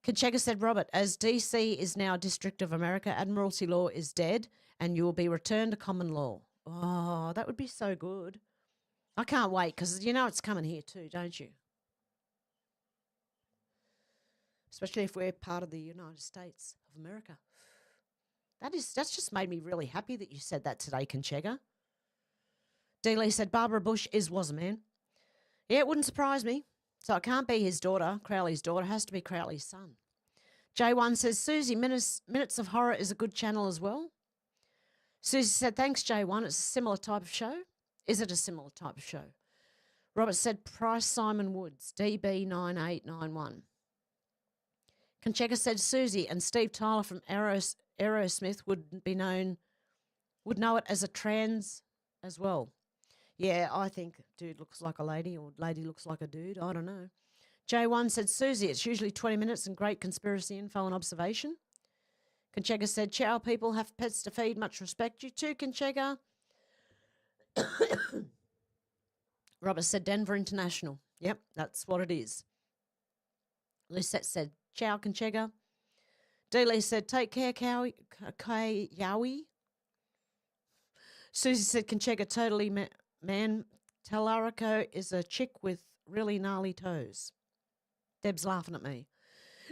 Conchega said, Robert, as DC is now District of America, Admiralty law is dead and you will be returned to common law. Oh, that would be so good. I can't wait because you know it's coming here too, don't you? Especially if we're part of the United States of America. That's just made me really happy that you said that today, Conchega. Dealey said Barbara Bush was a man. Yeah, it wouldn't surprise me. So it can't be his daughter, Crowley's daughter. It has to be Crowley's son. J1 says, Susie, Minutes of Horror is a good channel as well. Susie said, thanks, J1. It's a similar type of show. Is it a similar type of show? Robert said, Price Simon Woods, DB9891. Conchega said, Susie and Steve Tyler from Aerosmith would know it as a trans as well. Yeah, I think dude looks like a lady or lady looks like a dude. I don't know. J1 said, Susie, it's usually 20 minutes and great conspiracy info and observation. Conchega said, ciao, people have pets to feed. Much respect. You too, Conchega. Robert said, Denver International. Yep, that's what it is. Lisette said, ciao, Conchega. Dealey said, take care, Yowie. Susie said, Conchega, totally man. Talarico is a chick with really gnarly toes. Deb's laughing at me.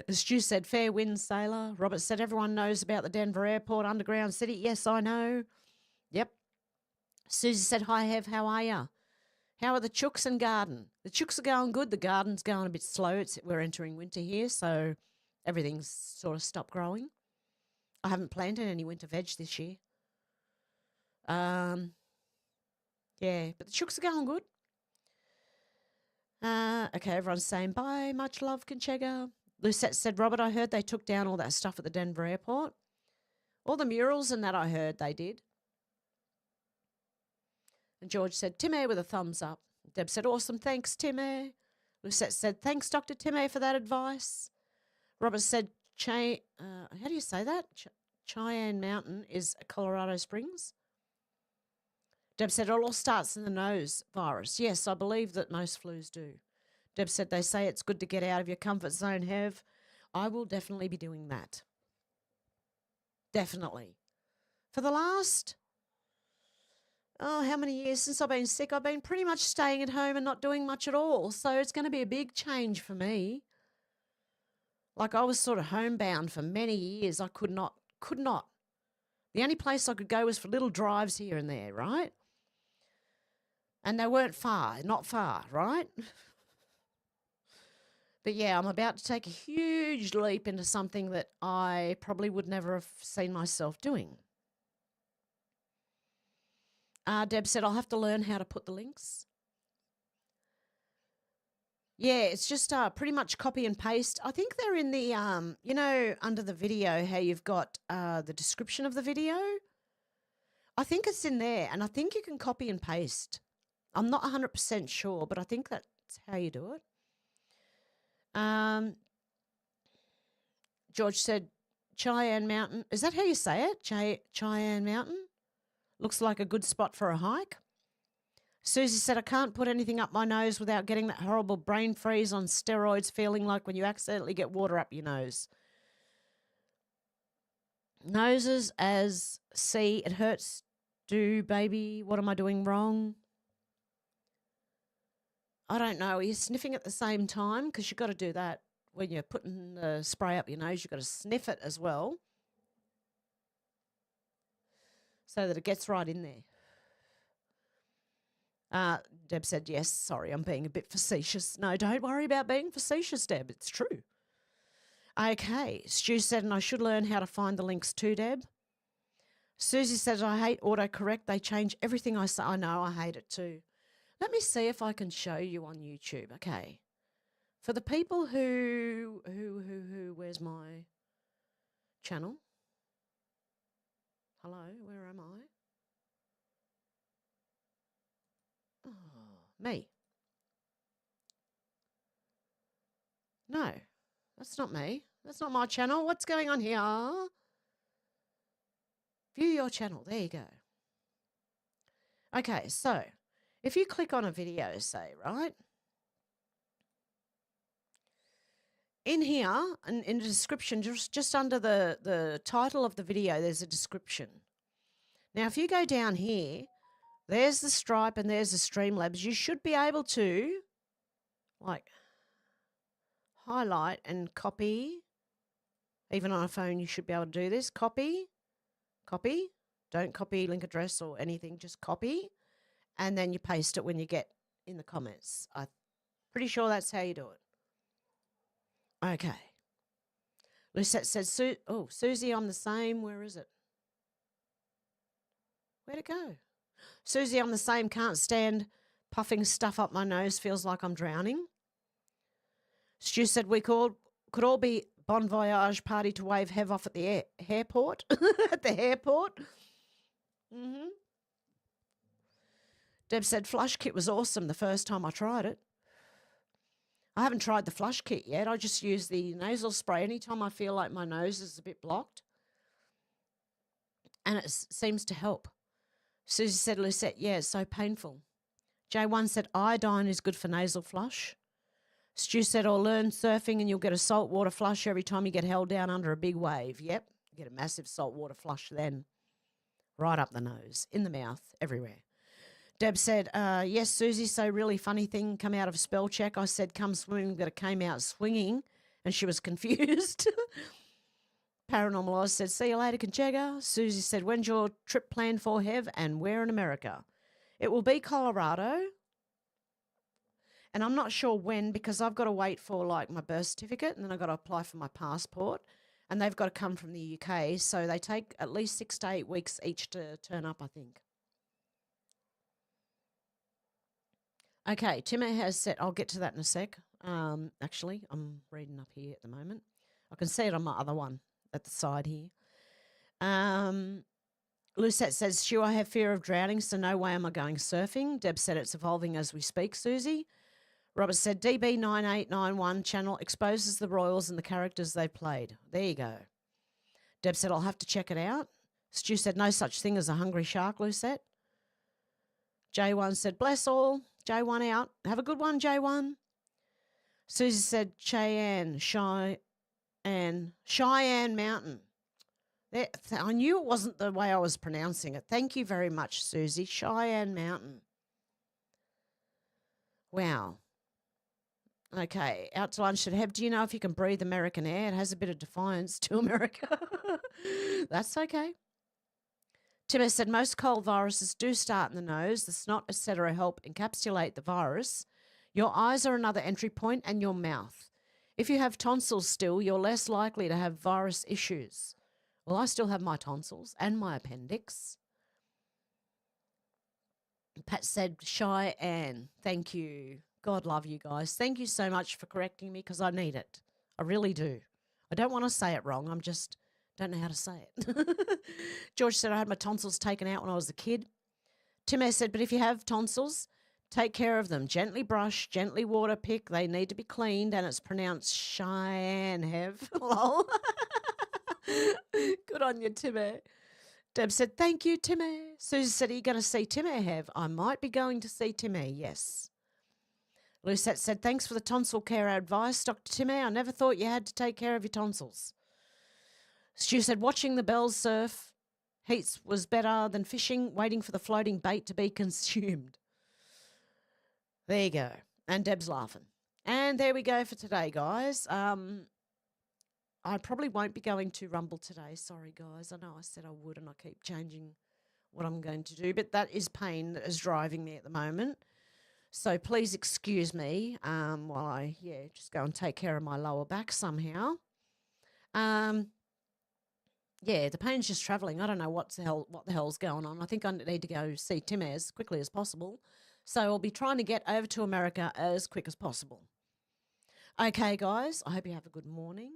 Stu said, fair winds, sailor. Robert said, everyone knows about the Denver Airport, underground city. Yes, I know. Yep. Susie said, hi, Hev, how are ya? How are the chooks and garden? The chooks are going good. The garden's going a bit slow. We're entering winter here, so everything's sort of stopped growing. I haven't planted any winter veg this year. Yeah, but the chooks are going good. Okay, everyone's saying bye. Much love, Conchega. Lucette said, Robert, I heard they took down all that stuff at the Denver airport. All the murals and that I heard they did. And George said, Timmy with a thumbs up. Deb said, awesome, thanks, Timmy. Lucette said, thanks, Dr. Timmy, for that advice. Robert said, how do you say that? Cheyenne Mountain is Colorado Springs. Deb said, it all starts in the nose virus. Yes, I believe that most flus do. Deb said, they say it's good to get out of your comfort zone, Hev. I will definitely be doing that. Definitely. For the last, how many years since I've been sick? I've been pretty much staying at home and not doing much at all. So it's going to be a big change for me. Like I was sort of homebound for many years. I could not. The only place I could go was for little drives here and there, right? And they weren't not far, right? But yeah, I'm about to take a huge leap into something that I probably would never have seen myself doing. Deb said, I'll have to learn how to put the links. Yeah, it's just pretty much copy and paste. I think they're in the, under the video, how you've got the description of the video. I think it's in there, and I think you can copy and paste. I'm not 100% sure, but I think that's how you do it. George said, Cheyenne Mountain. Is that how you say it? Cheyenne Mountain? Looks like a good spot for a hike. Susie said, I can't put anything up my nose without getting that horrible brain freeze on steroids feeling like when you accidentally get water up your nose. Noses as C, it hurts. Do, baby, what am I doing wrong? I don't know. Are you sniffing at the same time? Because you've got to do that when you're putting the spray up your nose. You've got to sniff it as well so that it gets right in there. Deb said, yes, sorry, I'm being a bit facetious. No, don't worry about being facetious, Deb. It's true. Okay. Stu said, and I should learn how to find the links too, Deb. Susie said, I hate autocorrect. They change everything I say. I know, I hate it too. Let me see if I can show you on YouTube. Okay. For the people who, where's my channel? Hello, where am I? Oh, me. No, that's not me. That's not my channel. What's going on here? View your channel. There you go. Okay, so if you click on a video, say, right? In here, in the description, just under the title of the video, there's a description. Now, if you go down here, there's the Stripe and there's the Streamlabs. You should be able to, like, highlight and copy. Even on a phone, you should be able to do this. Copy. Don't copy link address or anything. Just copy. And then you paste it when you get in the comments. I'm pretty sure that's how you do it. Okay. Lucette says, Susie, I'm the same. Where is it? Where'd it go? Susie, I'm the same. Can't stand puffing stuff up my nose. Feels like I'm drowning. Stu said we could all be bon voyage party to wave Hev off at the airport. At the airport. Mm-hmm. Deb said flush kit was awesome the first time I tried it. I haven't tried the flush kit yet. I just use the nasal spray anytime I feel like my nose is a bit blocked. And it seems to help. Susie said, Lucette, yeah, it's so painful. J1 said iodine is good for nasal flush. Stu said, or learn surfing and you'll get a saltwater flush every time you get held down under a big wave. Yep, you get a massive saltwater flush then. Right up the nose, in the mouth, everywhere. Deb said, yes, Susie, so really funny thing come out of spell check. I said, come swimming, but it came out swinging, and she was confused. Paranormal Oz said, see you later, Conchega. Susie said, when's your trip planned for, Hev, and where in America? It will be Colorado. And I'm not sure when because I've got to wait for, like, my birth certificate and then I've got to apply for my passport. And they've got to come from the UK, so they take at least 6 to 8 weeks each to turn up, I think. Okay, Timmy has said, I'll get to that in a sec. Actually, I'm reading up here at the moment. I can see it on my other one at the side here. Lucette says, Stu, I have fear of drowning, so no way am I going surfing. Deb said it's evolving as we speak, Susie. Robert said, DB9891 channel exposes the royals and the characters they've played. There you go. Deb said, I'll have to check it out. Stu said, no such thing as a hungry shark, Lucette. J1 said, bless all. J1 out. Have a good one, J1. Susie said, Cheyenne Mountain. There, I knew it wasn't the way I was pronouncing it. Thank you very much, Susie. Cheyenne Mountain. Wow. Okay, out to lunch at Hev. Do you know if you can breathe American air? It has a bit of defiance to America. That's okay. Timmy said most cold viruses do start in the nose. The snot, etc. help encapsulate the virus. Your eyes are another entry point, and your mouth. If you have tonsils still, you're less likely to have virus issues. Well, I still have my tonsils and my appendix. Pat said, Cheyenne. Thank you. God love you guys. Thank you so much for correcting me because I need it. I really do. I don't want to say it wrong. I'm just don't know how to say it. George said I had my tonsils taken out when I was a kid. Tim S. said, but if you have tonsils, take care of them. Gently brush, gently water pick. They need to be cleaned, and it's pronounced Cheyenne, Hev. Lol. Good on you, Timmy. Deb said, thank you, Timmy. Susie said, are you going to see Timmy, Hev? I might be going to see Timmy, yes. Lucette said, thanks for the tonsil care advice, Dr. Timmy. I never thought you had to take care of your tonsils. Stu said, watching the bells surf heats was better than fishing, waiting for the floating bait to be consumed. There you go. And Deb's laughing. And there we go for today, guys. I probably won't be going to Rumble today. Sorry, guys. I know I said I would, and I keep changing what I'm going to do, but that is pain that is driving me at the moment. So please excuse me while I, just go and take care of my lower back somehow. The pain's just travelling. I don't know what the hell's going on. I think I need to go see Tim as quickly as possible. So I'll be trying to get over to America as quick as possible. Okay, guys, I hope you have a good morning,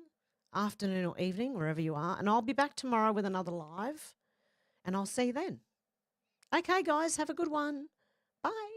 afternoon or evening, wherever you are. And I'll be back tomorrow with another live, and I'll see you then. Okay, guys, have a good one. Bye.